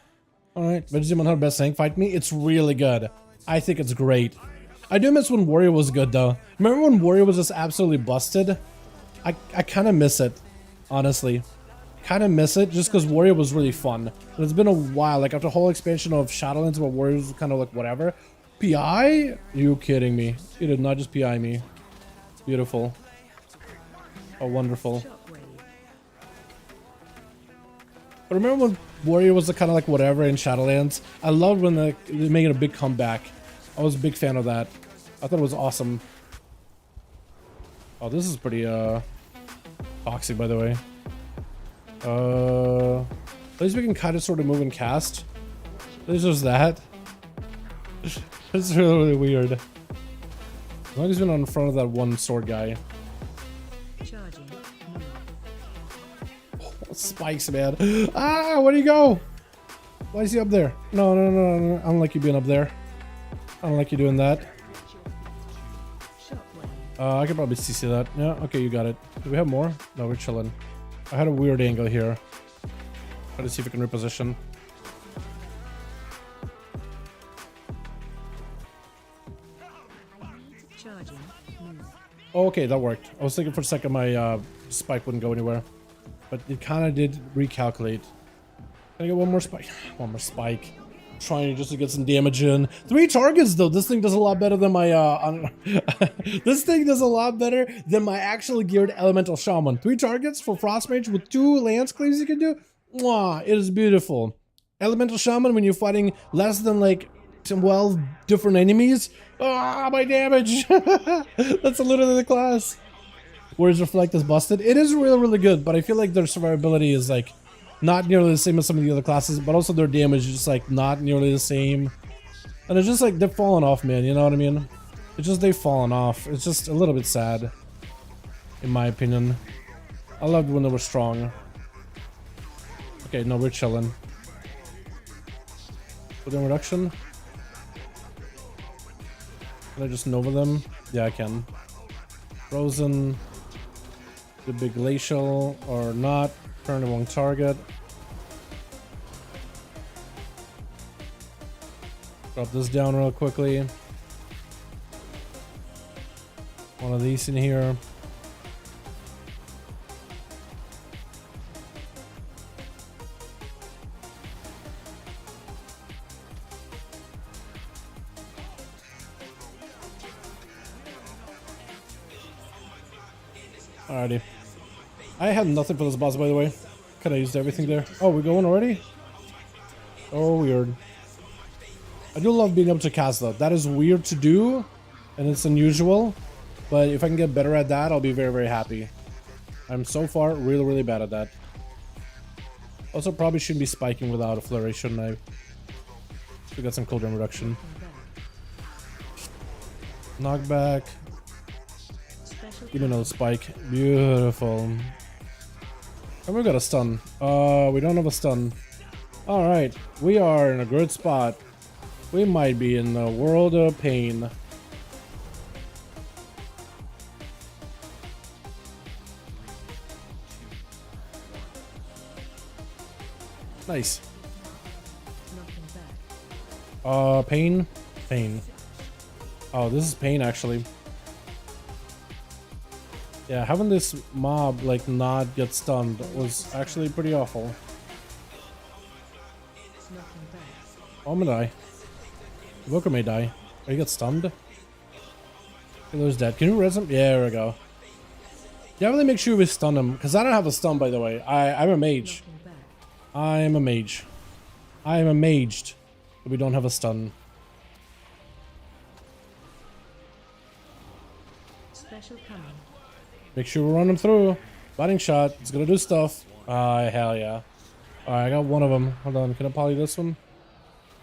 Alright, Veggie 100 best tank fight me. It's really good. I think it's great. I do miss when Warrior was good though. Remember when Warrior was just absolutely busted? I kind of miss it, honestly. Kind of miss it just because Warrior was really fun. But it's been a while, like after the whole expansion of Shadowlands where Warrior was kind of like whatever. PI? You kidding me? You did not just PI me. Beautiful. Oh, wonderful. But remember when Warrior was kind of like whatever in Shadowlands? I loved when they made a big comeback. I was a big fan of that. I thought it was awesome. Oh, this is pretty toxic, by the way. At least we can kind of sort of move and cast. There's just that. It's really, really weird. As long as we're not in front of that one sword guy. Oh, spikes, man. Ah, where do you go? Why is he up there? No. I don't like you being up there. I don't like you doing that. I could probably CC that. Yeah, okay, you got it. Do we have more? No, we're chilling. I had a weird angle here. Try to see if we can reposition. Oh, okay, that worked. I was thinking for a second my spike wouldn't go anywhere. But it kind of did recalculate. Can I get one more spike? One more spike. Trying just to get some damage in. 3 targets though. This thing does a lot better than my this thing does a lot better than my actually geared elemental shaman. 3 targets for frost mage with 2 lance cleaves you can do. Mwah, it is beautiful. Elemental shaman when you're fighting less than like 12 different enemies. Ah, my damage. That's literally the class. Whereas Reflect is busted. It is really, really good, but I feel like their survivability is like not nearly the same as some of the other classes, but also their damage is just like not nearly the same. And it's just like they're falling off, man, you know what I mean? It's just they've fallen off. It's just a little bit sad, in my opinion. I loved when they were strong. Okay, no, we're chilling. Cooldown reduction. Can I just Nova them? Yeah, I can. Frozen. The big glacial or not. Turn the wrong target. Drop this down real quickly. One of these in here. Alrighty. I have nothing for this boss, by the way. Could I used everything there? Oh, we're going already? Oh, weird. I do love being able to cast though. That is weird to do, and it's unusual. But if I can get better at that, I'll be very, very happy. I'm so far really, really bad at that. Also, probably shouldn't be spiking without a flurry, shouldn't I? We got some cooldown reduction. Knockback. Give me another spike. Beautiful. And we got a stun. We don't have a stun. Alright, we are in a good spot. We might be in a world of pain. Nice. Pain? Pain. Oh, this is pain actually. Yeah, having this mob like not get stunned was actually pretty awful. Oh, I'm gonna die. Evoker may die. Or he gets stunned. Killer's dead. Can you res him? Yeah, there we go. Yeah, really make sure we stun him. Because I don't have a stun, by the way. I'm a mage. I am a mage. I am amazed that we don't have a stun. Special coming. Make sure we run him through. Biting shot. It's gonna do stuff. Hell yeah. Alright, I got one of them. Hold on. Can I poly this one?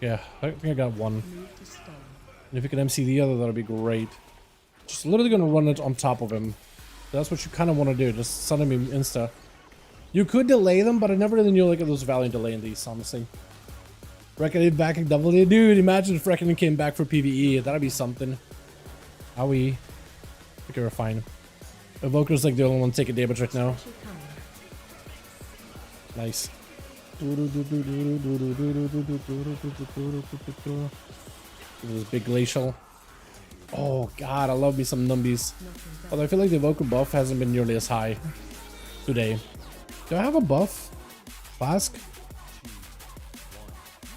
Yeah, I think I got one. And if you can MC the other, that'll be great. Just literally gonna run it on top of him. That's what you kind of want to do. Just stun him insta. You could delay them, but I never really knew like if there was value in delaying these, honestly. Reckoning back in double D. Dude, imagine if Reckoning came back for PvE. That'd be something. Owie. Okay, we're fine. Evoker's like the only one taking damage right now. Nice. This big glacial. Oh god, I love me some numbies. Although I feel like the Evoker buff hasn't been nearly as high today. Do I have a buff? Flask?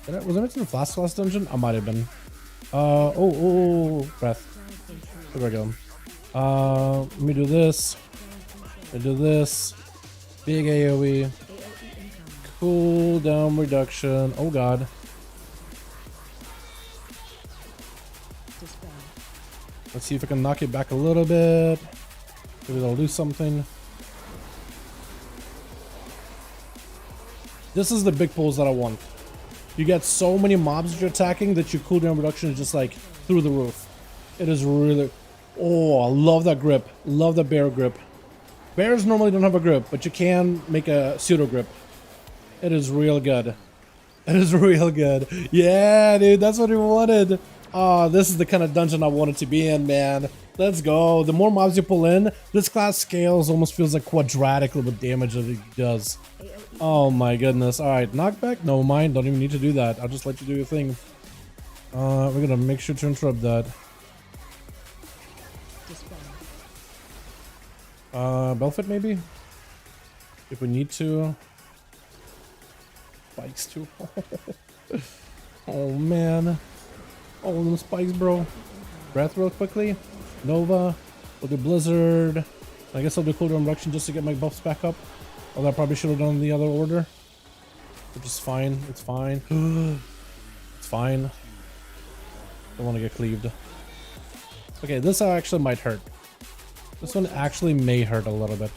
Was I mentioned the Flask last dungeon? I might have been. Breath. There we go. Let me do this. Let me do this. Big AoE. Cooldown reduction. Oh god. Let's see if I can knock it back a little bit. Maybe that'll do something. This is the big pulls that I want. You get so many mobs that you're attacking that your cooldown reduction is just like through the roof. It is really... Oh, I love that grip. Love the bear grip. Bears normally don't have a grip, but you can make a pseudo grip. It is real good. It is real good. Yeah, dude, that's what we wanted. Oh, this is the kind of dungeon I wanted to be in, man. Let's go. The more mobs you pull in, this class scales almost feels like quadratically with damage that it does. Oh my goodness. Alright, knockback? No, mind. Don't even need to do that. I'll just let you do your thing. We're gonna make sure to interrupt that. Belfit maybe? If we need to. Spikes too. Oh man. Oh, them spikes, bro. Breath real quickly. Nova. We'll do Blizzard. I guess I'll do cooldown reduction just to get my buffs back up. Although I probably should have done the other order. Which is fine. It's fine. It's fine. Don't want to get cleaved. Okay, this actually might hurt. This one actually may hurt a little bit.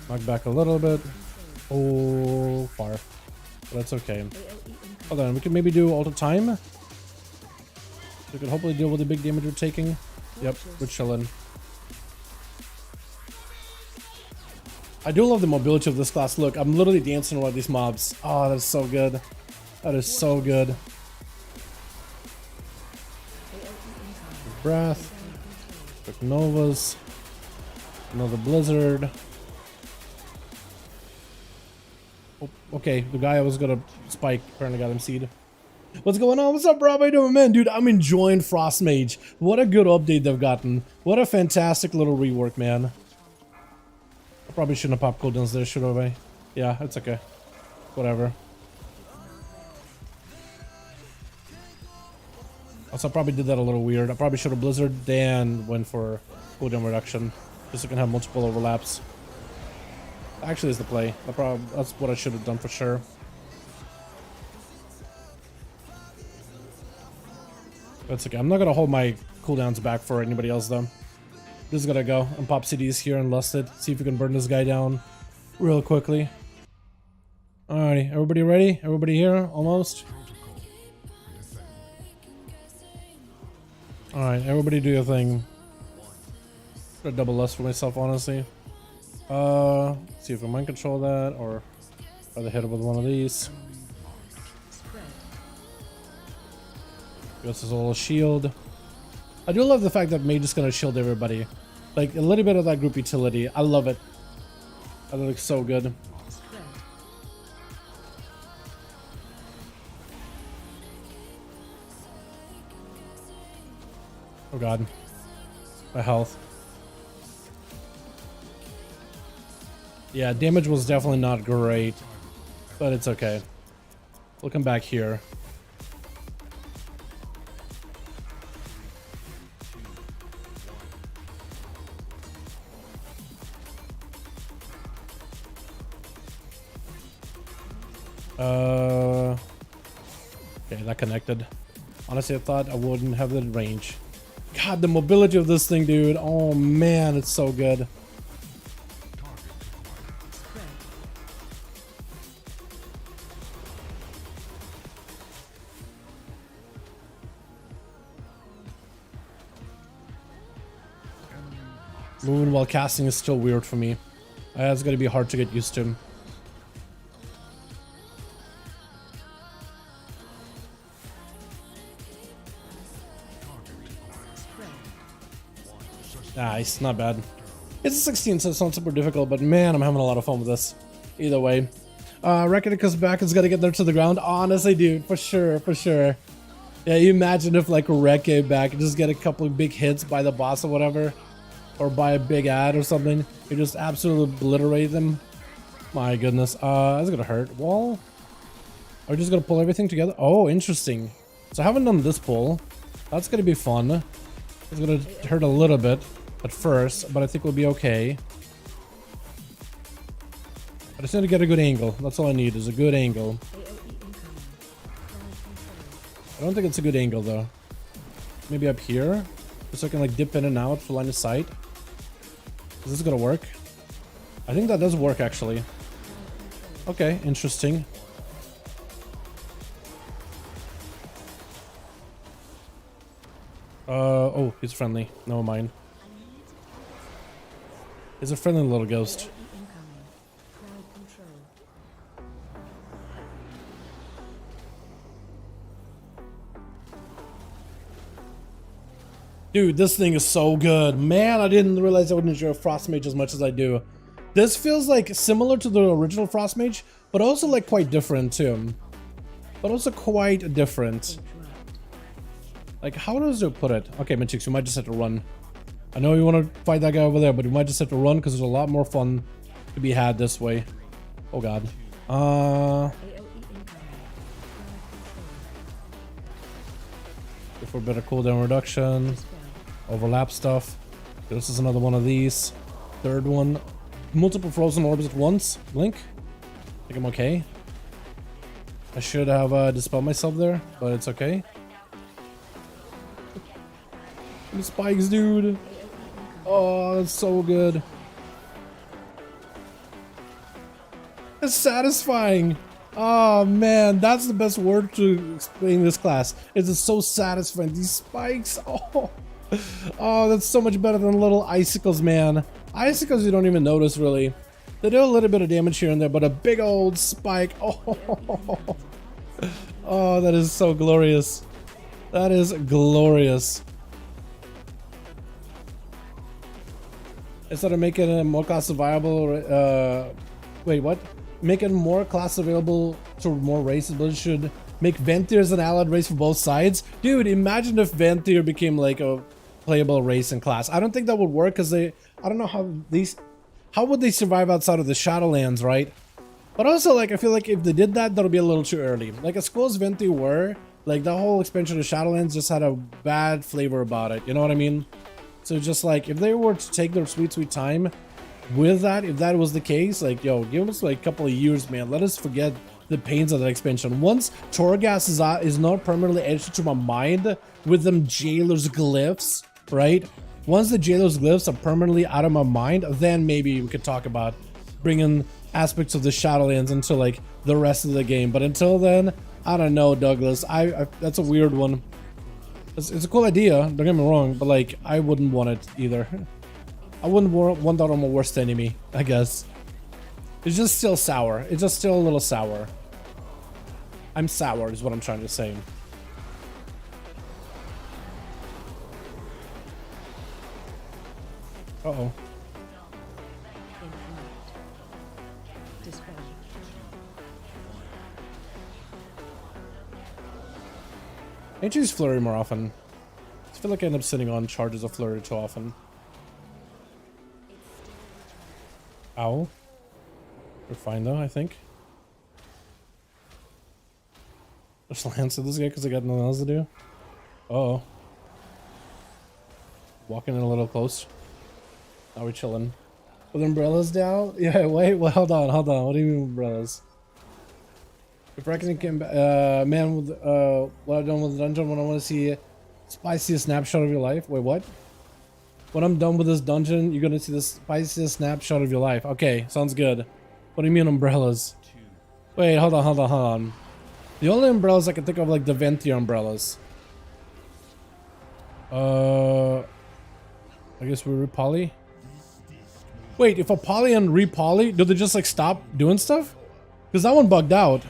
Knock back a little bit. Oh, far. But that's okay. Hold on, we can maybe do ult time. We can hopefully deal with the big damage we're taking. Yep, we're chilling. I do love the mobility of this class. Look, I'm literally dancing around these mobs. Oh, that's so good. That is so good. Breath. Quick Novas. Another Blizzard. Oh, okay, the guy I was gonna spike apparently got him seed. What's going on? What's up, bro? How you doing, man? Dude, I'm enjoying Frost Mage. What a good update they've gotten. What a fantastic little rework, man. I probably shouldn't have popped cooldowns there, should I? Yeah, it's okay. Whatever. Also, I probably did that a little weird. I probably should have Blizzard, then went for cooldown reduction. Just so I can have multiple overlaps. Actually is the play. That's what I should have done for sure. That's okay. I'm not gonna hold my cooldowns back for anybody else though. Just gotta go and pop CDs here and lusted. See if we can burn this guy down real quickly. Alrighty, everybody ready? Everybody here? Almost? Alright, everybody do your thing. Gonna double lust for myself, honestly. See if we mind control that or rather hit it with one of these. This is a little shield. I do love the fact that Mage is gonna shield everybody. Like a little bit of that group utility. I love it. That looks so good. Oh god. My health. Yeah, damage was definitely not great. But it's okay. We'll come back here. Okay, that connected. Honestly, I thought I wouldn't have the range. God, the mobility of this thing, dude. Oh man, it's so good. Moving while casting is still weird for me. It's gonna be hard to get used to. Nice, not bad. It's a 16, so it's not super difficult, but man, I'm having a lot of fun with this. Either way. Reckon it comes back, it's gotta get there to the ground. Honestly, dude, for sure, for sure. Yeah, you imagine if like Rek came back and just get a couple of big hits by the boss or whatever. Or by a big ad or something. You just absolutely obliterate them. My goodness. That's gonna hurt. Wall? Are we just gonna pull everything together? Oh, interesting. So I haven't done this pull. That's gonna be fun. It's gonna hurt a little bit at first, but I think we'll be okay. I just need to get a good angle. That's all I need is a good angle. I don't think it's a good angle though. Maybe up here? Just so I can like dip in and out for line of sight. Is this gonna work? I think that does work actually. Okay, interesting. Oh, he's friendly. Never mind. He's a friendly little ghost. Dude, this thing is so good. Man, I didn't realize I would enjoy Frost Mage as much as I do. This feels like similar to the original Frost Mage, but also like quite different too. But also quite different. Like, how does it put it? Okay, Machix, we might just have to run. I know you want to fight that guy over there, but we might just have to run because there's a lot more fun to be had this way. Oh god. Go for a better cooldown reduction. Overlap stuff. This is another one of these. Third one. Multiple frozen orbs at once. Blink. I think I'm okay. I should have dispelled myself there, but it's okay. The spikes, dude. Oh, that's so good. It's satisfying. Oh man, that's the best word to explain this class. It's so satisfying. These spikes. Oh, that's so much better than little icicles, man. Icicles you don't even notice really. They do a little bit of damage here and there, but a big old spike. Oh, that is so glorious. That is glorious. Instead of making it more class viable, wait, what? Make it more class available to more races, but it should make Venthyrs an allied race for both sides. Dude, imagine if Venthyr became like a playable race in class. I don't think that would work because I don't know how would they survive outside of the Shadowlands, right? But also, like, I feel like if they did that, that'll be a little too early. Like, as cool as Venthyr were, like, the whole expansion of Shadowlands just had a bad flavor about it. You know what I mean? So just like, if they were to take their sweet, sweet time with that, if that was the case, like, yo, give us like a couple of years, man. Let us forget the pains of that expansion. Once Torghast is not permanently etched to my mind with them Jailer's glyphs, right? Once the Jailer's glyphs are permanently out of my mind, then maybe we could talk about bringing aspects of the Shadowlands into like the rest of the game. But until then, I don't know, Douglas. That's a weird one. It's a cool idea, don't get me wrong, but like, I wouldn't want it either. I wouldn't want that on my worst enemy, I guess. It's just still sour. It's just still a little sour. I'm sour is what I'm trying to say. Uh-oh. I need to use Flurry more often. I feel like I end up sitting on charges of Flurry too often. Ow. We're fine though, I think. Just lance at this guy because I got nothing else to do. Uh-oh. Walking in a little close. Now we're chilling. With umbrellas down? Yeah, wait, well, hold on. What do you mean umbrellas? If Reckoning came back, man, with what I've done with the dungeon, when I want to see spiciest snapshot of your life. Wait, what? When I'm done with this dungeon, you're gonna see the spiciest snapshot of your life. Okay, sounds good. What do you mean umbrellas? Wait, hold on. The only umbrellas I can think of, like the Venthyr umbrellas. I guess we repoly. Wait, if a poly and repoly, do they just like stop doing stuff? Because that one bugged out.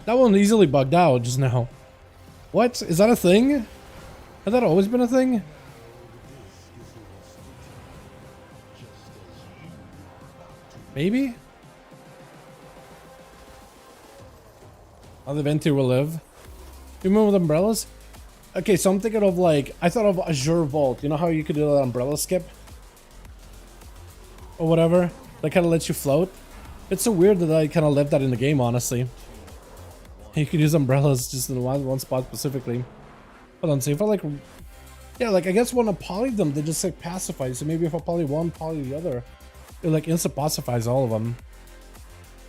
That one easily bugged out just now. What? Is that a thing? Has that always been a thing? Maybe? How the Venti will live. Even with umbrellas? Okay, so I'm thinking of like, I thought of Azure Vault. You know how you could do that umbrella skip? Or whatever? That kind of lets you float. It's so weird that I kind of left that in the game, honestly. You could use umbrellas just in one spot specifically. Hold on, see if I like... Yeah, like I guess when I poly them, they just like pacify. So maybe if I poly one, poly the other, it like instant pacifies all of them.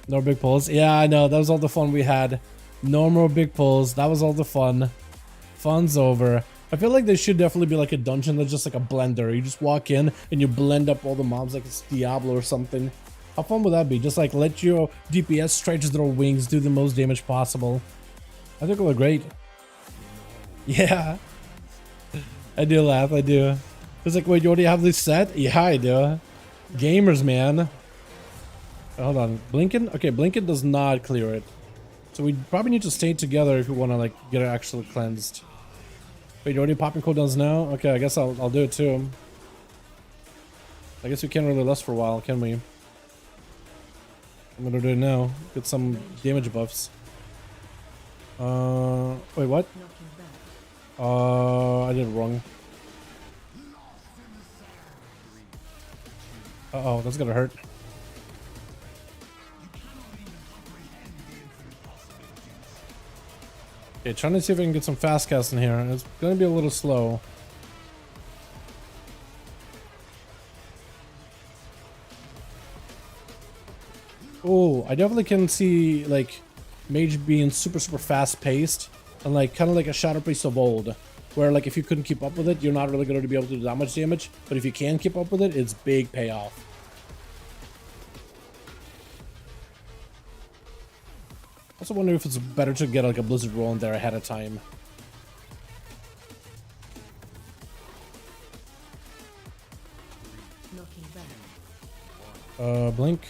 No big pulls. Yeah, I know. That was all the fun we had. No more big pulls. That was all the fun. Fun's over. I feel like there should definitely be like a dungeon that's just like a blender. You just walk in and you blend up all the mobs like it's Diablo or something. How fun would that be? Just like let your DPS stretch their wings, do the most damage possible. I think it would look great. Yeah. I do laugh, I do. It's like, wait, you already have this set? Yeah, I do. Gamers, man. Hold on. Blinken? Okay, Blinken does not clear it. So we probably need to stay together if we want to like get it actually cleansed. Wait, you're already popping cooldowns now? Okay, I guess I'll do it too. I guess we can't really last for a while, can we? I'm gonna do it now. Get some damage buffs. Wait, what? I did it wrong. Uh-oh, that's gonna hurt. Okay, trying to see if I can get some fast cast in here. It's gonna be a little slow. Oh, I definitely can see like Mage being super fast paced and like kind of like a Shadow Priest of old, where like if you couldn't keep up with it, you're not really going to be able to do that much damage. But if you can keep up with it, it's big payoff. Also wonder if it's better to get like a Blizzard roll in there ahead of time. Blink.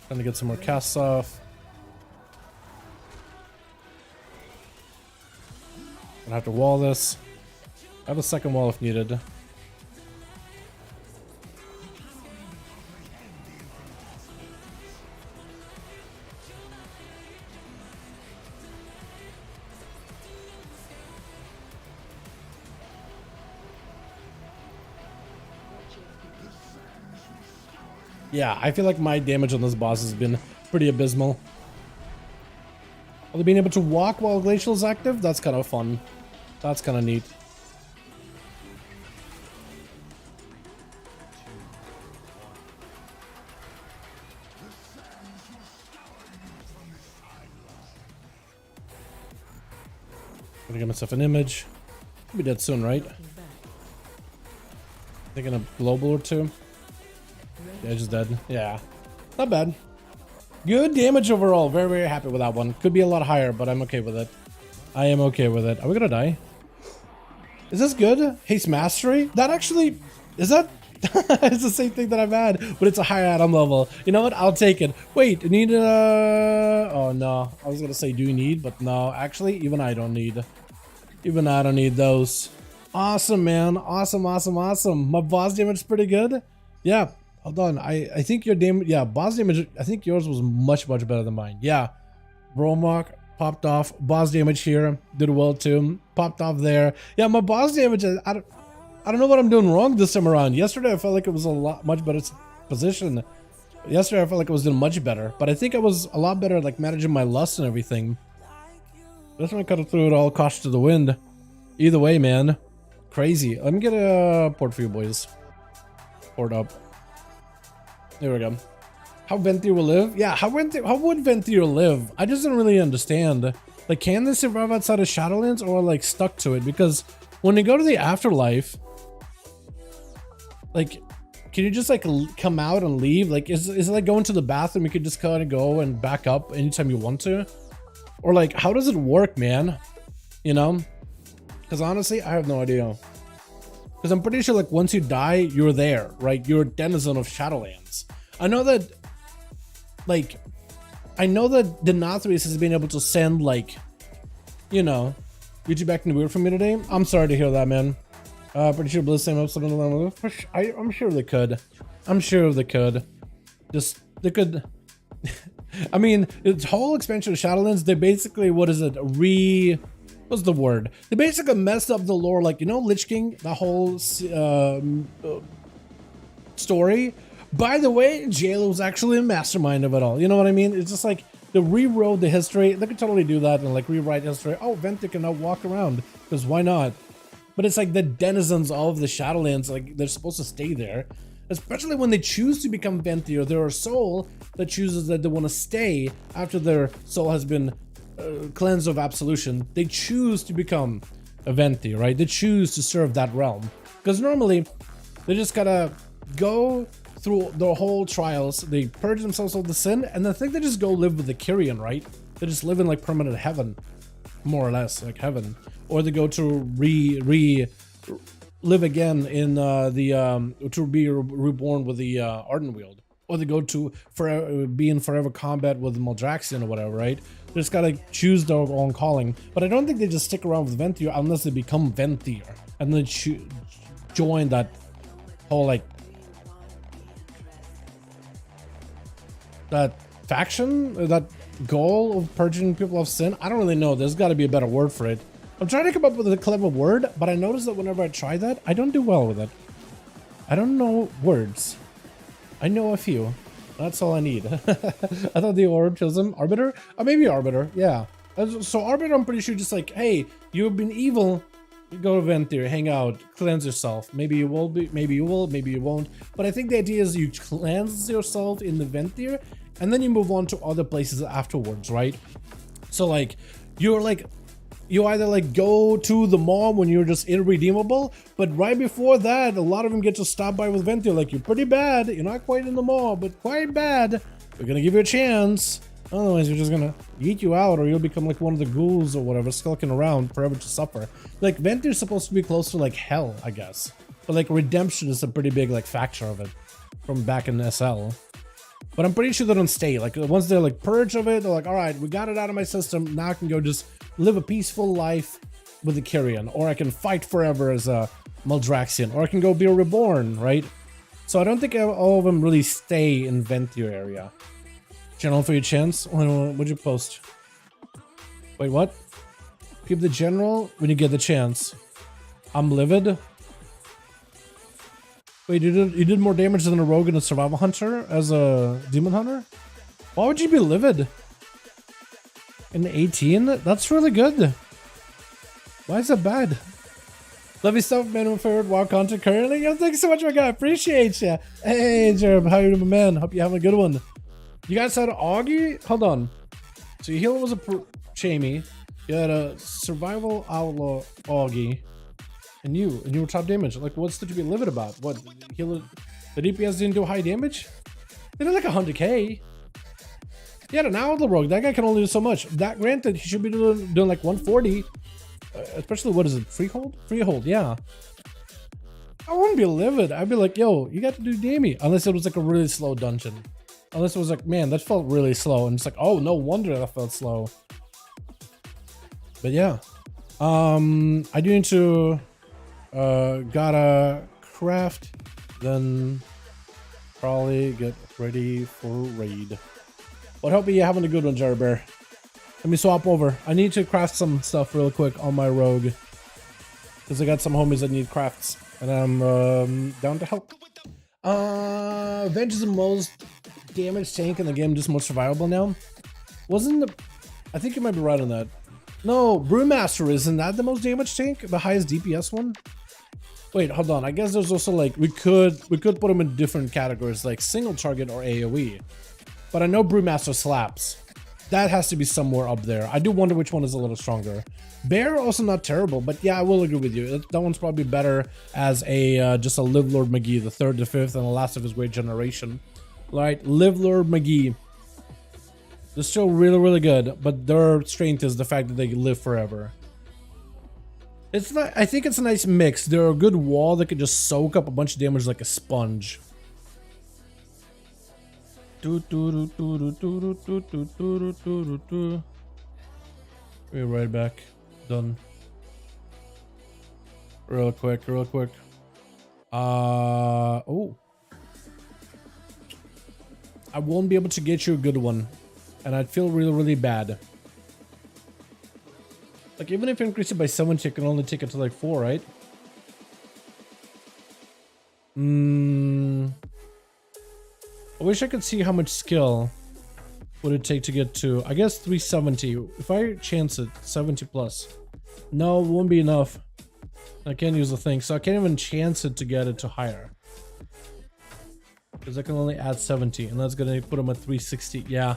Trying to get some more casts off. Gonna have to wall this. I have a second wall if needed. Yeah, I feel like my damage on this boss has been pretty abysmal. Although being able to walk while Glacial is active, that's kind of fun. That's kind of neat. Gonna get myself an image. I'll be dead soon, right? Taking a global or two. Yeah, just dead. Yeah. Not bad. Good damage overall. Very happy with that one. Could be a lot higher, but I'm okay with it. I am okay with it. Are we gonna die? Is this good? Haste Mastery? That actually... Is that... It's the same thing that I've had, but it's a higher atom level. You know what? I'll take it. Wait, need oh no. I was gonna say do you need, but no. Actually, even I don't need. Even I don't need those. Awesome, man. Awesome. My boss damage is pretty good. Yeah. Hold on, I think your damage, yeah, boss damage, I think yours was much better than mine. Yeah, Bromok popped off, boss damage here, did well too, popped off there. Yeah, my boss damage, I don't know what I'm doing wrong this time around. Yesterday I felt like it was much better position. Yesterday I felt like I was doing much better, but I think I was a lot better at like managing my lust and everything. This one kind of threw it all caution to the wind. Either way, man, crazy. Let me get a port for you boys. Port up. There we go. How Venti will live? Yeah, how would Venti live? I just don't really understand. Like, can they survive outside of Shadowlands or like stuck to it? Because when they go to the afterlife, like, can you just like come out and leave? Like, is it like going to the bathroom? You could just kind of go and back up anytime you want to, or like, how does it work, man? You know? Because honestly, I have no idea. Because I'm pretty sure like once you die, you're there, right? You're a denizen of Shadowlands. I know that, like, the Nothrace has been able to send like, you know, YouTube acting weird for me today. I'm sorry to hear that, man. Pretty sure Blizz same episode on the I'm sure they could. I'm sure they could. Just, they could... I mean, its whole expansion of Shadowlands, they basically, what is it, what's the word? They basically messed up the lore, like, you know, Lich King, the whole story. By the way, JLo was actually a mastermind of it all. You know what I mean? It's just like, they rewrote the history. They could totally do that and like rewrite history. Oh, Venti can now walk around, because why not? But it's like the denizens of the Shadowlands, like they're supposed to stay there. Especially when they choose to become Venti, or they're a soul that chooses that they want to stay after their soul has been cleansed of absolution. They choose to become a Venti, right? They choose to serve that realm. Because normally, they just gotta go through their whole trials, they purge themselves of the sin, and I think they just go live with the Kyrian, right? They just live in like permanent heaven, more or less, like heaven. Or they go to live again in to be reborn with the Arden Wield. Or they go to be in forever combat with Maldraxian or whatever, right? They just gotta choose their own calling. But I don't think they just stick around with Ventier unless they become Ventier. And then join that whole like that faction, that goal of purging people of sin. I don't really know. There's got to be a better word for it. I'm trying to come up with a clever word, but I notice that whenever I try that, I don't do well with it. I don't know words. I know a few. That's all I need. I thought the orb chose him. Arbiter? Or maybe Arbiter, yeah. So Arbiter, I'm pretty sure just like, hey, you've been evil. Go to Ventier, hang out, cleanse yourself. Maybe you will be, maybe you will, maybe you won't. But I think the idea is you cleanse yourself in the Ventier, and then you move on to other places afterwards, right? So like, you either like go to the mall when you're just irredeemable, but right before that, a lot of them get to stop by with Ventier, like, you're pretty bad, you're not quite in the mall, but quite bad. We're gonna give you a chance. Otherwise, you're just gonna eat you out, or you'll become like one of the ghouls or whatever, skulking around forever to suffer. Like, Ventier's supposed to be close to like hell, I guess. But like, redemption is a pretty big like factor of it from back in SL. But I'm pretty sure they don't stay. Like, once they're like purged of it, they're like, all right, we got it out of my system. Now I can go just live a peaceful life with the Kyrian, or I can fight forever as a Maldraxian, or I can go be reborn, right? So I don't think all of them really stay in Ventier area. General for your chance? What'd you post? Wait, what? Keep the general when you get the chance. I'm livid. Wait, you did more damage than a rogue and a survival hunter as a demon hunter? Why would you be livid? In 18? That's really good. Why is that bad? Love you stuff, man. Favorite WoW content currently. Yo, thanks so much, my guy. Appreciate ya. Hey, Jerb, how you doing, man? Hope you're having a good one. You guys had an Augie? Hold on. So your healer was a Chamey. You had a survival outlaw Augie. And you were top damage. Like, what's there to be livid about? What, healer, the DPS didn't do high damage? They did like 100k. Yeah, an outlaw rogue. That guy can only do so much. That, granted, he should be doing like 140. Especially, what is it? Freehold? Freehold, yeah. I wouldn't be livid. I'd be like, yo, you got to do damage. Unless it was like a really slow dungeon. Unless it was like, man, that felt really slow. And it's like, oh, no wonder that felt slow. But yeah. I do need to gotta craft, then probably get ready for raid. But hope you're having a good one, Jerry Bear. Let me swap over. I need to craft some stuff real quick on my rogue, because I got some homies that need crafts, and I'm down to help. Venge is the most damage tank in the game, just more survivable now. I think you might be right on that. No, Brewmaster, isn't that the most damage tank? The highest DPS one? Wait, hold on. I guess there's also like, we could put them in different categories, like single target or AoE. But I know Brewmaster slaps. That has to be somewhere up there. I do wonder which one is a little stronger. Bear, also not terrible, but yeah, I will agree with you. That one's probably better as a just a Live Lord McGee, the third, the fifth, and the last of his great generation. Right, Live Lord McGee. They're still really, really good, but their strength is the fact that they live forever. It's not, I think it's a nice mix. They're a good wall that could just soak up a bunch of damage like a sponge. Be right back. Done. Real quick, real quick. Oh. I won't be able to get you a good one. And I'd feel really, really bad. Like, even if you increase it by 70, you can only take it to like 4, right? I wish I could see how much skill would it take to get to, I guess, 370. If I chance it, 70 plus. No, it won't be enough. I can't use the thing, so I can't even chance it to get it to higher. Because I can only add 70, and that's gonna put him at 360. Yeah,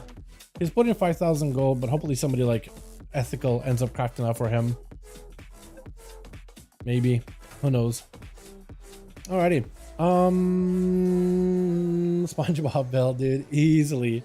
he's putting 5,000 gold, but hopefully somebody like ethical ends up crafting that for him. Maybe, who knows? Alrighty. SpongeBob build, dude, easily.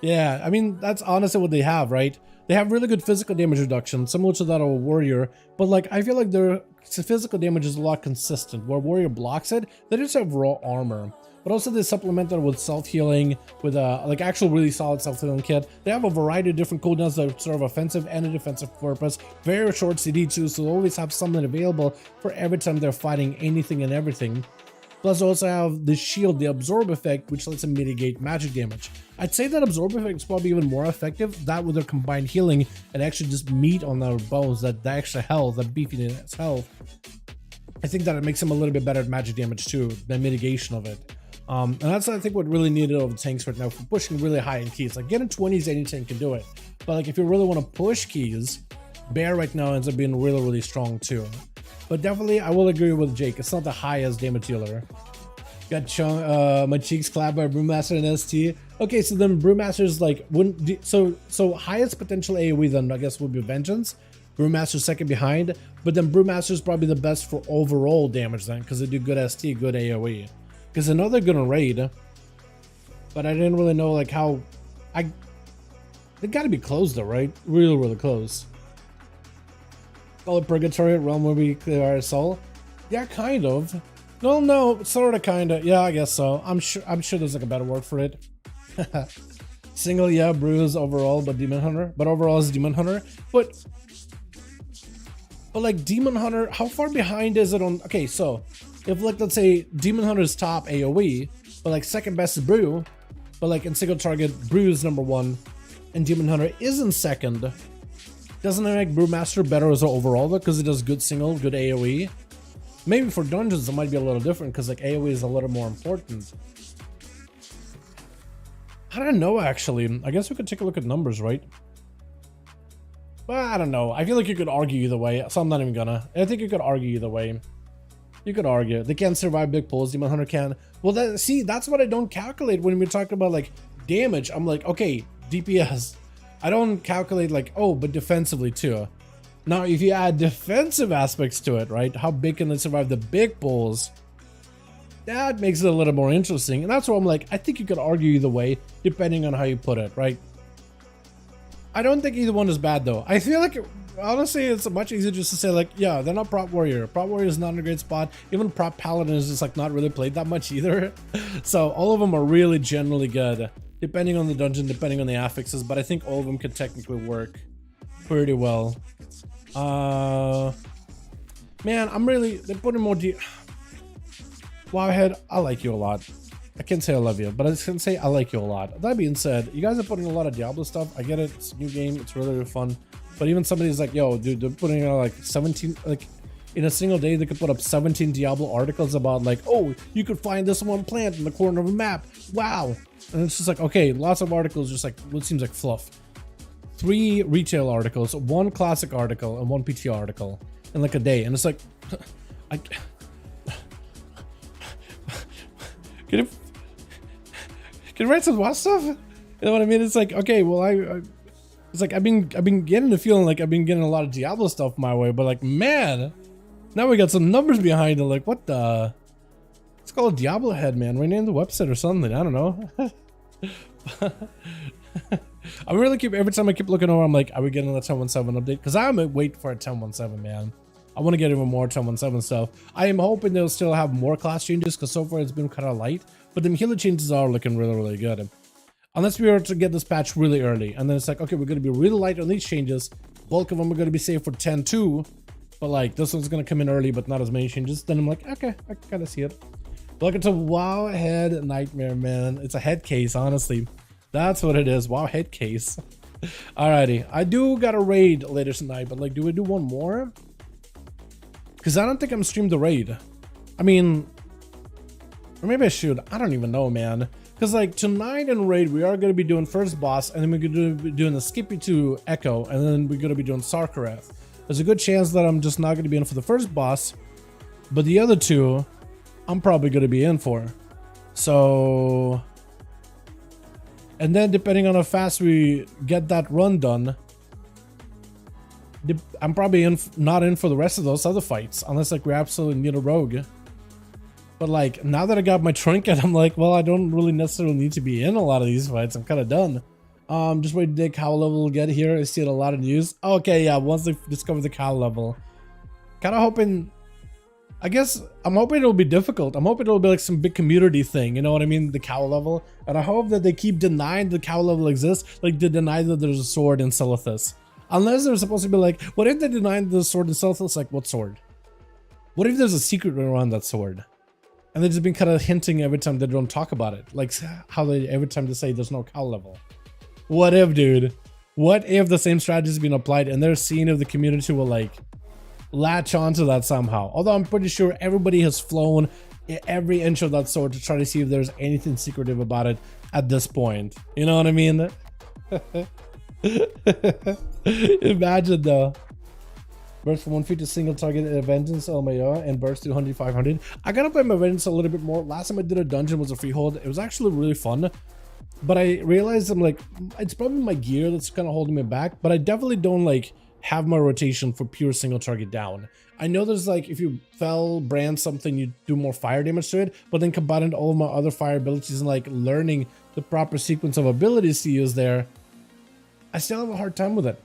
Yeah, I mean, that's honestly what they have, right? They have really good physical damage reduction, similar to that of a warrior, but like, I feel like their physical damage is a lot consistent. Where warrior blocks it, they just have raw armor. But also they supplement that with self-healing, with a like actual really solid self-healing kit. They have a variety of different cooldowns that serve offensive and a defensive purpose. Very short CD too, so they always have something available for every time they're fighting anything and everything. Plus they also have the shield, the absorb effect, which lets them mitigate magic damage. I'd say that absorb effect is probably even more effective, that with their combined healing and actually just meat on their bones, that extra health, that beefiness health. I think that it makes them a little bit better at magic damage too, the mitigation of it. And that's, I think, what really needed over tanks right now for pushing really high in keys. Like, getting 20s, any tank can do it. But like, if you really want to push keys, Bear right now ends up being really, really strong too. But definitely, I will agree with Jake. It's not the highest damage dealer. Got my cheeks clapped by Brewmaster and ST. Okay, so then Brewmaster's like, wouldn't so highest potential AoE then I guess would be Vengeance. Brewmaster's second behind, but then Brewmaster's probably the best for overall damage then, because they do good ST, good AoE. Because I know they're gonna raid, but I didn't really know like how. They gotta be close though, right? Really, really close. Call it Purgatory, Realm will be clear our soul. Yeah, kind of. No, sort of, kind of. Yeah, I guess so. I'm sure there's like a better word for it. Single, yeah, Brews overall, but Demon Hunter. But overall is Demon Hunter. But like Demon Hunter, how far behind is it on? Okay, so if like let's say Demon Hunter's top AoE, but like second best is Brew, but like in single target, Brew is number 1, and Demon Hunter isn't second. Doesn't it make Brewmaster better as an overall though? Because it does good single, good AoE. Maybe for dungeons it might be a little different because like AoE is a little more important. I don't know actually. I guess we could take a look at numbers, right? Well, I don't know. I feel like you could argue either way, so I'm not even gonna. I think you could argue either way. You could argue. They can't survive big pulls, Demon Hunter can. Well, see, that's what I don't calculate when we're talking about like damage. I'm like, okay, DPS. I don't calculate like, oh, but defensively too. Now, if you add defensive aspects to it, right? How big can they survive the big pulls? That makes it a little more interesting. And that's why I'm like, I think you could argue either way, depending on how you put it, right? I don't think either one is bad though. I feel like, honestly, it's much easier just to say like, yeah, they're not prop warrior. Prop warrior is not in a great spot. Even prop paladin is just like not really played that much either. So all of them are really generally good, depending on the dungeon, depending on the affixes. But I think all of them could technically work pretty well. Man, I'm really, they're putting more Wowhead, I like you a lot. I can't say I love you, but I can say I like you a lot. That being said, you guys are putting a lot of Diablo stuff. I get it, it's a new game, it's really, really fun. But even somebody's like, yo, dude, they're putting out like 17, like in a single day, they could put up 17 Diablo articles about like, oh, you could find this one plant in the corner of a map. Wow. And it's just like, okay, lots of articles, just like what seems like fluff. 3 retail articles, 1 classic article, and 1 PT article in like a day. And it's like, can you write some WoW stuff? You know what I mean? It's like, okay, well, it's like I've been getting the feeling like I've been getting a lot of Diablo stuff my way, but like, man, now we got some numbers behind it. Like, what the? It's called Diablo Head, man. Rename the website or something. I don't know. I really keep, every time I keep looking over, I'm like, are we getting a 10.17 update? Because I'm waiting for a 10.17, man. I want to get even more 10.17 stuff. I am hoping they'll still have more class changes because so far it's been kind of light. But the healer changes are looking really, really good. Unless we were to get this patch really early. And then it's like, okay, we're going to be really light on these changes. Bulk of them are going to be saved for 10.2. But like, this one's going to come in early, but not as many changes. Then I'm like, okay, I kind of see it. Welcome to WoW Head Nightmare, man. It's a head case, honestly. That's what it is. WoW head case. Alrighty. I do got a raid later tonight, but like, do we do one more? Because I don't think I'm streamed the raid. I mean, or maybe I should. I don't even know, man. Because like tonight in raid, we are going to be doing first boss, and then we're going to be doing the Skippy to Echo, and then we're going to be doing Sarkareth. There's a good chance that I'm just not going to be in for the first boss, but the other two, I'm probably going to be in for. So, and then depending on how fast we get that run done, I'm probably not in for the rest of those other fights, unless like we absolutely need a rogue. But like, now that I got my trinket, I'm like, well, I don't really necessarily need to be in a lot of these fights. I'm kind of done. Just waiting to cow level will get here. I see it a lot of news. Okay, yeah, once they discover the cow level. Kind of hoping, I guess, I'm hoping it'll be difficult. I'm hoping it'll be like some big community thing, you know what I mean? The cow level. And I hope that they keep denying the cow level exists. Like, they deny that there's a sword in Silithus. Unless they're supposed to be like, what if they deny the sword in Silithus? Like, what sword? What if there's a secret around that sword? And they've just been kind of hinting every time they don't talk about it. Like, how they, every time they say there's no cow level. What if, dude? What if the same strategy has been applied and they're seeing if the community will, like, latch onto that somehow? Although I'm pretty sure everybody has flown every inch of that sword to try to see if there's anything secretive about it at this point. You know what I mean? Imagine though. Burst from 1 feet to single target at Vengeance LMAO and burst to 100 500. I gotta play my Vengeance a little bit more. Last time I did a dungeon was a freehold. It was actually really fun. But I realized I'm like, it's probably my gear that's kind of holding me back. But I definitely don't like have my rotation for pure single target down. I know there's like, if you fell, brand something, you do more fire damage to it. But then combining all of my other fire abilities and like learning the proper sequence of abilities to use there, I still have a hard time with it.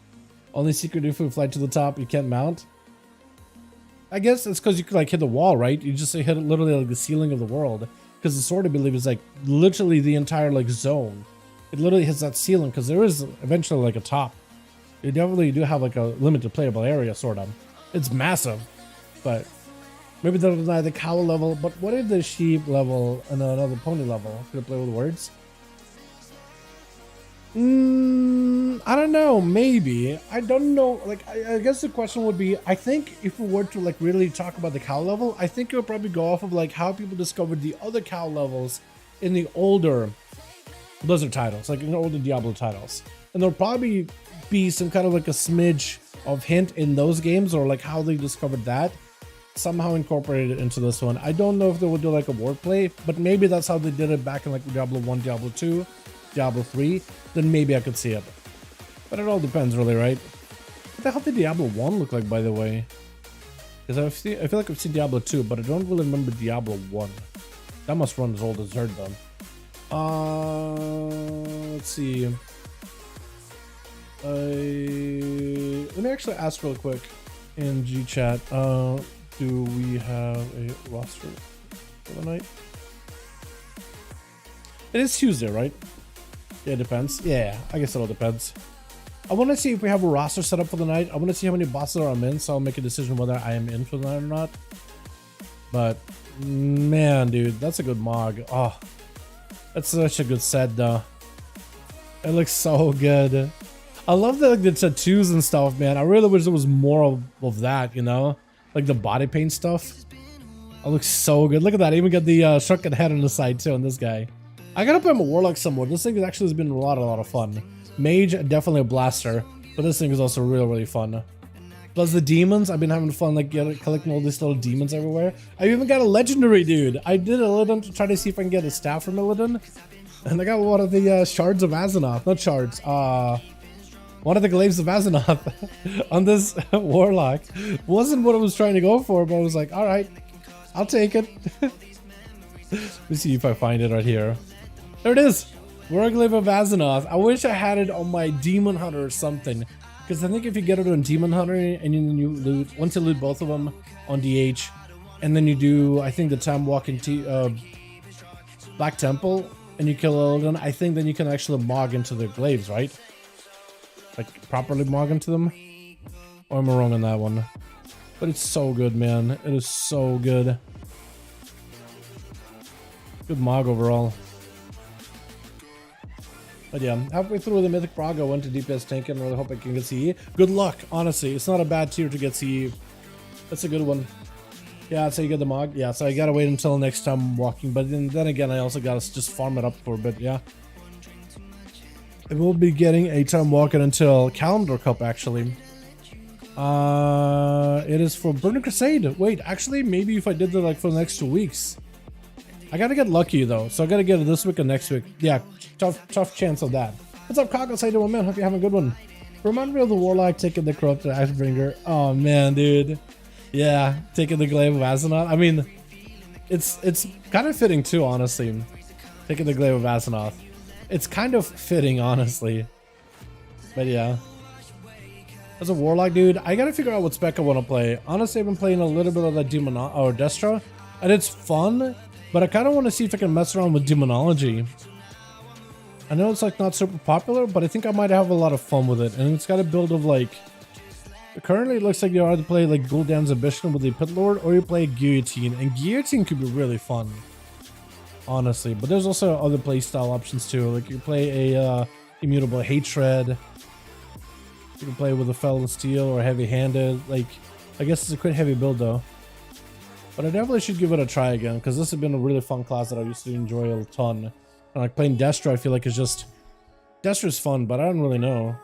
Only secret if we fly to the top, you can't mount. I guess it's because you could like hit the wall, right? You just hit literally like the ceiling of the world. Because the sword, I believe, is like literally the entire like zone. It literally hits that ceiling because there is eventually like a top. You definitely do have like a limited playable area, sort of. It's massive, but maybe they'll deny the cow level. But what if the sheep level and another pony level? Could I play with words? I don't know, maybe. I don't know. Like, I guess the question would be, I think if we were to like really talk about the cow level, I think it would probably go off of like how people discovered the other cow levels in the older Blizzard titles, like in the older Diablo titles. And there'll probably be some kind of like a smidge of hint in those games, or like how they discovered that, somehow incorporated into this one. I don't know if they would do like a wordplay, but maybe that's how they did it back in like Diablo 1, Diablo 2, Diablo 3, then maybe I could see it. But it all depends really, right? What the hell did Diablo 1 look like, by the way? Because I feel like I've seen Diablo 2, but I don't really remember Diablo 1. That must run as old as dirt then. Let's see. Let me actually ask real quick in G-chat. Do we have a roster for the night? It is Tuesday, right? Yeah, it depends. Yeah, I guess it all depends. I want to see if we have a roster set up for the night. I want to see how many bosses I'm in, so I'll make a decision whether I am in for the night or not. But, man, dude, that's a good mog. Oh, that's such a good set, though. It looks so good. I love the, like, the tattoos and stuff, man. I really wish there was more of that, you know? Like the body paint stuff. It looks so good. Look at that. I even got the shrunken head on the side, too, on this guy. I gotta play my Warlock some more. This thing actually has been a lot of fun. Mage, definitely a blaster, but this thing is also really fun. Plus the demons, I've been having fun like collecting all these little demons everywhere. I even got a legendary, dude. I did a Illidan to try to see if I can get a staff from Illidan, and I got one of the shards of Azzinoth. Not shards, one of the glaives of Azzinoth on this Warlock. Wasn't what I was trying to go for, but I was like, all right, I'll take it. Let me see if I find it right here. There it is. Warglaive of Azzinoth. I wish I had it on my Demon Hunter or something. Because I think if you get it on Demon Hunter and then you loot, once you loot both of them on DH, and then you do, I think, the time walk into Black Temple, and you kill Illidan, I think then you can actually mog into their glaives, right? Like, properly mog into them? Or am I wrong on that one? But it's so good, man. It is so good. Good Mog overall. But yeah, halfway through the Mythic Prague, I went to DPS tank and really hope I can get CE. Good luck, honestly. It's not a bad tier to get CE. That's a good one. Yeah, so you get the Mog. Yeah, so I gotta wait until next time I'm walking. But then again, I also gotta just farm it up for a bit, yeah. I will be getting a time walking until Calendar Cup, actually. It is for Burning Crusade. Wait, actually, maybe if I did that like for the next 2 weeks. I gotta get lucky though, so I gotta get it this week and next week. Yeah, tough chance of that. What's up, Cockles? How you doing, man? Hope you're having a good one. Remind me of the Warlock taking the Corrupted Ashbringer. Oh man, dude. Yeah, taking the Glaive of Azeroth. I mean, it's kind of fitting too, honestly. Taking the Glaive of Azeroth. It's kind of fitting, honestly. But yeah. As a Warlock, dude, I gotta figure out what spec I want to play. Honestly, I've been playing a little bit of that Demon or Destra, and it's fun, but I kind of want to see if I can mess around with Demonology. I know it's like not super popular, but I think I might have a lot of fun with it, and it's got a build of like... Currently, it looks like you either play like Gul'dan's Ambition with the Pit Lord, or you play Guillotine, and Guillotine could be really fun, honestly. But there's also other playstyle options too, like you play a Immutable Hatred. You can play with a Felon Steel or Heavy-Handed. Like, I guess it's a quite heavy build though. But I definitely should give it a try again, because this has been a really fun class that I used to enjoy a ton. And like playing Destra, I feel like it's just... Destra's fun, but I don't really know.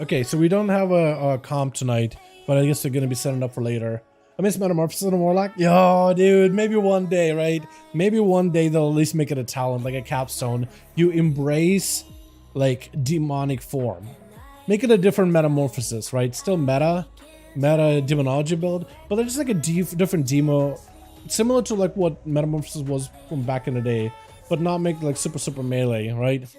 Okay, so we don't have a comp tonight, but I guess they're going to be setting up for later. I miss Metamorphosis and Warlock. Yo, dude, maybe one day, right? Maybe one day they'll at least make it a talent, like a capstone. You embrace, like, demonic form. Make it a different Metamorphosis, right? Still meta Demonology build, but they're just like a different demo, similar to like what Metamorphosis was from back in the day, but not make like super melee, right?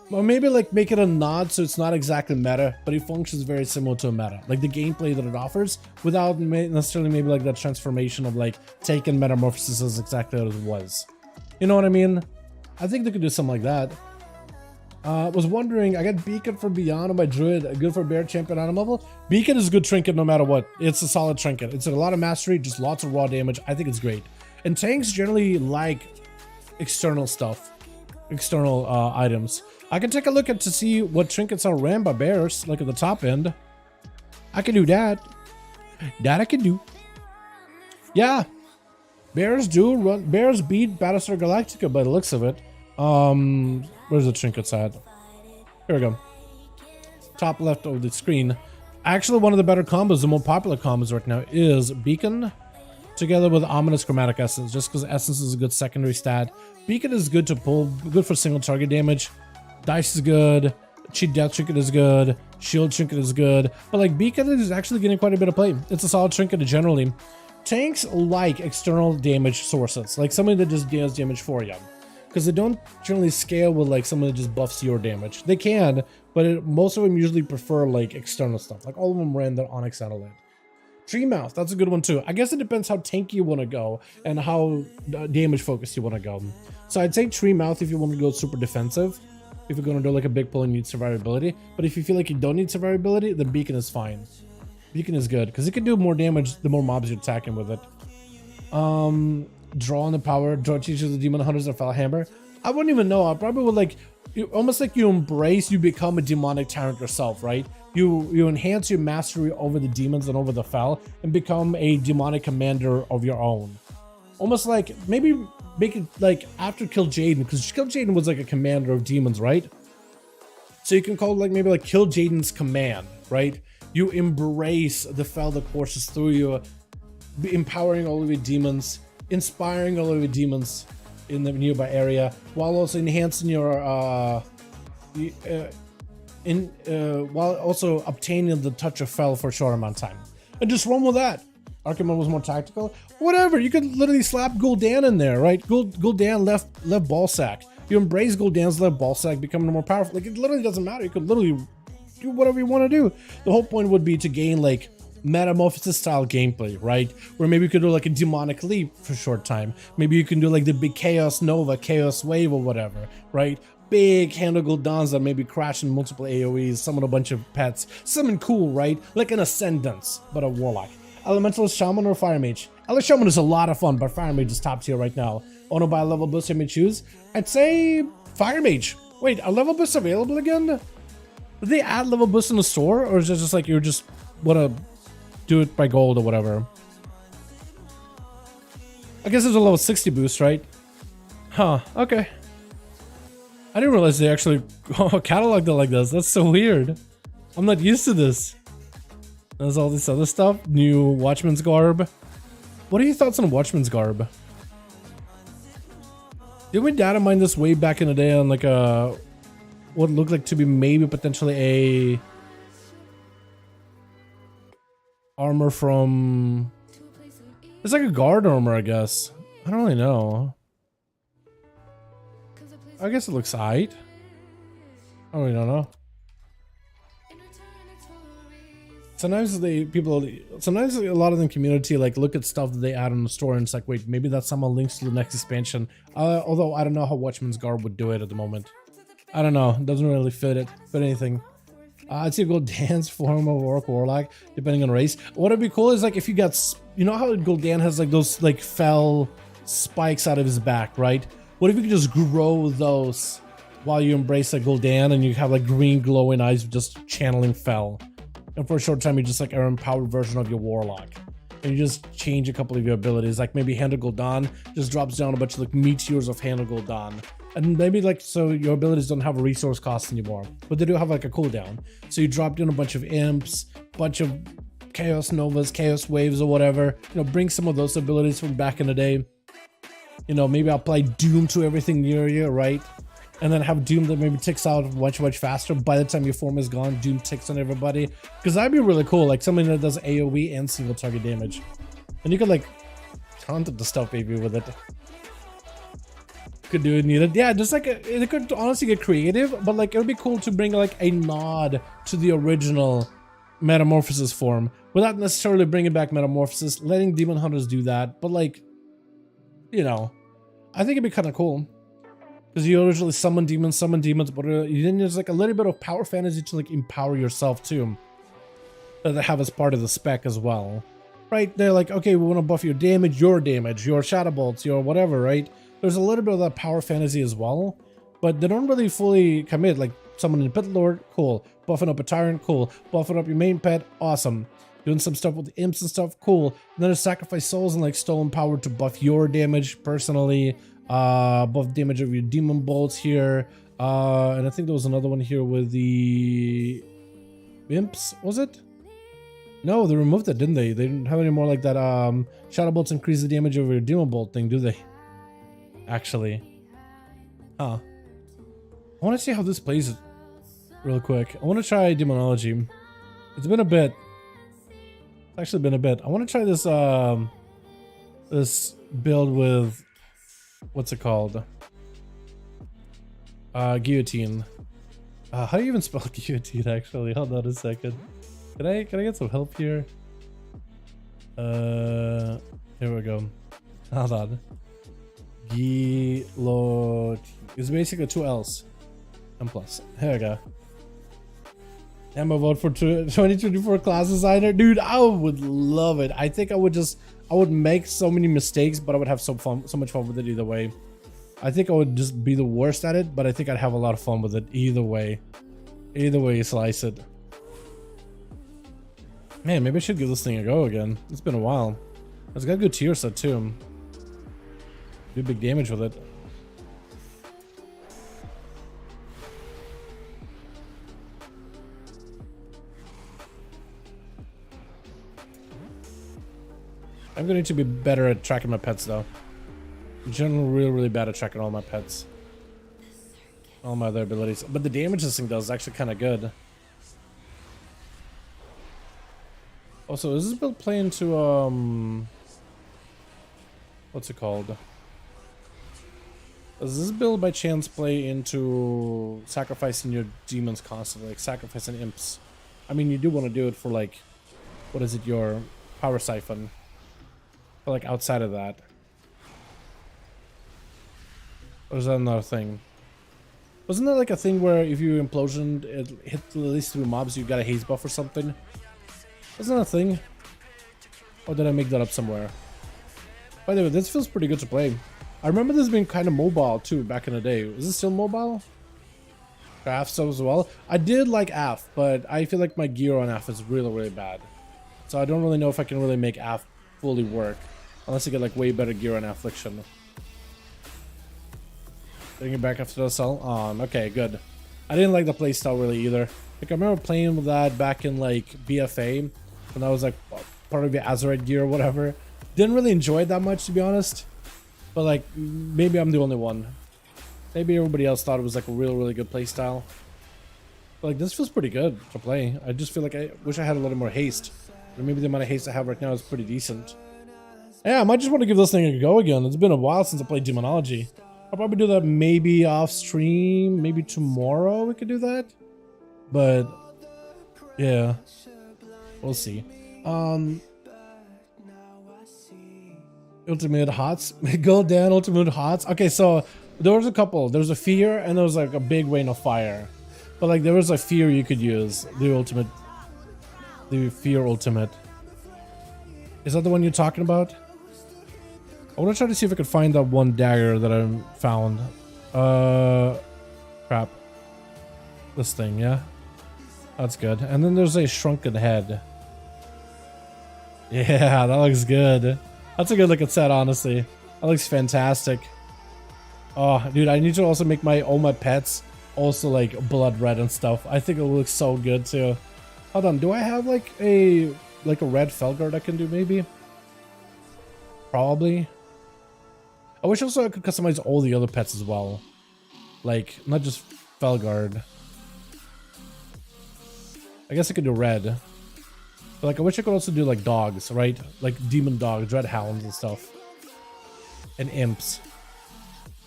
Or maybe like make it a nod so it's not exactly meta, but it functions very similar to a meta, like the gameplay that it offers, without necessarily maybe like that transformation of like taking Metamorphosis as exactly as it was. You know what I mean? I think they could do something like that. Was wondering, I got Beacon for Beyond on my Druid, good for Bear Champion item level. Beacon is a good trinket no matter what. It's a solid trinket. It's a lot of mastery, just lots of raw damage. I think it's great. And tanks generally like external stuff, external items. I can take a look at to see what trinkets are ran by bears, like at the top end. I can do that. That I can do. Yeah. Bears do run. Bears beat Battlestar Galactica by the looks of it. Where's the trinkets at? Here we go. Top left of the screen. Actually, one of the better combos, the more popular combos right now, is Beacon together with Ominous Chromatic Essence, just because Essence is a good secondary stat. Beacon is good to pull, good for single target damage. Dice is good. Cheat Death Trinket is good. Shield Trinket is good. But like Beacon is actually getting quite a bit of play. It's a solid trinket generally. Tanks like external damage sources, like somebody that just deals damage for you. Because they don't generally scale with like someone that just buffs your damage. They can, but most of them usually prefer like external stuff. Like all of them ran the Onyx Analyte. Treemouth, that's a good one too. I guess it depends how tanky you want to go and how damage focused you want to go. So I'd say Treemouth if you want to go super defensive. If you're going to do like a big pull and need survivability. But if you feel like you don't need survivability, then Beacon is fine. Beacon is good because it can do more damage the more mobs you're attacking with it. Draw on the power, draw teaches the demon hunters and Felhammer. I wouldn't even know. I probably would like, almost like you embrace, you become a demonic tyrant yourself, right? You enhance your mastery over the demons and over the Fel and become a demonic commander of your own. Almost like, maybe make it like after Kill Jaden, because Kill Jaden was like a commander of demons, right? So you can call it like maybe like Kill Jaden's command, right? You embrace the Fel that courses through you, empowering all of your demons, inspiring all of your demons in the nearby area, while also enhancing your while also obtaining the touch of Fel for a short amount of time. And just run with that. Archimonde was more tactical. Whatever, you could literally slap Gul'dan in there, right? Gul'dan left ballsack. You embrace Gul'dan's left ballsack, becoming more powerful. Like, it literally doesn't matter. You could literally do whatever you want to do. The whole point would be to gain like Metamorphosis style gameplay, right? Where maybe you could do like a demonic leap for a short time. Maybe you can do like the big Chaos Nova, Chaos Wave or whatever, right? Big handle Gul'dans that maybe crash in multiple AoEs, summon a bunch of pets, something cool, right? Like an Ascendance, but a Warlock. Elementalist Shaman or Fire Mage? Elementalist Shaman is a lot of fun, but Fire Mage is top tier right now. Want to buy a level boost I may choose? I'd say Fire Mage. Wait, are level boosts available again? Did they add level boosts in the store? Or is it just like you just want to do it by gold or whatever? I guess there's a level 60 boost, right? Huh, okay. I didn't realize they actually cataloged it like this. That's so weird. I'm not used to this. There's all this other stuff. New Watchman's Garb. What are your thoughts on Watchman's Garb? Did we data mine this way back in the day on like a... what looked like to be maybe potentially a... armor from... it's like a guard armor, I guess. I don't really know. I guess it looks aight. I really don't know. Sometimes sometimes a lot of the community like look at stuff that they add in the store and it's like, wait, maybe that's someone links to the next expansion. Although I don't know how Watchman's Garb would do it at the moment. I don't know. It doesn't really fit anything. I'd say Gul'dan's form of Orc Warlock, depending on race. What'd be cool is like if you got, you know how Gul'dan has like those like fell spikes out of his back, right? What if you could just grow those while you embrace like Gul'dan and you have like green glowing eyes just channeling fell? And for a short time you just like are an empowered version of your Warlock. And you just change a couple of your abilities, like maybe Hand of Gul'dan just drops down a bunch of like meteors of Hand of Gul'dan. And maybe like, so your abilities don't have a resource cost anymore, but they do have like a cooldown. So you drop down a bunch of imps, bunch of Chaos Novas, Chaos Waves or whatever, you know, bring some of those abilities from back in the day. You know, maybe apply Doom to everything near you, right? And then have Doom that maybe ticks out much faster. By the time your form is gone, Doom ticks on everybody. Because that'd be really cool, like something that does AoE and single target damage. And you could like taunt the stuff maybe with it. Could do it needed. Yeah, just like it could honestly get creative, but like it would be cool to bring like a nod to the original Metamorphosis form without necessarily bringing back Metamorphosis, letting Demon Hunters do that. But like, you know, I think it'd be kind of cool. Because you originally summon demons, but you didn't use like a little bit of power fantasy to like empower yourself too. That they have as part of the spec as well. Right? They're like, okay, we want to buff your damage, your shadow bolts, your whatever, right? There's a little bit of that power fantasy as well. But they don't really fully commit. Like summoning Pit Lord, cool. Buffing up a Tyrant, cool. Buffing up your main pet, awesome. Doing some stuff with the imps and stuff, cool. And then there's sacrifice souls and like stolen power to buff your damage personally. Buff damage of your demon bolts here. And I think there was another one here with the imps, was it? No, they removed it, didn't they? They didn't have any more like that. Shadow bolts increase the damage of your demon bolt thing, do they? Actually. Huh. I want to see how this plays real quick. I want to try demonology. It's been a bit. It's actually been a bit. I want to try this this build with, what's it called? Guillotine. How do you even spell guillotine actually? Hold on a second. Can I get some help here? Here we go. Hold on. Guillotine. It's basically 2 L's. M plus. Here we go. I'm a vote for 2024 class designer. Dude, I would love it. I think I would make so many mistakes, but I would have so much fun with it either way. I think I would just be the worst at it, but I think I'd have a lot of fun with it either way. Either way you slice it. Man, maybe I should give this thing a go again. It's been a while. It's got a good tier set too. Do big damage with it. I'm going to need to be better at tracking my pets though. In general, really bad at tracking all my pets. All my other abilities. But the damage this thing does is actually kind of good. Also, is this build play into, what's it called? Does this build by chance play into sacrificing your demons constantly, like sacrificing imps? I mean, you do want to do it for like, what is it, your power siphon? But like outside of that. Or is that another thing? Wasn't there like a thing where if you implosion, it hit at least 3 mobs, you got a haze buff or something? Isn't that a thing? Or did I make that up somewhere? By the way, this feels pretty good to play. I remember this being kind of mobile too back in the day. Is it still mobile? AF stuff as well. I did like AF, but I feel like my gear on AF is really, really bad. So I don't really know if I can really make AF fully work. Unless I get like way better gear on Affliction. Bring it back after the cell on. Okay, good. I didn't like the playstyle really either. Like I remember playing with that back in like BFA when I was like part of the Azerite gear or whatever. Didn't really enjoy it that much, to be honest. But like maybe I'm the only one. Maybe everybody else thought it was like a really good playstyle. But like this feels pretty good to play. I just feel like I wish I had a little more haste. Or maybe the amount of haste I have right now is pretty decent. Yeah, I might just want to give this thing a go again. It's been a while since I played Demonology. I'll probably do that maybe off stream. Maybe tomorrow we could do that. But yeah, we'll see. Ultimate Hots. Gold Dan Ultimate Hots. Okay, so there was a couple. There was a fear and there was like a big rain of fire. But like there was a fear you could use. The fear ultimate. Is that the one you're talking about? I want to try to see if I could find that one dagger that I found. Crap. This thing, yeah. That's good. And then there's a shrunken head. Yeah, that looks good. That's a good looking set, honestly. That looks fantastic. Oh, dude, I need to also make all my pets also like blood red and stuff. I think it looks so good too. Hold on, do I have like a red Felguard I can do maybe? Probably. I wish also I could customize all the other pets as well. Like, not just Felguard. I guess I could do red. But like, I wish I could also do like dogs, right? Like demon dogs, red hounds and stuff. And imps.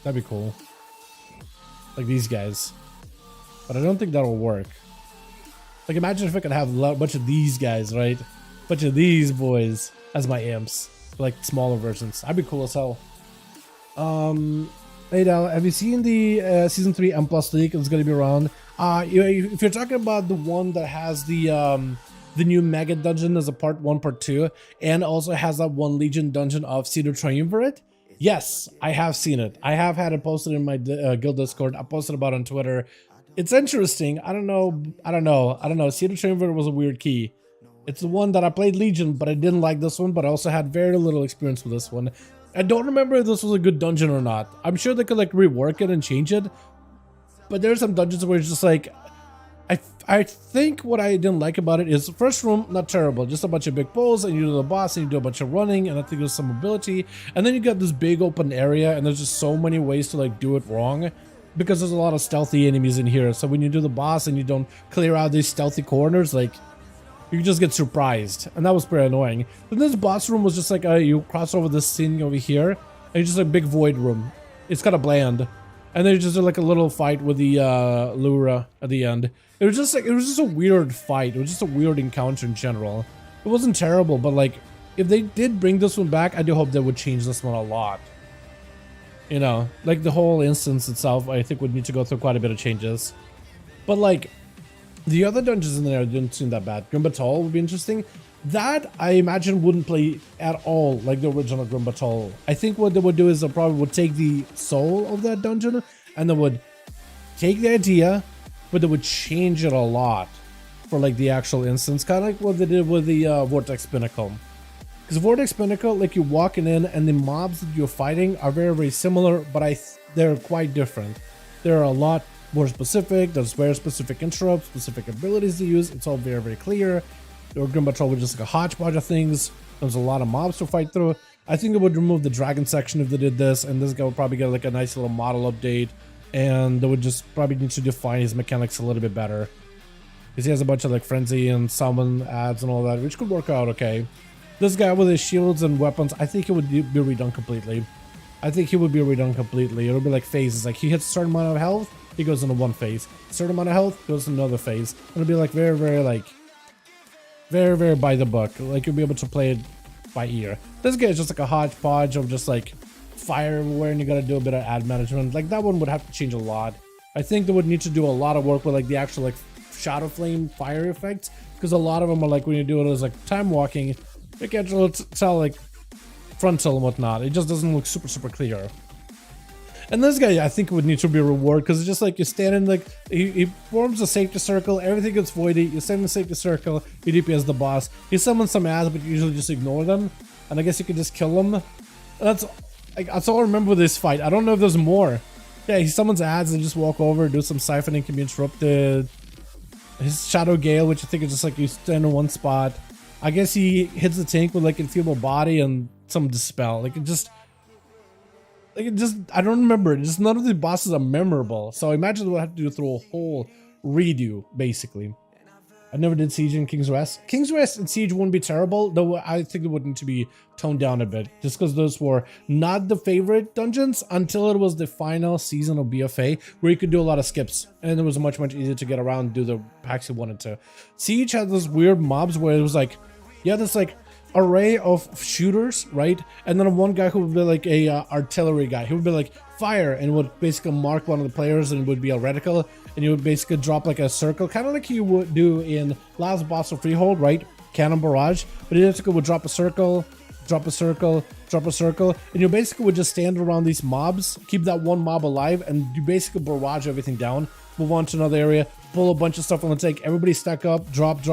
That'd be cool. Like these guys. But I don't think that'll work. Like imagine if I could have a bunch of these guys, right? A bunch of these boys as my imps. Like smaller versions. That'd be cool as hell. Hey Dal, have you seen the season 3 M Plus leak? It's gonna be around. If you're talking about the one that has the new mega dungeon as a part 1, part 2, and also has that one Legion dungeon of Cedar Triumvirate, yes, I have seen it. I have had it posted in my guild Discord. I posted about it on Twitter. It's interesting. I don't know. Cedar Triumvirate was a weird key. It's the one that I played Legion, but I didn't like this one, but I also had very little experience with this one. I don't remember if this was a good dungeon or not. I'm sure they could like rework it and change it, but there's some dungeons where it's just like, I think what I didn't like about it is first room, not terrible, just a bunch of big poles and you do the boss and you do a bunch of running and I think there's some mobility, and then you got this big open area and there's just so many ways to like do it wrong because there's a lot of stealthy enemies in here. So when you do the boss and you don't clear out these stealthy corners, like you just get surprised, and that was pretty annoying. Then this boss room was just like you cross over this thing over here and it's just a big void room. It's kind of bland. And then just like a little fight with the Lura at the end. It was just a weird fight. It was just a weird encounter in general. It wasn't terrible, but like if they did bring this one back, I do hope they would change this one a lot. You know, like the whole instance itself, I think would need to go through quite a bit of changes. But like the other dungeons in there didn't seem that bad. Grimbatol would be interesting. That I imagine wouldn't play at all like the original Grimbatol. I think what they would do is they probably would take the soul of that dungeon and they would take the idea, but they would change it a lot for like the actual instance, kind of like what they did with the Vortex Pinnacle. Because Vortex Pinnacle, like you're walking in and the mobs that you're fighting are very similar, but they're quite different. They're a lot more specific. There's very specific interrupts, specific abilities to use. It's all very clear. Or Grimbatol was just like a hodgepodge of things. There's a lot of mobs to fight through. I think it would remove the dragon section if they did this, and this guy would probably get like a nice little model update, and they would just probably need to define his mechanics a little bit better. Because he has a bunch of like frenzy and summon ads and all that, which could work out okay. This guy with his shields and weapons, I think it would be redone completely. It'll be like phases. Like he hits a certain amount of health, he goes into one phase. A certain amount of health, goes into another phase. It'll be like very by the book. Like you'll be able to play it by ear. This guy is just like a hodgepodge of just like fire everywhere, and you gotta do a bit of ad management. Like that one would have to change a lot. I think they would need to do a lot of work with like the actual like shadow flame fire effects, because a lot of them are like when you do it as like time walking, You can't really tell like frontal and whatnot. It just doesn't look super clear. And this guy, I think, would need to be a reward because it's just like you're standing like he forms a safety circle, everything gets voided. You stand in the safety circle, you DPS the boss. You summon some ads, but you usually just ignore them, and I guess you can just kill them. That's all I remember with this fight. I don't know if there's more. Yeah, he summons ads and just walk over, do some siphoning, can be interrupted. His Shadow Gale, which I think is just like you stand in one spot. I guess he hits the tank with like Enfeeble Body and some Dispel. I don't remember. Just none of the bosses are memorable. So I imagine we'll have to do through a whole redo, basically. I never did Siege in King's Rest. King's Rest and Siege wouldn't be terrible, though I think it would need to be toned down a bit, just because those were not the favorite dungeons until it was the final season of BFA, where you could do a lot of skips, and it was much easier to get around and do the packs you wanted to. Siege had those weird mobs where it was like, yeah, this like array of shooters, right? And then one guy who would be like a artillery guy. He would be like fire and would basically mark one of the players, and it would be a reticle, and you would basically drop like a circle, kind of like you would do in last boss of Freehold, right? Cannon Barrage. But it basically would drop a circle, drop a circle, drop a circle, and you basically would just stand around these mobs, keep that one mob alive, and you basically barrage everything down, move on to another area, pull a bunch of stuff on the tank, everybody stack up, drop,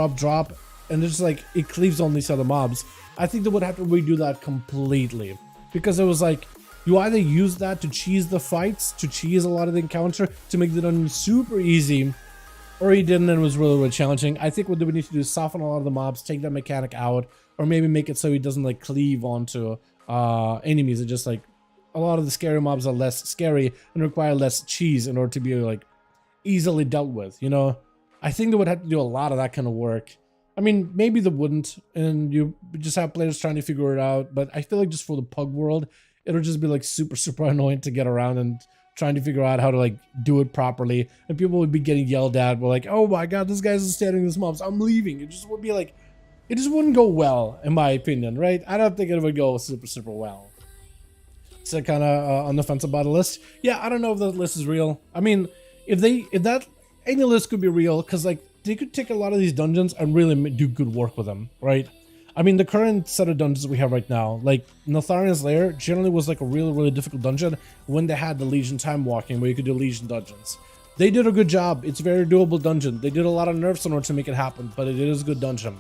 and it's just like it cleaves on these other mobs. I think they would have to redo that completely, because it was like you either use that to cheese the fights, to cheese a lot of the encounter, to make the dungeon super easy, or you didn't and it was really challenging. I think what they would need to do is soften a lot of the mobs, take that mechanic out, or maybe make it so he doesn't like cleave onto enemies. It's just like a lot of the scary mobs are less scary and require less cheese in order to be like easily dealt with, you know? I think they would have to do a lot of that kind of work. I mean, maybe they wouldn't, and you just have players trying to figure it out, but I feel like just for the pug world, it'll just be like super annoying to get around and trying to figure out how to like do it properly, and people would be getting yelled at. We're like, oh my god, this guy's standing in this mobs, I'm leaving. It just would be like, it just wouldn't go well, in my opinion, right? I don't think it would go super well. So kind of on the fence about the list. Yeah, I don't know if the list is real. I mean, if that any list could be real, because like they could take a lot of these dungeons and really do good work with them, right? I mean, the current set of dungeons we have right now, like Notharian's Lair generally was like a really difficult dungeon when they had the Legion time walking, where you could do Legion dungeons. They did a good job. It's a very doable dungeon. They did a lot of nerfs in order to make it happen, but it is a good dungeon.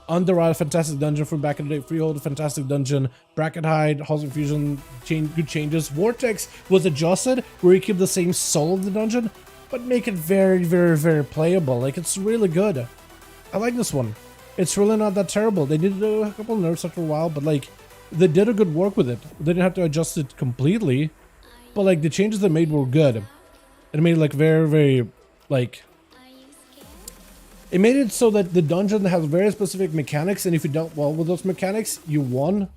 Underride, a fantastic dungeon from back in the day. Freehold, a fantastic dungeon. Bracket Hide, Halls of Fusion, good changes. Vortex was adjusted, where you keep the same soul of the dungeon, but make it very playable. Like, it's really good. I like this one. It's really not that terrible. They did a couple of nerfs after a while, but like, they did a good work with it. They didn't have to adjust it completely, but like the changes they made were good. And it made it like very like, it made it so that the dungeon has very specific mechanics, and if you dealt well with those mechanics, you won.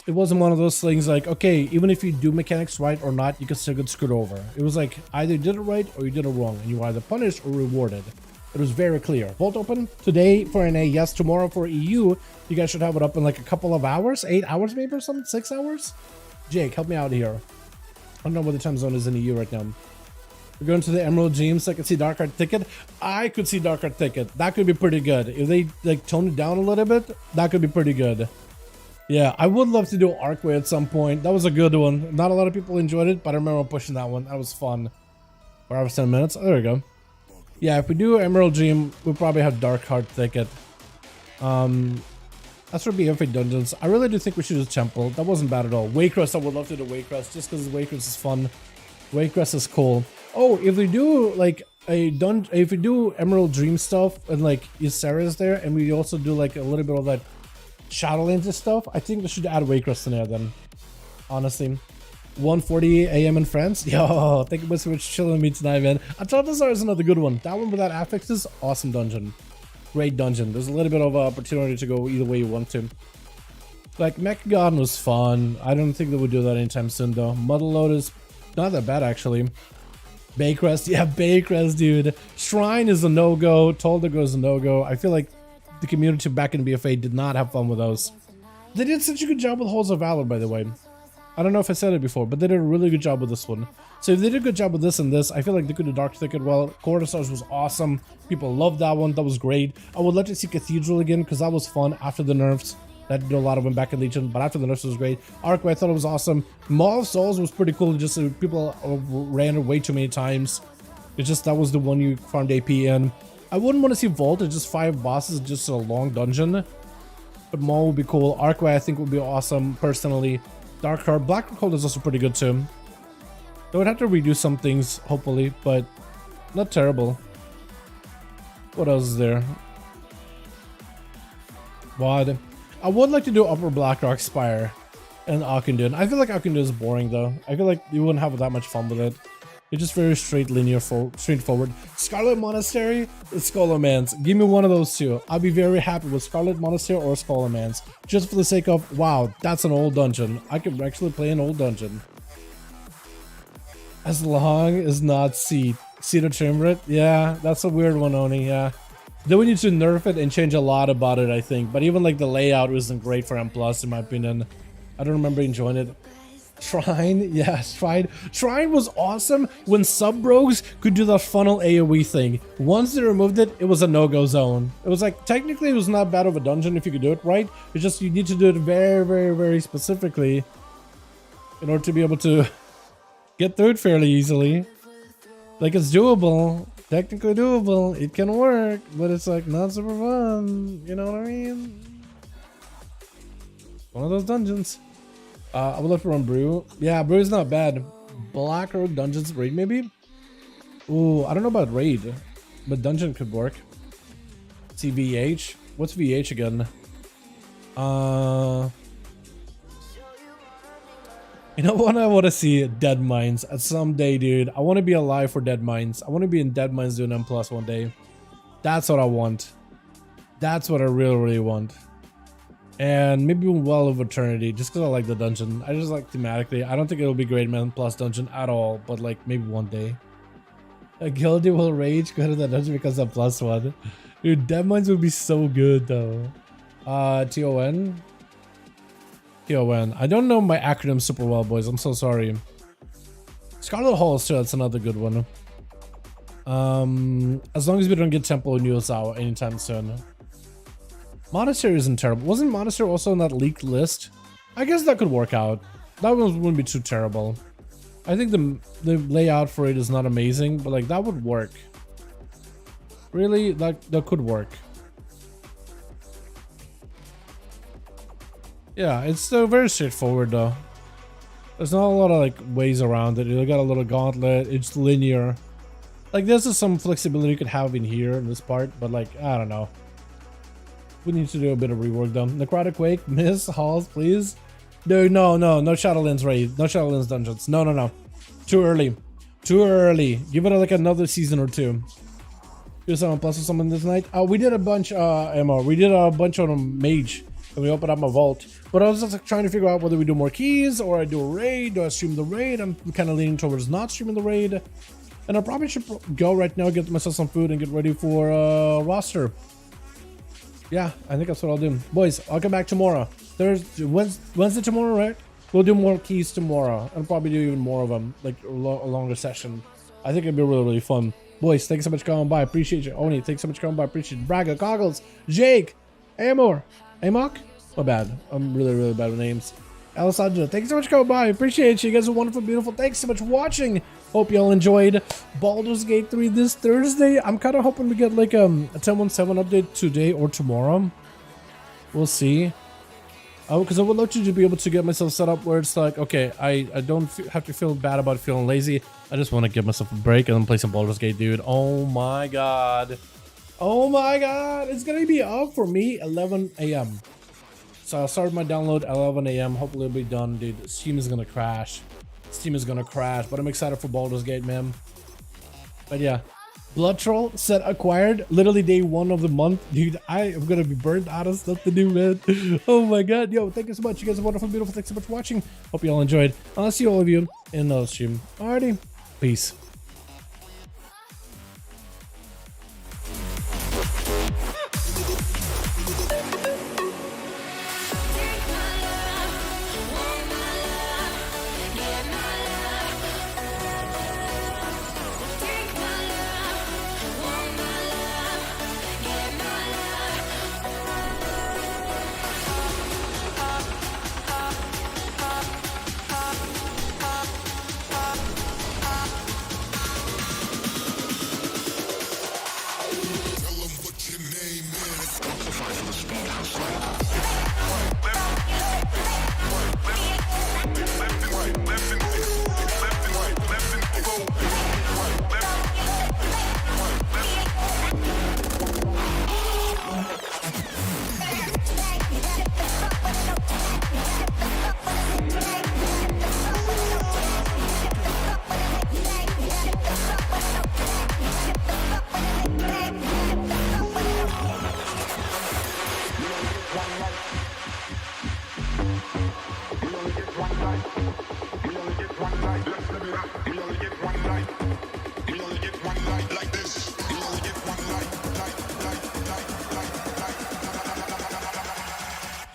It wasn't one of those things like, okay, even if you do mechanics right or not, you can still get screwed over. It was like, either you did it right or you did it wrong, and you were either punished or rewarded. It was very clear. Vault open today for NA, yes, tomorrow for EU. You guys should have it up in like a couple of hours, 8 hours maybe or something, 6 hours? Jake, help me out here. I don't know what the time zone is in EU right now. We're going to the Emerald Gym so I can see Dark Art Ticket. I could see Dark Art Ticket. That could be pretty good. If they like tone it down a little bit, that could be pretty good. Yeah, I would love to do Arcway at some point. That was a good one. Not a lot of people enjoyed it, but I remember pushing that one. That was fun. 4 hours, 10 minutes. Oh, there we go. Yeah, if we do Emerald Dream, we'll probably have Dark Heart Thicket. That's for BFA Dungeons. I really do think we should do Temple. That wasn't bad at all. Waycrest, I would love to do Waycrest, just because Waycrest is fun. Waycrest is cool. Oh, if we do like a dungeon, if we do Emerald Dream stuff and like Ysera's there, and we also do like a little bit of that Shadowlands stuff, I think we should add Waycrest in there then. Honestly. 1:40 a.m. in France. Yo, thank you so much for chilling with me tonight, man. Atlantis is another good one. That one without affixes, awesome dungeon. Great dungeon. There's a little bit of opportunity to go either way you want to. Like, Mechagon was fun. I don't think they would do that anytime soon, though. Motherload is not that bad, actually. Baycrest, yeah, Baycrest, dude. Shrine is a no-go. Toldago is a no-go. I feel like the community back in BFA did not have fun with those. They did such a good job with Halls of Valor, by the way. I don't know if I said it before, but they did a really good job with this one. So if they did a good job with this and this, I feel like they could do Dark Thicket well. Cortosars was awesome. People loved that one. That was great. I would love to see Cathedral again because that was fun after the nerfs. That did a lot of them back in Legion, but after the nerfs it was great. Arc, I thought it was awesome. Maw of Souls was pretty cool, just people ran it way too many times. It's just, that was the one you farmed AP in. I wouldn't want to see Vault, it's just 5 bosses, just a long dungeon. But Maw would be cool. Arcway I think would be awesome, personally. Dark Heart, Black Cold is also pretty good too. They would have to redo some things, hopefully, but not terrible. What else is there? What? I would like to do Upper Blackrock Spire and Akindun. I feel like Akindun is boring though. I feel like you wouldn't have that much fun with it. It's just very straight, linear, straightforward. Scarlet Monastery, Scholomance. Give me one of those two. I'll be very happy with Scarlet Monastery or Scholomance. Just for the sake of, wow, that's an old dungeon. I could actually play an old dungeon. As long as not Seed. Seed or Triumvirate? Yeah, that's a weird one, Oni, yeah. Then we need to nerf it and change a lot about it, I think. But even like the layout wasn't great for M+, in my opinion. I don't remember enjoying it. Shrine, yeah, Shrine was awesome when sub-rogues could do the funnel AoE thing. Once they removed it, it was a no-go zone. It was like, technically it was not bad of a dungeon if you could do it right. It's just you need to do it very, very, very specifically in order to be able to get through it fairly easily. Like, it's doable, technically doable, it can work, but it's like not super fun, you know what I mean? One of those dungeons. I would love to run Brew. Yeah, Brew is not bad. Black Road Dungeons Raid maybe? Ooh, I don't know about Raid, but Dungeon could work. See VH? What's VH again? You know what I want to see? Dead Mines at some day, dude. I want to be alive for Dead Mines. I want to be in Dead Mines doing M+ one day. That's what I want. That's what I really, really want. And maybe Well of Eternity, just because I like the dungeon. I just like thematically. I don't think it'll be great Man Plus dungeon at all, but like maybe one day. A guilty will rage go to that dungeon because of +1. Dude, Dead Mines would be so good though. TON? TON. I don't know my acronyms super well, boys. I'm so sorry. Scarlet Halls too, that's another good one. As long as we don't get Temple News out anytime soon. Monastery isn't terrible. Wasn't Monastery also on that leaked list? I guess that could work out. That one wouldn't be too terrible. I think the layout for it is not amazing, but like that would work. Really, that could work. Yeah, it's very straightforward though. There's not a lot of like ways around it. You got a little gauntlet. It's linear. Like this is some flexibility you could have in here in this part, but like I don't know. We need to do a bit of rework though. Necrotic Quake, Miss Halls, please. No, no Shadowlands raid, no Shadowlands dungeons. No. Too early. Too early. Give it like another season or two. Do someone plus or something this night. We did a bunch, Emma. We did a bunch on Mage. And we opened up my vault. But I was just like, trying to figure out whether we do more keys or I do a raid. Do I stream the raid? I'm kind of leaning towards not streaming the raid. And I probably should go right now, get myself some food and get ready for roster. Yeah, I think that's what I'll do. Boys, I'll come back tomorrow. Wednesday tomorrow, right? We'll do more keys tomorrow. I'll probably do even more of them, like a longer session. I think it'd be really, really fun. Boys, thanks so much for coming by. Appreciate you. Oni, thanks so much for coming by. Appreciate you. Braga, Goggles, Jake, Amor, Amok? My bad. I'm really, really bad with names. Alessandra, thanks so much for coming by. Appreciate you. You guys are wonderful, beautiful. Thanks so much for watching. Hope y'all enjoyed Baldur's Gate 3 this Thursday. I'm kind of hoping to get like a 10.17 update today or tomorrow. We'll see. Because I would love to be able to get myself set up where it's like, okay, I don't have to feel bad about feeling lazy. I just want to give myself a break and then play some Baldur's Gate, dude. Oh my god. Oh my god. It's going to be up for me 11 a.m. So I'll start my download at 11 a.m. Hopefully it'll be done, dude. Steam is going to crash. Steam is going to crash. But I'm excited for Baldur's Gate, man. But yeah. Blood Troll set acquired. Literally day 1 of the month. Dude, I am going to be burnt out of stuff to do, man. Oh my god. Yo, thank you so much. You guys are wonderful, beautiful. Thanks so much for watching. Hope you all enjoyed. I'll see all of you in another stream. Alrighty. Peace.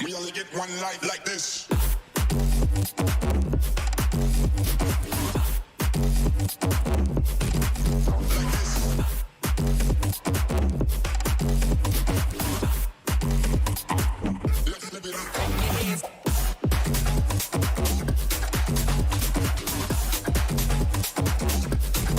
We only get one life like this.